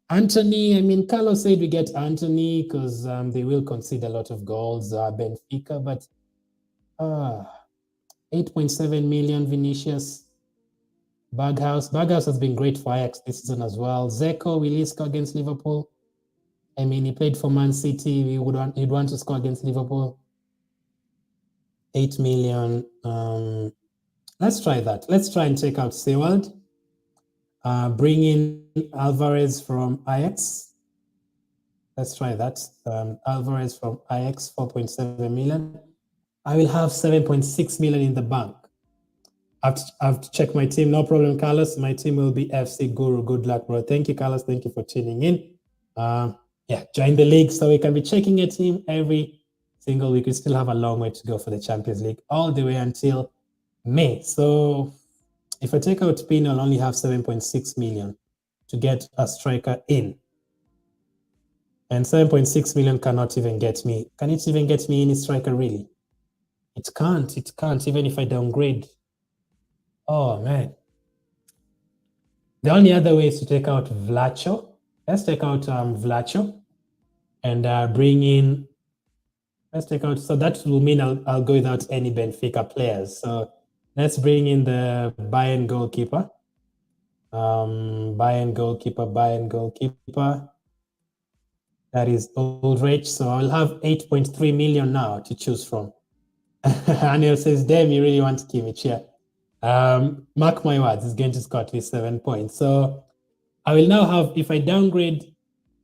Anthony, I mean, Carlos said we get Anthony because they will concede a lot of goals, Benfica, but 8.7 million Vinicius. Berghaus has been great for Ajax this season as well. Zeko, will he score against Liverpool? I mean, he played for Man City. He'd want to score against Liverpool. 8 million. Let's try that. Let's try and take out Seward. Bring in Alvarez from Ajax. Let's try that. Alvarez from Ajax, 4.7 million. I will have 7.6 million in the bank. I have to check my team. No problem, Carlos. My team will be FC Guru. Good luck, bro. Thank you, Carlos. Thank you for tuning in. Join the league so we can be checking your team every single week. We still have a long way to go for the Champions League, all the way until May. So if I take out Pino, I'll only have 7.6 million to get a striker in. And 7.6 million cannot even get me. Can it even get me any striker, really? It can't, even if I downgrade. Oh, man. The only other way is to take out Vlacho. Let's take out Vlacho and bring in, let's take out, so that will mean I'll go without any Benfica players. So let's bring in the Bayern goalkeeper. Bayern goalkeeper. That is Ulrich. So I'll have 8.3 million now to choose from. Anil says, damn, you really want Kimmich here. Mark my words, he's going to score at least 7 points. So I will now have, if I downgrade,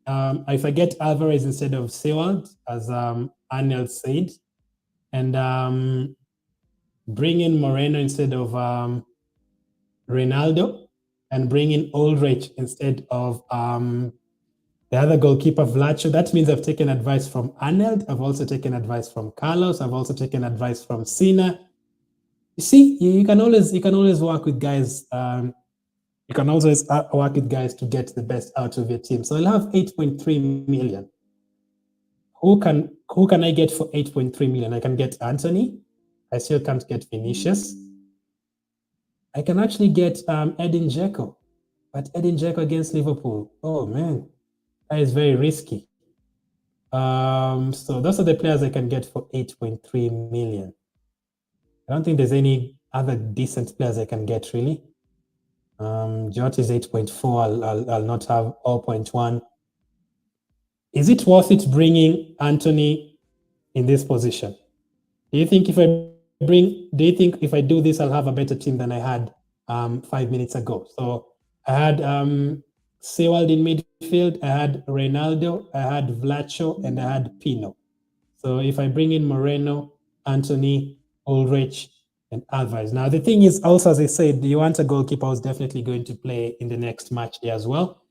if I get Alvarez instead of Seward, as Anil said, and bring in Moreno instead of Ronaldo, and bring in Ulrich instead of the other goalkeeper, Vlacho. That means I've taken advice from Arnold. I've also taken advice from Carlos. I've also taken advice from Sina. You see, you can always work with guys. You can always work with guys to get the best out of your team. So I'll have 8.3 million. Who can I get for 8.3 million? I can get Anthony. I still can't get Vinicius. I can actually get Edin Dzeko, but Edin Dzeko against Liverpool. Oh man, that is very risky. So those are the players I can get for 8.3 million. I don't think there's any other decent players I can get, really. Jot is 8.4. I'll not have 0.1. Is it worth it bringing Anthony in this position? Do you think if I do this, I'll have a better team than I had 5 minutes ago? So I had Sewald in midfield, I had Ronaldo, I had Vlacho, and I had Pino. So if I bring in Moreno, Anthony, Ulrich, and Alvarez. Now, the thing is also, as I said, you want a goalkeeper who's definitely going to play in the next match day as well.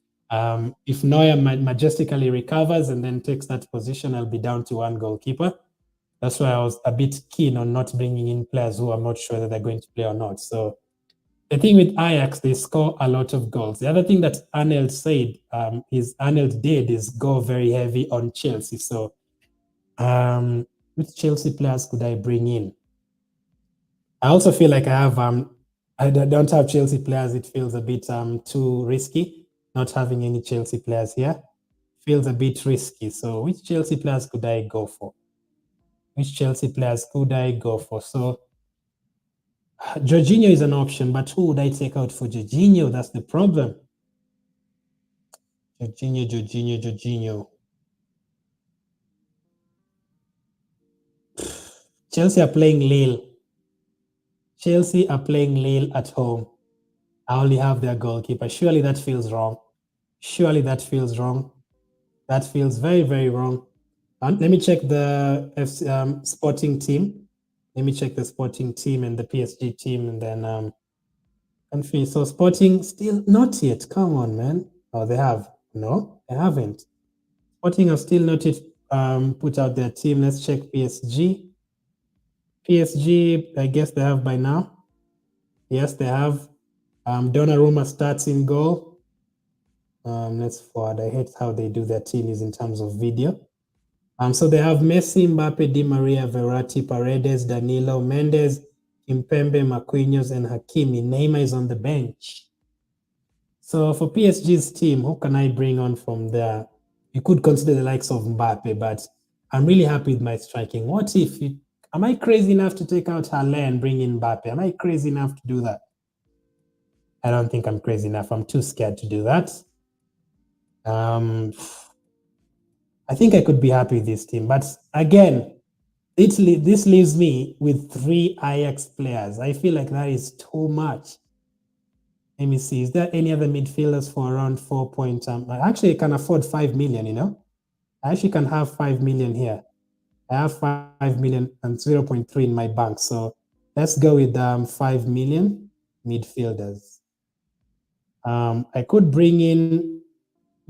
If Neuer majestically recovers and then takes that position, I'll be down to one goalkeeper. That's why I was a bit keen on not bringing in players who I'm not sure that they're going to play or not. So the thing with Ajax, they score a lot of goals. The other thing that Arnold said is go very heavy on Chelsea. So which Chelsea players could I bring in? I also feel like I don't have Chelsea players. It feels a bit too risky not having any Chelsea players here. Feels a bit risky. So which Chelsea players could I go for? So Jorginho is an option, but who would I take out for Jorginho? That's the problem. Jorginho. Chelsea are playing Lille. At home. I only have their goalkeeper. Surely that feels wrong. That feels very, very wrong. Let me check the Sporting team. Let me check the Sporting team and the PSG team, and then confused. So Sporting still not yet. Come on, man. Oh, they have. No, they haven't. Sporting have still not yet put out their team. Let's check PSG. PSG, I guess they have by now. Yes, they have. Donnarumma starts in goal. Let's forward. I hate how they do their teams in terms of video. So they have Messi, Mbappe, Di Maria, Verratti, Paredes, Danilo, Mendes, Kimpembe, Marquinhos, and Hakimi. Neymar is on the bench. So for PSG's team, who can I bring on from there? You could consider the likes of Mbappe, but I'm really happy with my striking. What if am I crazy enough to take out Halle and bring in Mbappe? Am I crazy enough to do that? I don't think I'm crazy enough. I'm too scared to do that. I think I could be happy with this team, but again, this leaves me with 3 Ajax players. I feel like that is too much. Let me see. Is there any other midfielders for around 4 points? Actually, I can afford 5 million, I actually can have 5 million here. I have 5 million and 0.3 in my bank. So let's go with 5 million midfielders. I could bring in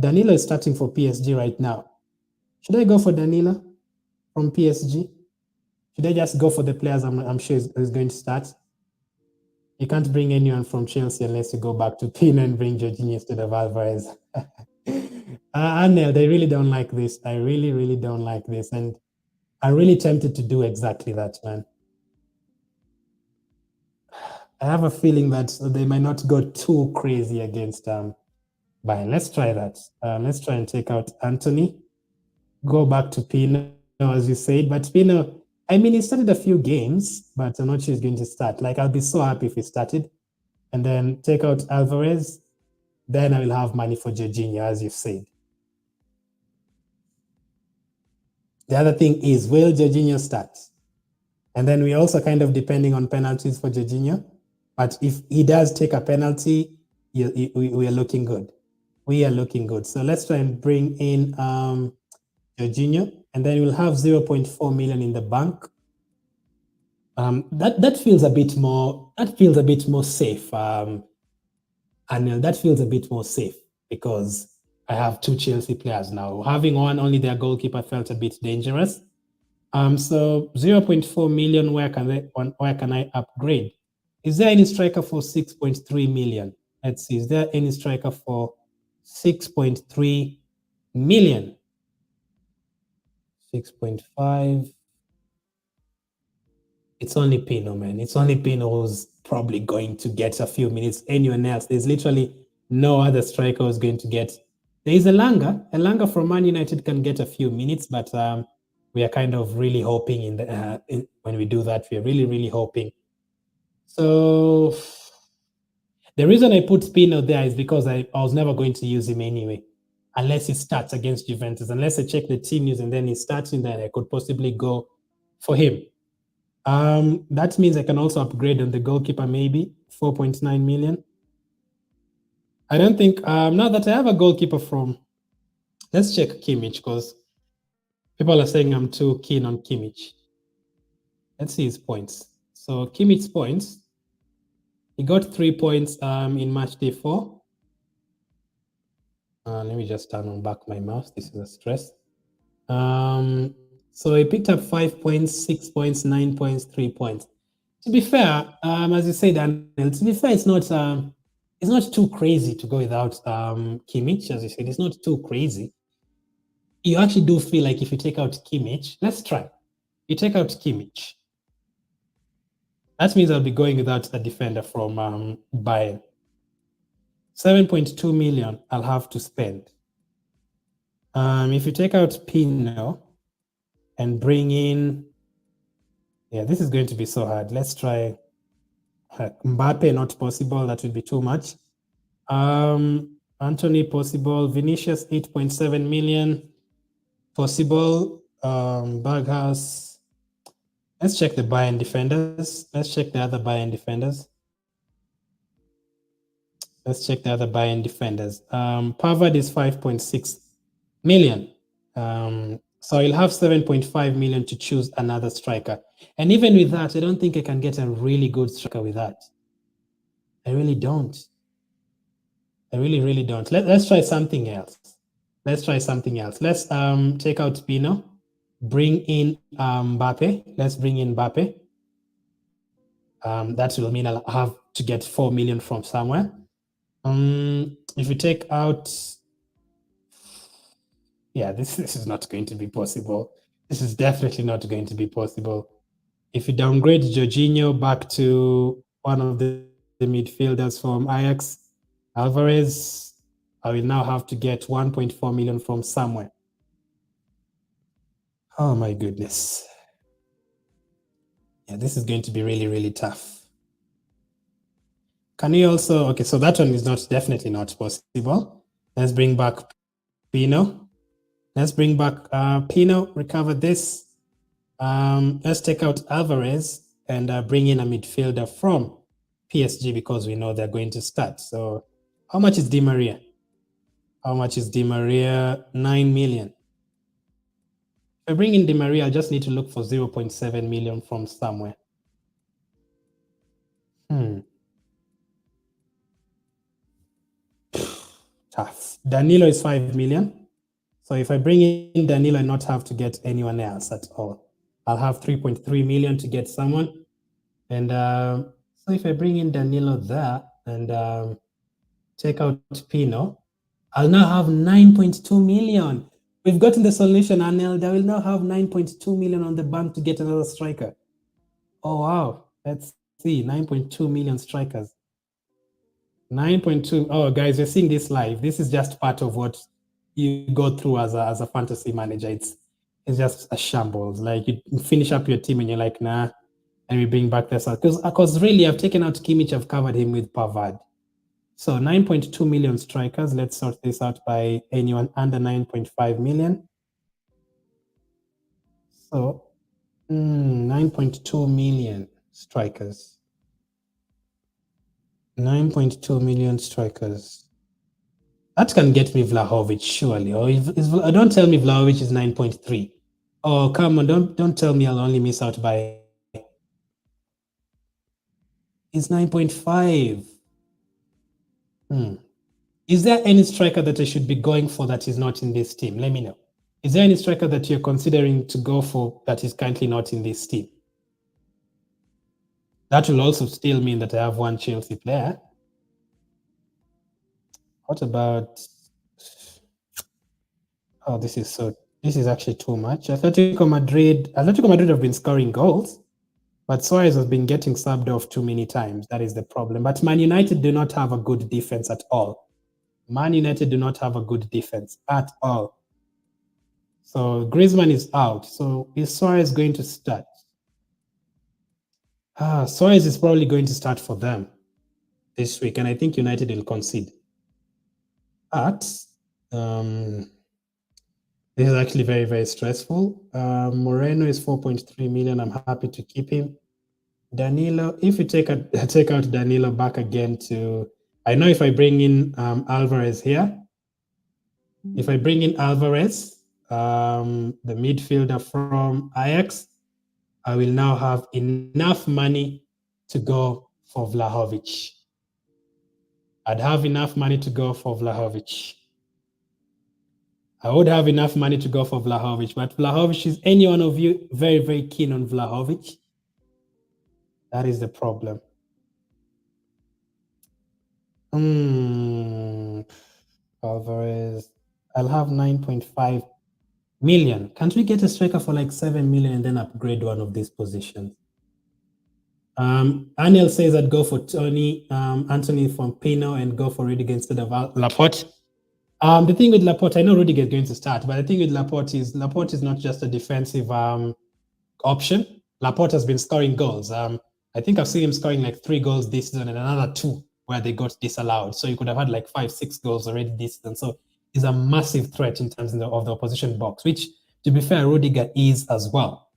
Danilo is starting for PSG right now. Should I go for Danilo from PSG? Should I just go for the players I'm sure is going to start? You can't bring anyone from Chelsea unless you go back to Pino and bring Jorginho instead of Alvarez. Arnold, I really don't like this. I really, really don't like this. And I'm really tempted to do exactly that, man. I have a feeling that they might not go too crazy against Bayern. Let's try that. Let's try and take out Anthony. Go back to Pino, as you said. But Pino, I mean, he started a few games, but I'm not sure he's going to start. Like, I'll be so happy if he started. And then take out Alvarez. Then I will have money for Jorginho, as you've said. The other thing is, will Jorginho start? And then we're also kind of depending on penalties for Jorginho. But if he does take a penalty, we are looking good. We are looking good. So let's try and bring in Jorginho, and then we'll have 0.4 million in the bank. That feels a bit more. That feels a bit more safe. And that feels a bit more safe because I have 2 Chelsea players now. Having one only their goalkeeper felt a bit dangerous. So 0.4 million. Where can I upgrade? Is there any striker for 6.3 million? Let's see. Is there any striker for 6.3 million? 6.5. It's only Pino, man. It's only Pino who's probably going to get a few minutes. Anyone else? There's literally no other striker who's going to get. There is Elanga. Elanga from Man United can get a few minutes, but we are kind of really hoping when we do that, we're really, really hoping. So the reason I put Pino there is because I was never going to use him anyway, unless he starts against Juventus. Unless I check the team news and then he's starting, then I could possibly go for him. That means I can also upgrade on the goalkeeper, maybe 4.9 million. I don't think, now that I have a goalkeeper let's check Kimmich, because people are saying I'm too keen on Kimmich. Let's see his points. So Kimmich's points, he got 3 points in match day 4. Let me just turn on back my mouse. This is a stress. So he picked up 5 points, 6 points, 9 points, 3 points. To be fair, as you said, Daniel, to be fair, it's not too crazy to go without Kimmich, as you said. It's not too crazy. You actually do feel like if you take out Kimmich, let's try. You take out Kimmich. That means I'll be going without a defender from Bayern. 7.2 million I'll have to spend. If you take out Pino and bring in, yeah, this is going to be so hard. Let's try Mbappe, not possible. That would be too much. Anthony, possible. Vinicius, 8.7 million, possible. Berghaus. Let's check the Bayern defenders. Let's check the other Bayern defenders. Pavard is 5.6 million. So I'll have 7.5 million to choose another striker. And even with that, I don't think I can get a really good striker with that. I really don't. I really, really don't. Let's try something else. Let's take out Pino. Bring in Mbappe. Let's bring in Mbappe. That will mean I'll have to get 4 million from somewhere. If you take out, yeah, this is not going to be possible. This is definitely not going to be possible. If you downgrade Jorginho back to one of the midfielders from Ajax, Alvarez, I will now have to get 1.4 million from somewhere. Oh my goodness. Yeah, this is going to be really, really tough. Can we also, okay, so that one is definitely not possible. Let's bring back Pino. Let's bring back Pino, recover this. Let's take out Alvarez and bring in a midfielder from PSG because we know they're going to start. So how much is Di Maria? How much is Di Maria? 9 million. If I bring in Di Maria, I just need to look for 0.7 million from somewhere. Tough. Danilo is 5 million. So if I bring in Danilo and not have to get anyone else at all, I'll have 3.3 million to get someone. And so if I bring in Danilo there and take out Pino, I'll now have 9.2 million. We've gotten the solution, Anel. I will now have 9.2 million on the bank to get another striker. Oh, wow. Let's see. 9.2 million strikers. 9.2. Oh, guys, you're seeing this live. This is just part of what you go through as a fantasy manager. It's just a shambles. Like you finish up your team and you're like, nah, and we bring back this. Because really, I've taken out Kimmich, I've covered him with Pavard. So 9.2 million strikers. Let's sort this out by anyone under 9.5 million. So 9.2 million strikers. 9.2 million strikers. That can get me Vlahovic, surely. Or don't tell me Vlahovic is 9.3. Oh, come on, don't tell me I'll only miss out by. It's 9.5. Is there any striker that I should be going for that is not in this team? Let me know. Is there any striker that you're considering to go for that is currently not in this team? That will also still mean that I have one Chelsea player. What about... Oh, this is actually too much. Atletico Madrid have been scoring goals, but Suarez has been getting subbed off too many times. That is the problem. But Man United do not have a good defense at all. Man United do not have a good defense at all. So Griezmann is out. So is Suarez going to start? Suarez is probably going to start for them this week, and I think United will concede. But this is actually very, very stressful. Moreno is 4.3 million. I'm happy to keep him. Danilo, if you take out Danilo back again to, I know if I bring in Alvarez here, if I bring in Alvarez, the midfielder from Ajax, I will now have enough money to go for Vlahovic. I'd have enough money to go for Vlahovic. I would have enough money to go for Vlahovic, but Vlahovic, is any one of you very, very keen on Vlahovic? That is the problem. Alvarez, I'll have 9.5 million. Can't we get a striker for like 7 million and then upgrade one of these positions? Anel says I'd go for Anthony from Pino and go for Rudiger instead of Laporte. The thing with Laporte, I know Rudiger is going to start, but the thing with Laporte is not just a defensive option. Laporte has been scoring goals. I think I've seen him scoring like 3 goals this season and another 2 where they got disallowed. So you could have had like 5-6 goals already this season. So he's a massive threat in terms of the opposition box, which, to be fair, Rudiger is as well.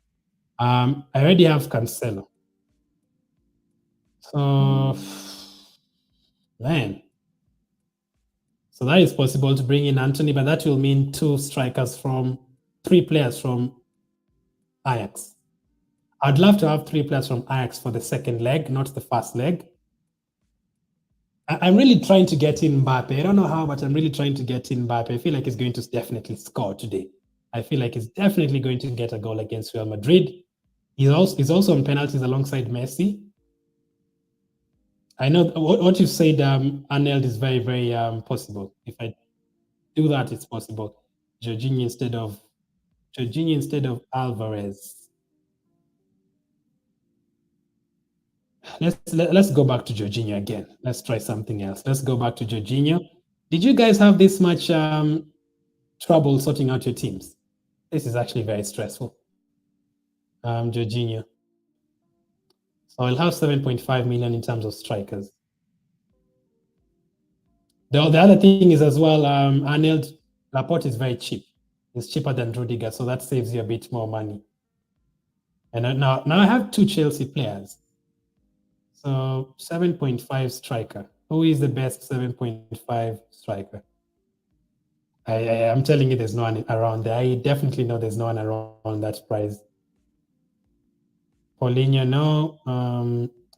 I already have Cancelo. So, man. So that is possible to bring in Anthony, but that will mean 3 players from Ajax. I'd love to have 3 players from Ajax for the second leg, not the first leg. I'm really trying to get in Mbappe. I don't know how, but I'm really trying to get in Mbappe. I feel like he's going to definitely score today. I feel like he's definitely going to get a goal against Real Madrid. He's also on penalties alongside Messi. I know what you said, Arnold, is very, very possible. If I do that, it's possible. Jorginho instead of Alvarez. Let's go back to Jorginho again. Let's try something else. Let's go back to Jorginho. Did you guys have this much trouble sorting out your teams? This is actually very stressful. Jorginho. So I'll have 7.5 million in terms of strikers. The other thing is as well, Arnold Laporte is very cheap. It's cheaper than Rudiger, so that saves you a bit more money. And now I have 2 Chelsea players. So 7.5 striker. Who is the best 7.5 striker? I'm telling you, there's no one around there. I definitely know there's no one around that price. Paulinho, no.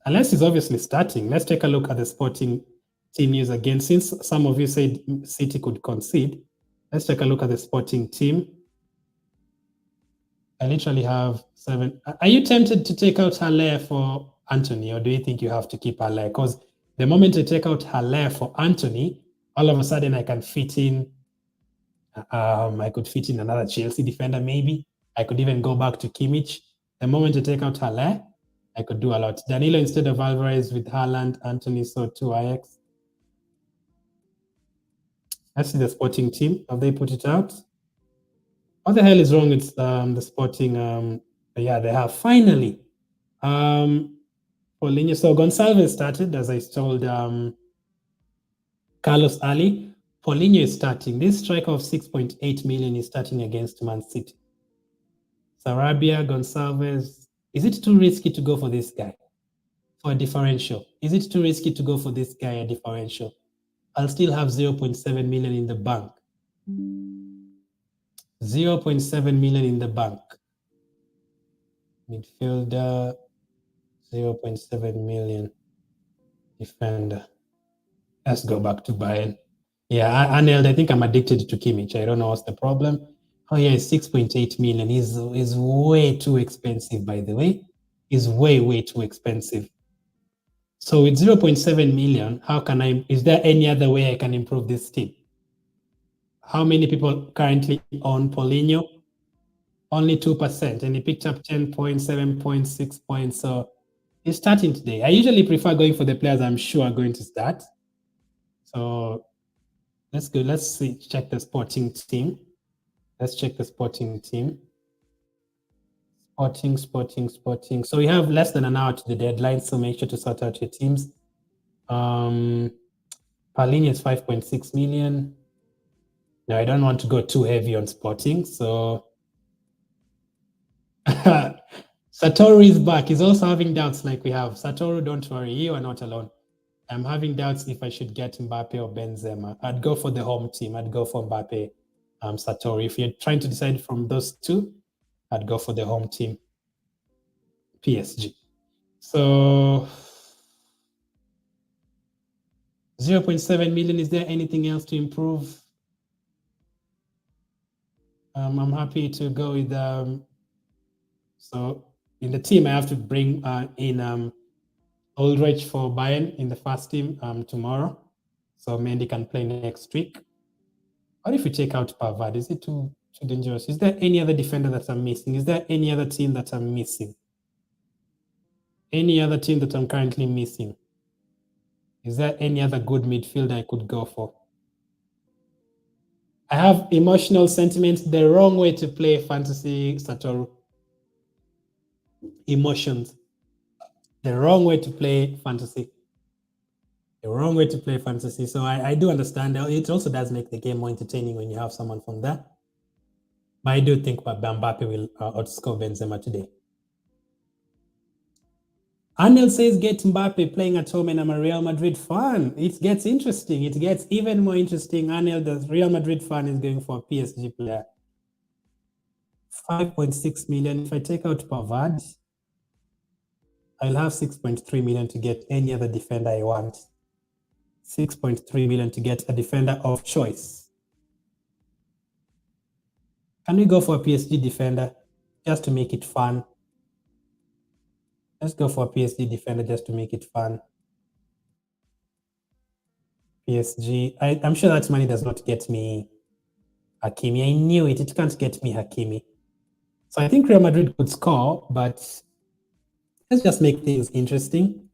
Unless he's obviously starting. Let's take a look at the Sporting team news again. Since some of you said City could concede, let's take a look at the Sporting team. I literally have 7. Are you tempted to take out Haller for Anthony, or do you think you have to keep Haller? Because the moment I take out Haller for Anthony, all of a sudden I can fit in. I could fit in another Chelsea defender, maybe. I could even go back to Kimmich. The moment I take out Haller, I could do a lot. Danilo instead of Alvarez with Haaland, Anthony, so 2 Ajax. Let's see the Sporting team. Have they put it out? What the hell is wrong with the Sporting? Yeah, they have finally. Paulinho. So Gonçalves started, as I told Carlos Ali. Paulinho is starting. This striker of 6.8 million is starting against Man City. Sarabia, Gonçalves. Is it too risky to go for this guy for a differential? Is it too risky to go for this guy a differential? I'll still have 0.7 million in the bank. 0.7 million in the bank. Midfielder, 0.7 million. Defender. Let's go back to Bayern. Yeah, Arnold, I think I'm addicted to Kimmich. I don't know what's the problem. Oh yeah, 6.8 million is way too expensive, by the way. Is way too expensive. So with 0.7 million, is there any other way I can improve this team? How many people currently own Paulinho? Only 2%, and he picked up 10 points, 7 points, 6 points. So he's starting today. I usually prefer going for the players I'm sure are going to start. So let's go. Let's see. Check the Sporting team. Let's check the Sporting team. Sporting. So we have less than an hour to the deadline, so make sure to sort out your teams. Paulinho is 5.6 million. Now I don't want to go too heavy on Sporting, so Satoru is back. He's also having doubts like we have. Satoru, don't worry, you are not alone. I'm having doubts if I should get Mbappe or Benzema. I'd go for the home team. I'd go for Mbappe, Satoru. If you're trying to decide from those two, I'd go for the home team, PSG. So 0.7 million. Is there anything else to improve? I'm happy to go with so in the team I have to bring in Ulreich for Bayern in the first team tomorrow, so Mendy can play next week. What if we take out Pavard? Is it too dangerous? Is there any other defender that I'm missing? Is there any other team that I'm missing? Any other team that I'm currently missing? Is there any other good midfielder I could go for? I have emotional sentiments. The wrong way to play fantasy, Satoru. Emotions. The wrong way to play fantasy. The wrong way to play fantasy. So I do understand. It also does make the game more entertaining when you have someone from there. But I do think Mbappe will outscore Benzema today. Arnold says, get Mbappe playing at home and I'm a Real Madrid fan. It gets interesting. It gets even more interesting. Arnold, the Real Madrid fan, is going for a PSG player. 5.6 million. If I take out Pavard, I'll have 6.3 million to get any other defender I want. 6.3 million to get a defender of choice. Can we go for a PSG defender just to make it fun? Let's go for a PSG defender just to make it fun. PSG. I'm sure that money does not get me Hakimi. I knew it. It can't get me Hakimi. So I think Real Madrid could score, but let's just make things interesting.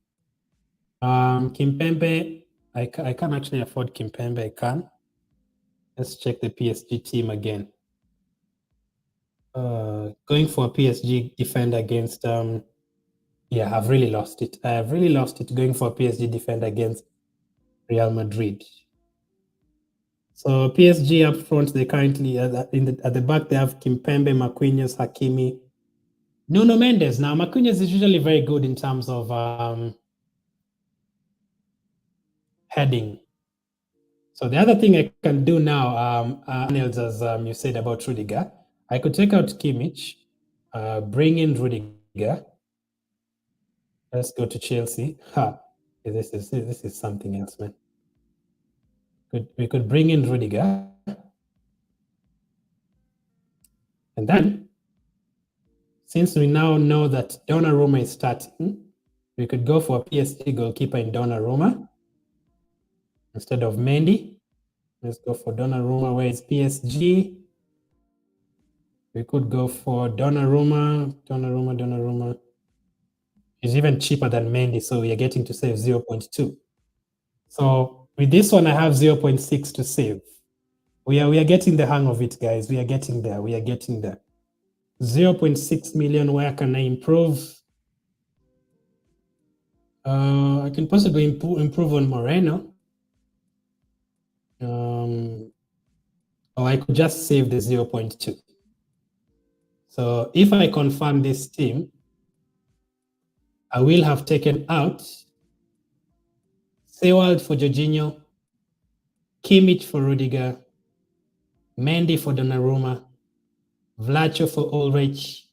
Kimpembe, I can't actually afford Kimpembe. I can. Let's check the PSG team again. Going for a PSG defender against yeah, I've really lost it. I've really lost it going for a PSG defender against Real Madrid. So PSG up front, they currently at the back they have Kimpembe, Marquinhos, Hakimi, Nuno Mendes. Now Marquinhos is usually very good in terms of heading. So the other thing I can do now, Nils, as you said about Rudiger, I could take out Kimmich, bring in Rudiger. Let's go to Chelsea. This is something else, man. We could bring in Rudiger. And then, since we now know that Donnarumma is starting, we could go for a PSG goalkeeper in Donnarumma instead of Mendy. Let's go for Donnarumma, where is PSG. We could go for Donnarumma. Is even cheaper than Mendy, so we are getting to save 0.2. So with this one, I have 0.6 to save. We are getting the hang of it, guys. We are getting there. 0.6 million. Where can I improve? I can possibly improve on Moreno. Or I could just save the 0.2. So if I confirm this team, I will have taken out Sewald for Jorginho, Kimmich for Rudiger, Mendy for Donnarumma, Vlacho for Ulrich,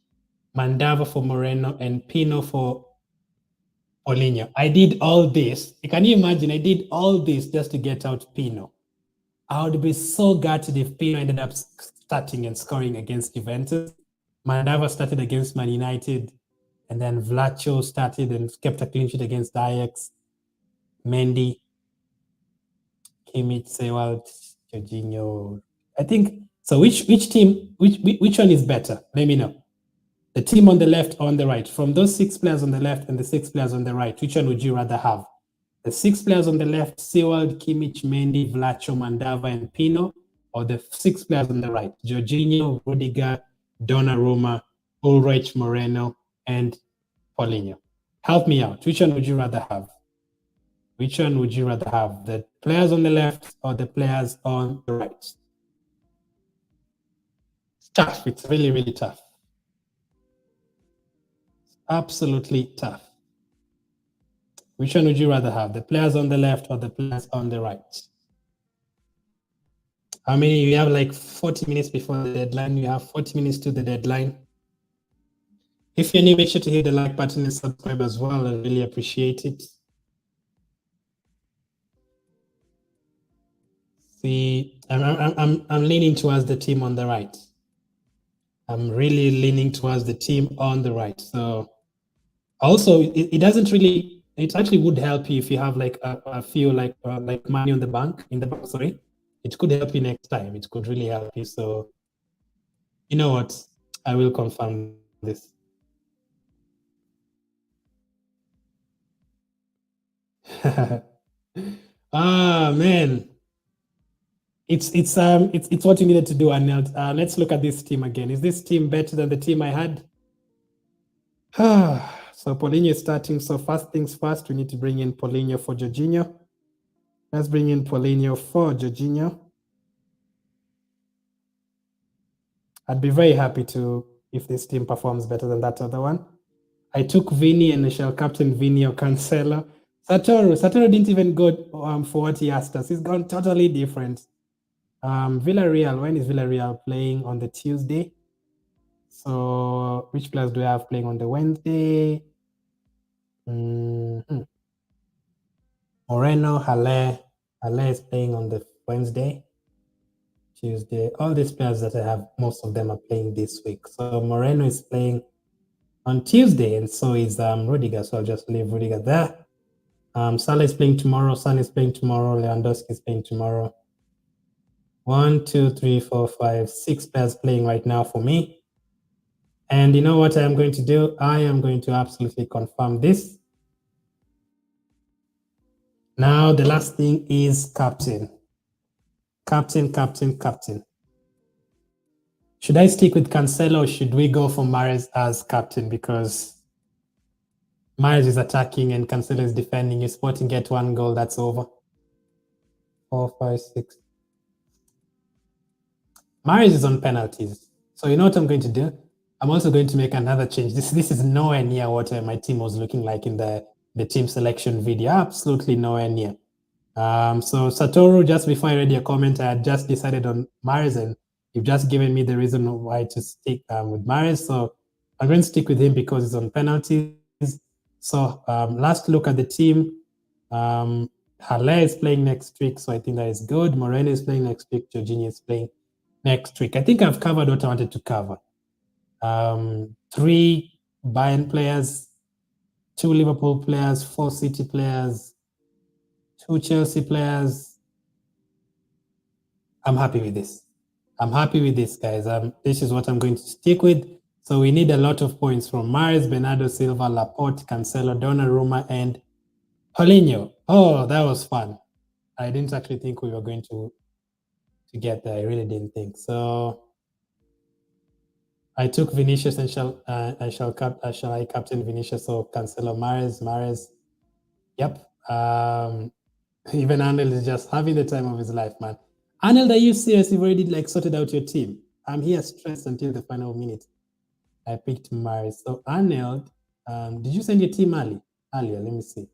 Mandava for Moreno, and Pino for Paulinho. I did all this. Can you imagine? I did all this just to get out Pino. I would be so gutted if Pino ended up starting and scoring against Juventus. Mandava started against Man United, and then Vlacho started and kept a clean sheet against Ajax. Mendy, Kimmich, Sewald, Jorginho. I think so. Which one is better? Let me know. The team on the left or on the right? From those 6 players on the left and the 6 players on the right, which one would you rather have? The 6 players on the left, Sewald, Kimmich, Mendy, Vlacho, Mandava, and Pino, or the 6 players on the right, Jorginho, Rudiger, Donnarumma, Ulrich, Moreno, and Paulinho? Help me out. Which one would you rather have? Which one would you rather have? The players on the left or the players on the right? It's tough. It's really, really tough. Absolutely tough. Which one would you rather have? The players on the left or the players on the right? How many? You have like 40 minutes before the deadline. You have 40 minutes to the deadline. If you're new, make sure to hit the like button and subscribe as well. I really appreciate it. See, I'm leaning towards the team on the right. I'm really leaning towards the team on the right. So also, it doesn't really. It actually would help you if you have like a few like money on the bank Sorry, it could help you next time. It could really help you. So, you know what? I will confirm this. Man, it's what you needed to do. And let's look at this team again. Is this team better than the team I had? So Paulinho is starting. So first things first, we need to bring in Paulinho for Jorginho. Let's bring in Paulinho for Jorginho. I'd be very happy if this team performs better than that other one. I took Vini and I shall captain Vini or Cancelo. Satoru didn't even go for what he asked us. He's gone totally different. Villarreal, when is Villarreal playing? On the Tuesday. So which players do I have playing on the Wednesday? Moreno, Halle is playing on the Wednesday, Tuesday. All these players that I have, most of them are playing this week. So Moreno is playing on Tuesday, and so is Rudiger. So I'll just leave Rudiger there. Salah is playing tomorrow. Son is playing tomorrow. Lewandowski is playing tomorrow. 1, 2, 3, 4, 5, 6 players playing right now for me. And you know what I am going to do? I am going to absolutely confirm this. Now the last thing is captain. Captain. Should I stick with Cancelo or should we go for Mahrez as captain? Because Mahrez is attacking and Cancelo is defending. You're Sporting get one goal, that's over. 4, 5, 6. Mahrez is on penalties. So you know what I'm going to do? I'm also going to make another change. This is nowhere near what my team was looking like in the team selection video. Absolutely nowhere near. So Satoru, just before I read your comment, I had just decided on Mahrez, and you've just given me the reason why to stick with Mahrez. So I'm going to stick with him because he's on penalties. So last look at the team. Halle is playing next week, so I think that is good. Moreno is playing next week. Jorginho is playing next week. I think I've covered what I wanted to cover. 3 Bayern players, 2 Liverpool players, 4 City players, 2 Chelsea players. I'm happy with this. I'm happy with this, guys. This is what I'm going to stick with. So we need a lot of points from Mahrez, Bernardo Silva, Laporte, Cancelo, Donnarumma, and Paulinho. Oh, that was fun. I didn't actually think we were going to get there. I really didn't think. So I took Vinicius and shall I captain Vinicius? So Cancelo, Mahrez. Yep. Even Arnold is just having the time of his life, man. Arnold, are you serious? You've already sorted out your team. I'm here stressed until the final minute. I picked Mahrez. So Arnold, did you send your team earlier? Let me see.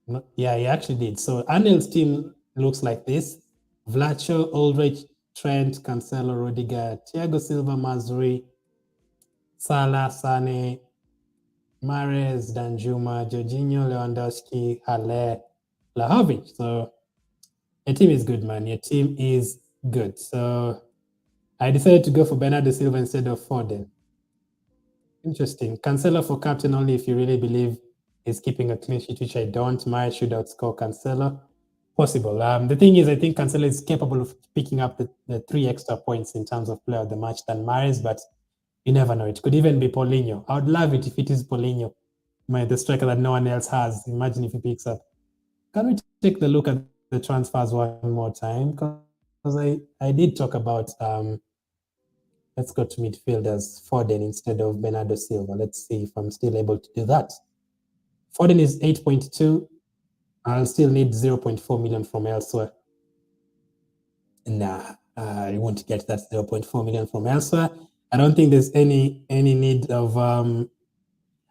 No, yeah, he actually did. So Arnold's team looks like this: Vlacho, Ulrich, Trent, Cancelo, Rudiger, Thiago Silva, Mazuri, Salah, Sane, Mahrez, Danjuma, Jorginho, Lewandowski, Halle, Vlahovic. So your team is good, man. Your team is good. So I decided to go for Bernardo Silva instead of Foden. Interesting. Cancelo for captain only if you really believe he's keeping a clean sheet, which I don't. Mahrez should outscore Cancelo. Possible. The thing is, I think Cancelo is capable of picking up the 3 extra points in terms of player of the match than Mahrez, but you never know. It could even be Paulinho. I would love it if it is Paulinho, the striker that no one else has. Imagine if he picks up. Can we take the look at the transfers one more time? Because I did talk about, let's go to midfielders, Foden instead of Bernardo Silva. Let's see if I'm still able to do that. Foden is 8.2. I'll still need 0.4 million from elsewhere. Nah, I won't get that 0.4 million from elsewhere. I don't think there's any need of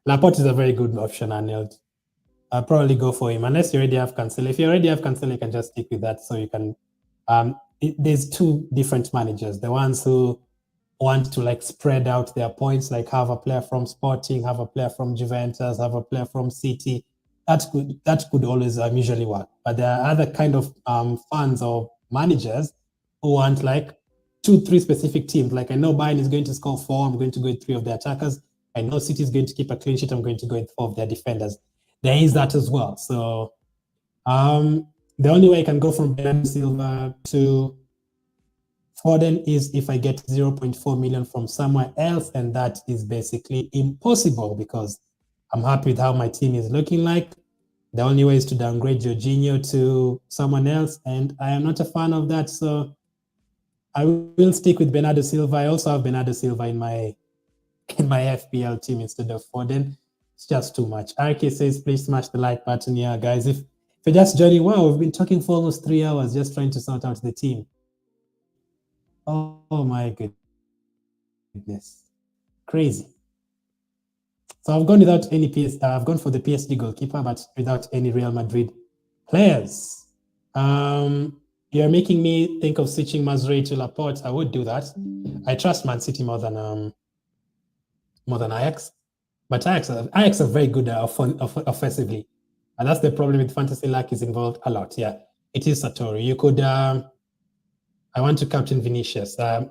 Laporte is a very good option, Arnold. I'll probably go for him unless you already have Cancelo. If you already have Cancelo, you can just stick with that. So you can. There's 2 different managers. The ones who want to spread out their points, like have a player from Sporting, have a player from Juventus, have a player from City. That could always usually work. But there are other kind of fans or managers who want 2, 3 specific teams. Like I know Bayern is going to score 4. I'm going to go with 3 of their attackers. I know City is going to keep a clean sheet. I'm going to go with 4 of their defenders. There is that as well. So the only way I can go from Bernardo Silva to Foden is if I get 0.4 million from somewhere else, and that is basically impossible because I'm happy with how my team is looking like. The only way is to downgrade Jorginho to someone else, and I am not a fan of that, so I will stick with Bernardo Silva. I also have Bernardo Silva in my FPL team instead of Foden. It's just too much. RK says, please smash the like button. Yeah, guys, if you're just joining, wow, we've been talking for almost 3 hours just trying to sort out the team. Oh my goodness. Crazy. So I've gone without any I've gone for the PSG goalkeeper, but without any Real Madrid players. You're making me think of switching Mazraoui to Laporte. I would do that. I trust Man City more than Ajax. But Ajax are very good offensively. And that's the problem with fantasy. Luck is involved a lot. Yeah, it is Satoru. You could, I want to captain Vinicius. As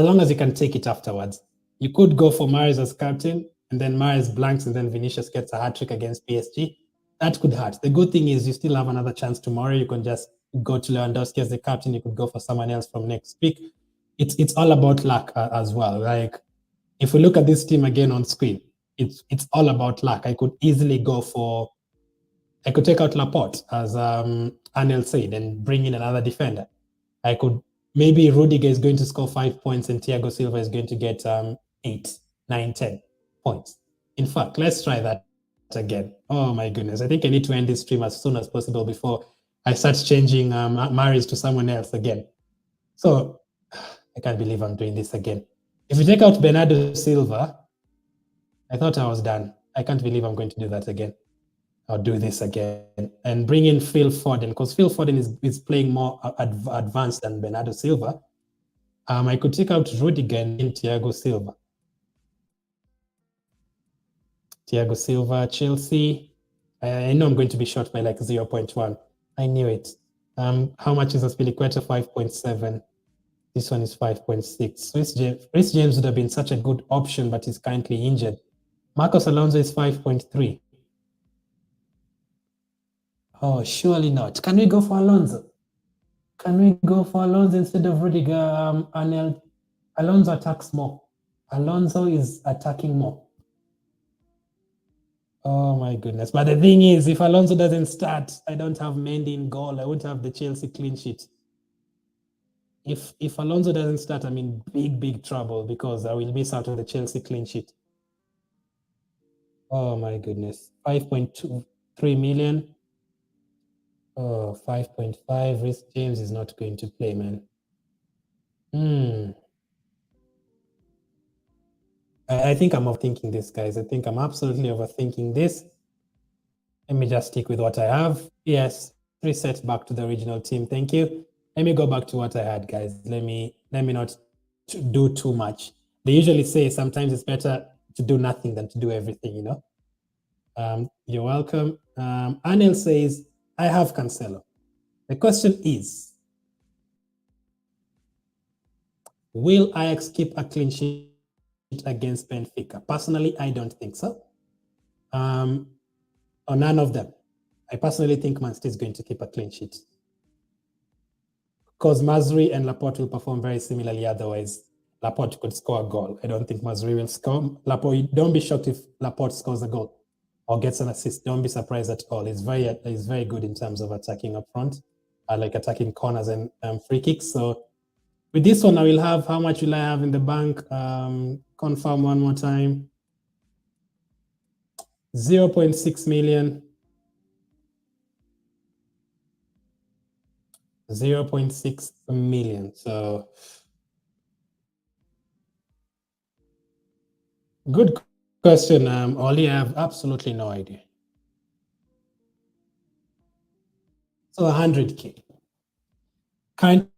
long as you can take it afterwards. You could go for Mahrez as captain, and then Mahrez blanks, and then Vinicius gets a hat-trick against PSG. That could hurt. The good thing is you still have another chance tomorrow. You can just go to Lewandowski as the captain. You could go for someone else from next week. It's all about luck as well. If we look at this team again on screen, it's all about luck. I could easily go for I could take out Laporte, as Anel said, and bring in another defender. I could maybe Rudiger is going to score 5 points and Thiago Silva is going to get 8, 9, 10 points. In fact, let's try that again. Oh my goodness. I think I need to end this stream as soon as possible before I start changing Maris to someone else again. So I can't believe I'm doing this again. If you take out Bernardo Silva, I thought I was done. I can't believe I'm going to do that again. I'll do this again and bring in Phil Foden, because Phil Foden is playing more advanced than Bernardo Silva. I could take out Rudiger and Thiago Silva. Thiago Silva, Chelsea. I know I'm going to be short by like 0.1. I knew it. How much is Aspilicueta? 5.7. This one is 5.6. Reece James would have been such a good option, but he's currently injured. Marcos Alonso is 5.3. Oh, surely not. Can we go for Alonso? Can we go for Alonso instead of Rudiger? Anel? Alonso attacks more. Alonso is attacking more. Oh my goodness. But the thing is, if Alonso doesn't start, I don't have Mendy in goal. I won't have the Chelsea clean sheet. If Alonso doesn't start, I'm in big trouble because I will miss out on the Chelsea clean sheet. Oh my goodness. 5.23 million. Oh, 5.5. Reece James is not going to play, man. I think I'm overthinking this, guys. I think I'm absolutely overthinking this. Let me just stick with what I have. Yes, reset back to the original team. Thank you. Let me go back to what I had, guys. Let me not do too much. They usually say sometimes it's better to do nothing than to do everything, you know? You're welcome. Anil says, I have Cancelo. The question is, will Ajax keep a clean sheet against Benfica? Personally, I don't think so. Or none of them. I personally think Man City is going to keep a clean sheet. Because Mazri and Laporte will perform very similarly. Otherwise, Laporte could score a goal. I don't think Mazri will score. Laporte, don't be shocked if Laporte scores a goal or gets an assist. Don't be surprised at all. He's very good in terms of attacking up front, like attacking corners and free kicks. So with this one, I will have, how much will I have in the bank? Confirm one more time. 0.6 million. 0.6 million. So good question, Oli. I have absolutely no idea. So 100K. Currently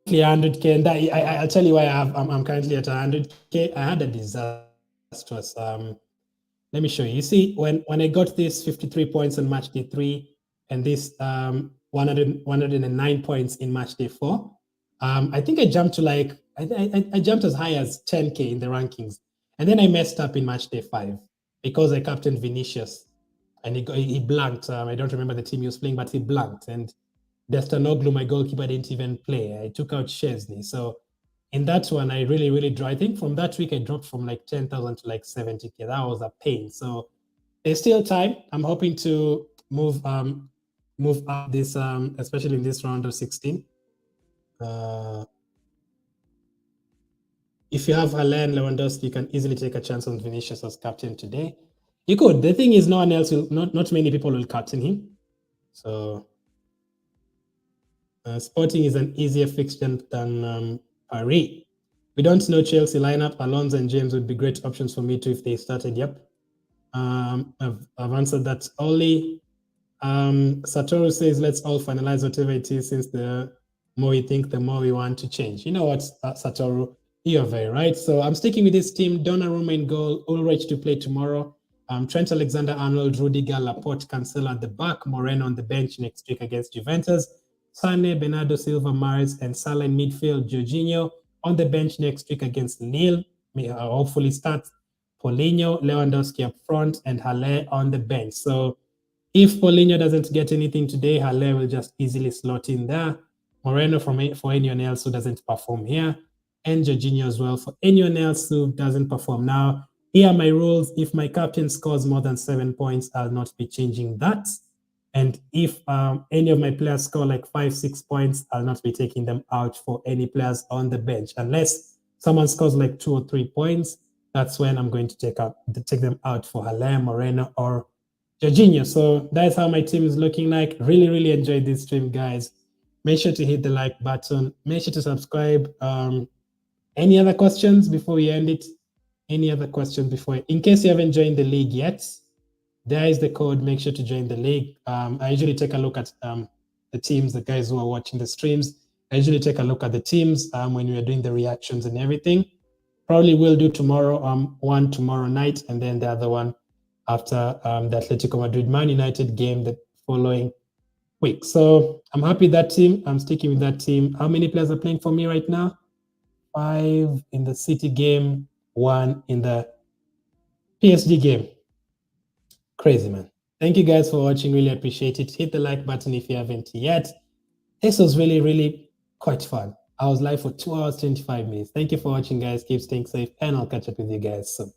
100K, and I'll tell you why I'm currently at 100K. I had a disastrous. Let me show you. You see, when I got this 53 points on match day 3 and this 109 points in match day 4, I think I jumped to like, I jumped as high as 10K in the rankings. And then I messed up in match day 5 because I captained Vinicius and he blanked. I don't remember the team he was playing, but he blanked. And Destanoglu, my goalkeeper, didn't even play. I took out Chesney. So in that one, I really dropped. I think from that week, I dropped from like 10,000 to like 70K. That was a pain. So there's still time. I'm hoping to move up this, especially in this round of 16. If you have Alain Lewandowski, you can easily take a chance on Vinicius as captain today. You could. The thing is, no one else will, not many people will captain him. So Sporting is an easier fixture than Paris. We don't know Chelsea lineup. Alonso and James would be great options for me too if they started. Yep. I've answered that. Oli Satoru says, let's all finalize whatever it is, since the more we think, the more we want to change. You know what, Satoru? You're very right. So I'm sticking with this team. Donnarumma in goal, Ulreich to play tomorrow. Trent Alexander-Arnold, Rudiger, Laporte, Cancelo at the back, Moreno on the bench next week against Juventus. Sane, Bernardo Silva, Maris, and Salah in midfield. Jorginho on the bench next week against Lille. Hopefully start. Paulinho, Lewandowski up front, and Halle on the bench. So if Paulinho doesn't get anything today, Halle will just easily slot in there. Moreno for anyone else who doesn't perform here, and Jorginho as well for anyone else who doesn't perform. Now, here are my rules. If my captain scores more than 7 points, I'll not be changing that. And if any of my players score like 5-6 points, I'll not be taking them out for any players on the bench. Unless someone scores like 2 or 3 points, that's when I'm going to take them out for Haller, Moreno, or Jorginho. So that's how my team is looking like. Really, really enjoyed this stream, guys. Make sure to hit the like button. Make sure to subscribe. Any other questions before we end it? Any other questions before? In case you haven't joined the league yet, there is the code. Make sure to join the league. I usually take a look at the teams, the guys who are watching the streams. I usually take a look at the teams when we are doing the reactions and everything. Probably will do tomorrow, one tomorrow night, and then the other one after the Atletico Madrid Man United game the following week. So I'm happy with that team. I'm sticking with that team. How many players are playing for me right now? 5 in the City game, 1 in the PSG game. Crazy, man. Thank you guys for watching. Really appreciate it. Hit the like button if you haven't yet. This was really, really quite fun. I was live for 2 hours, 25 minutes. Thank you for watching, guys. Keep staying safe, and I'll catch up with you guys soon.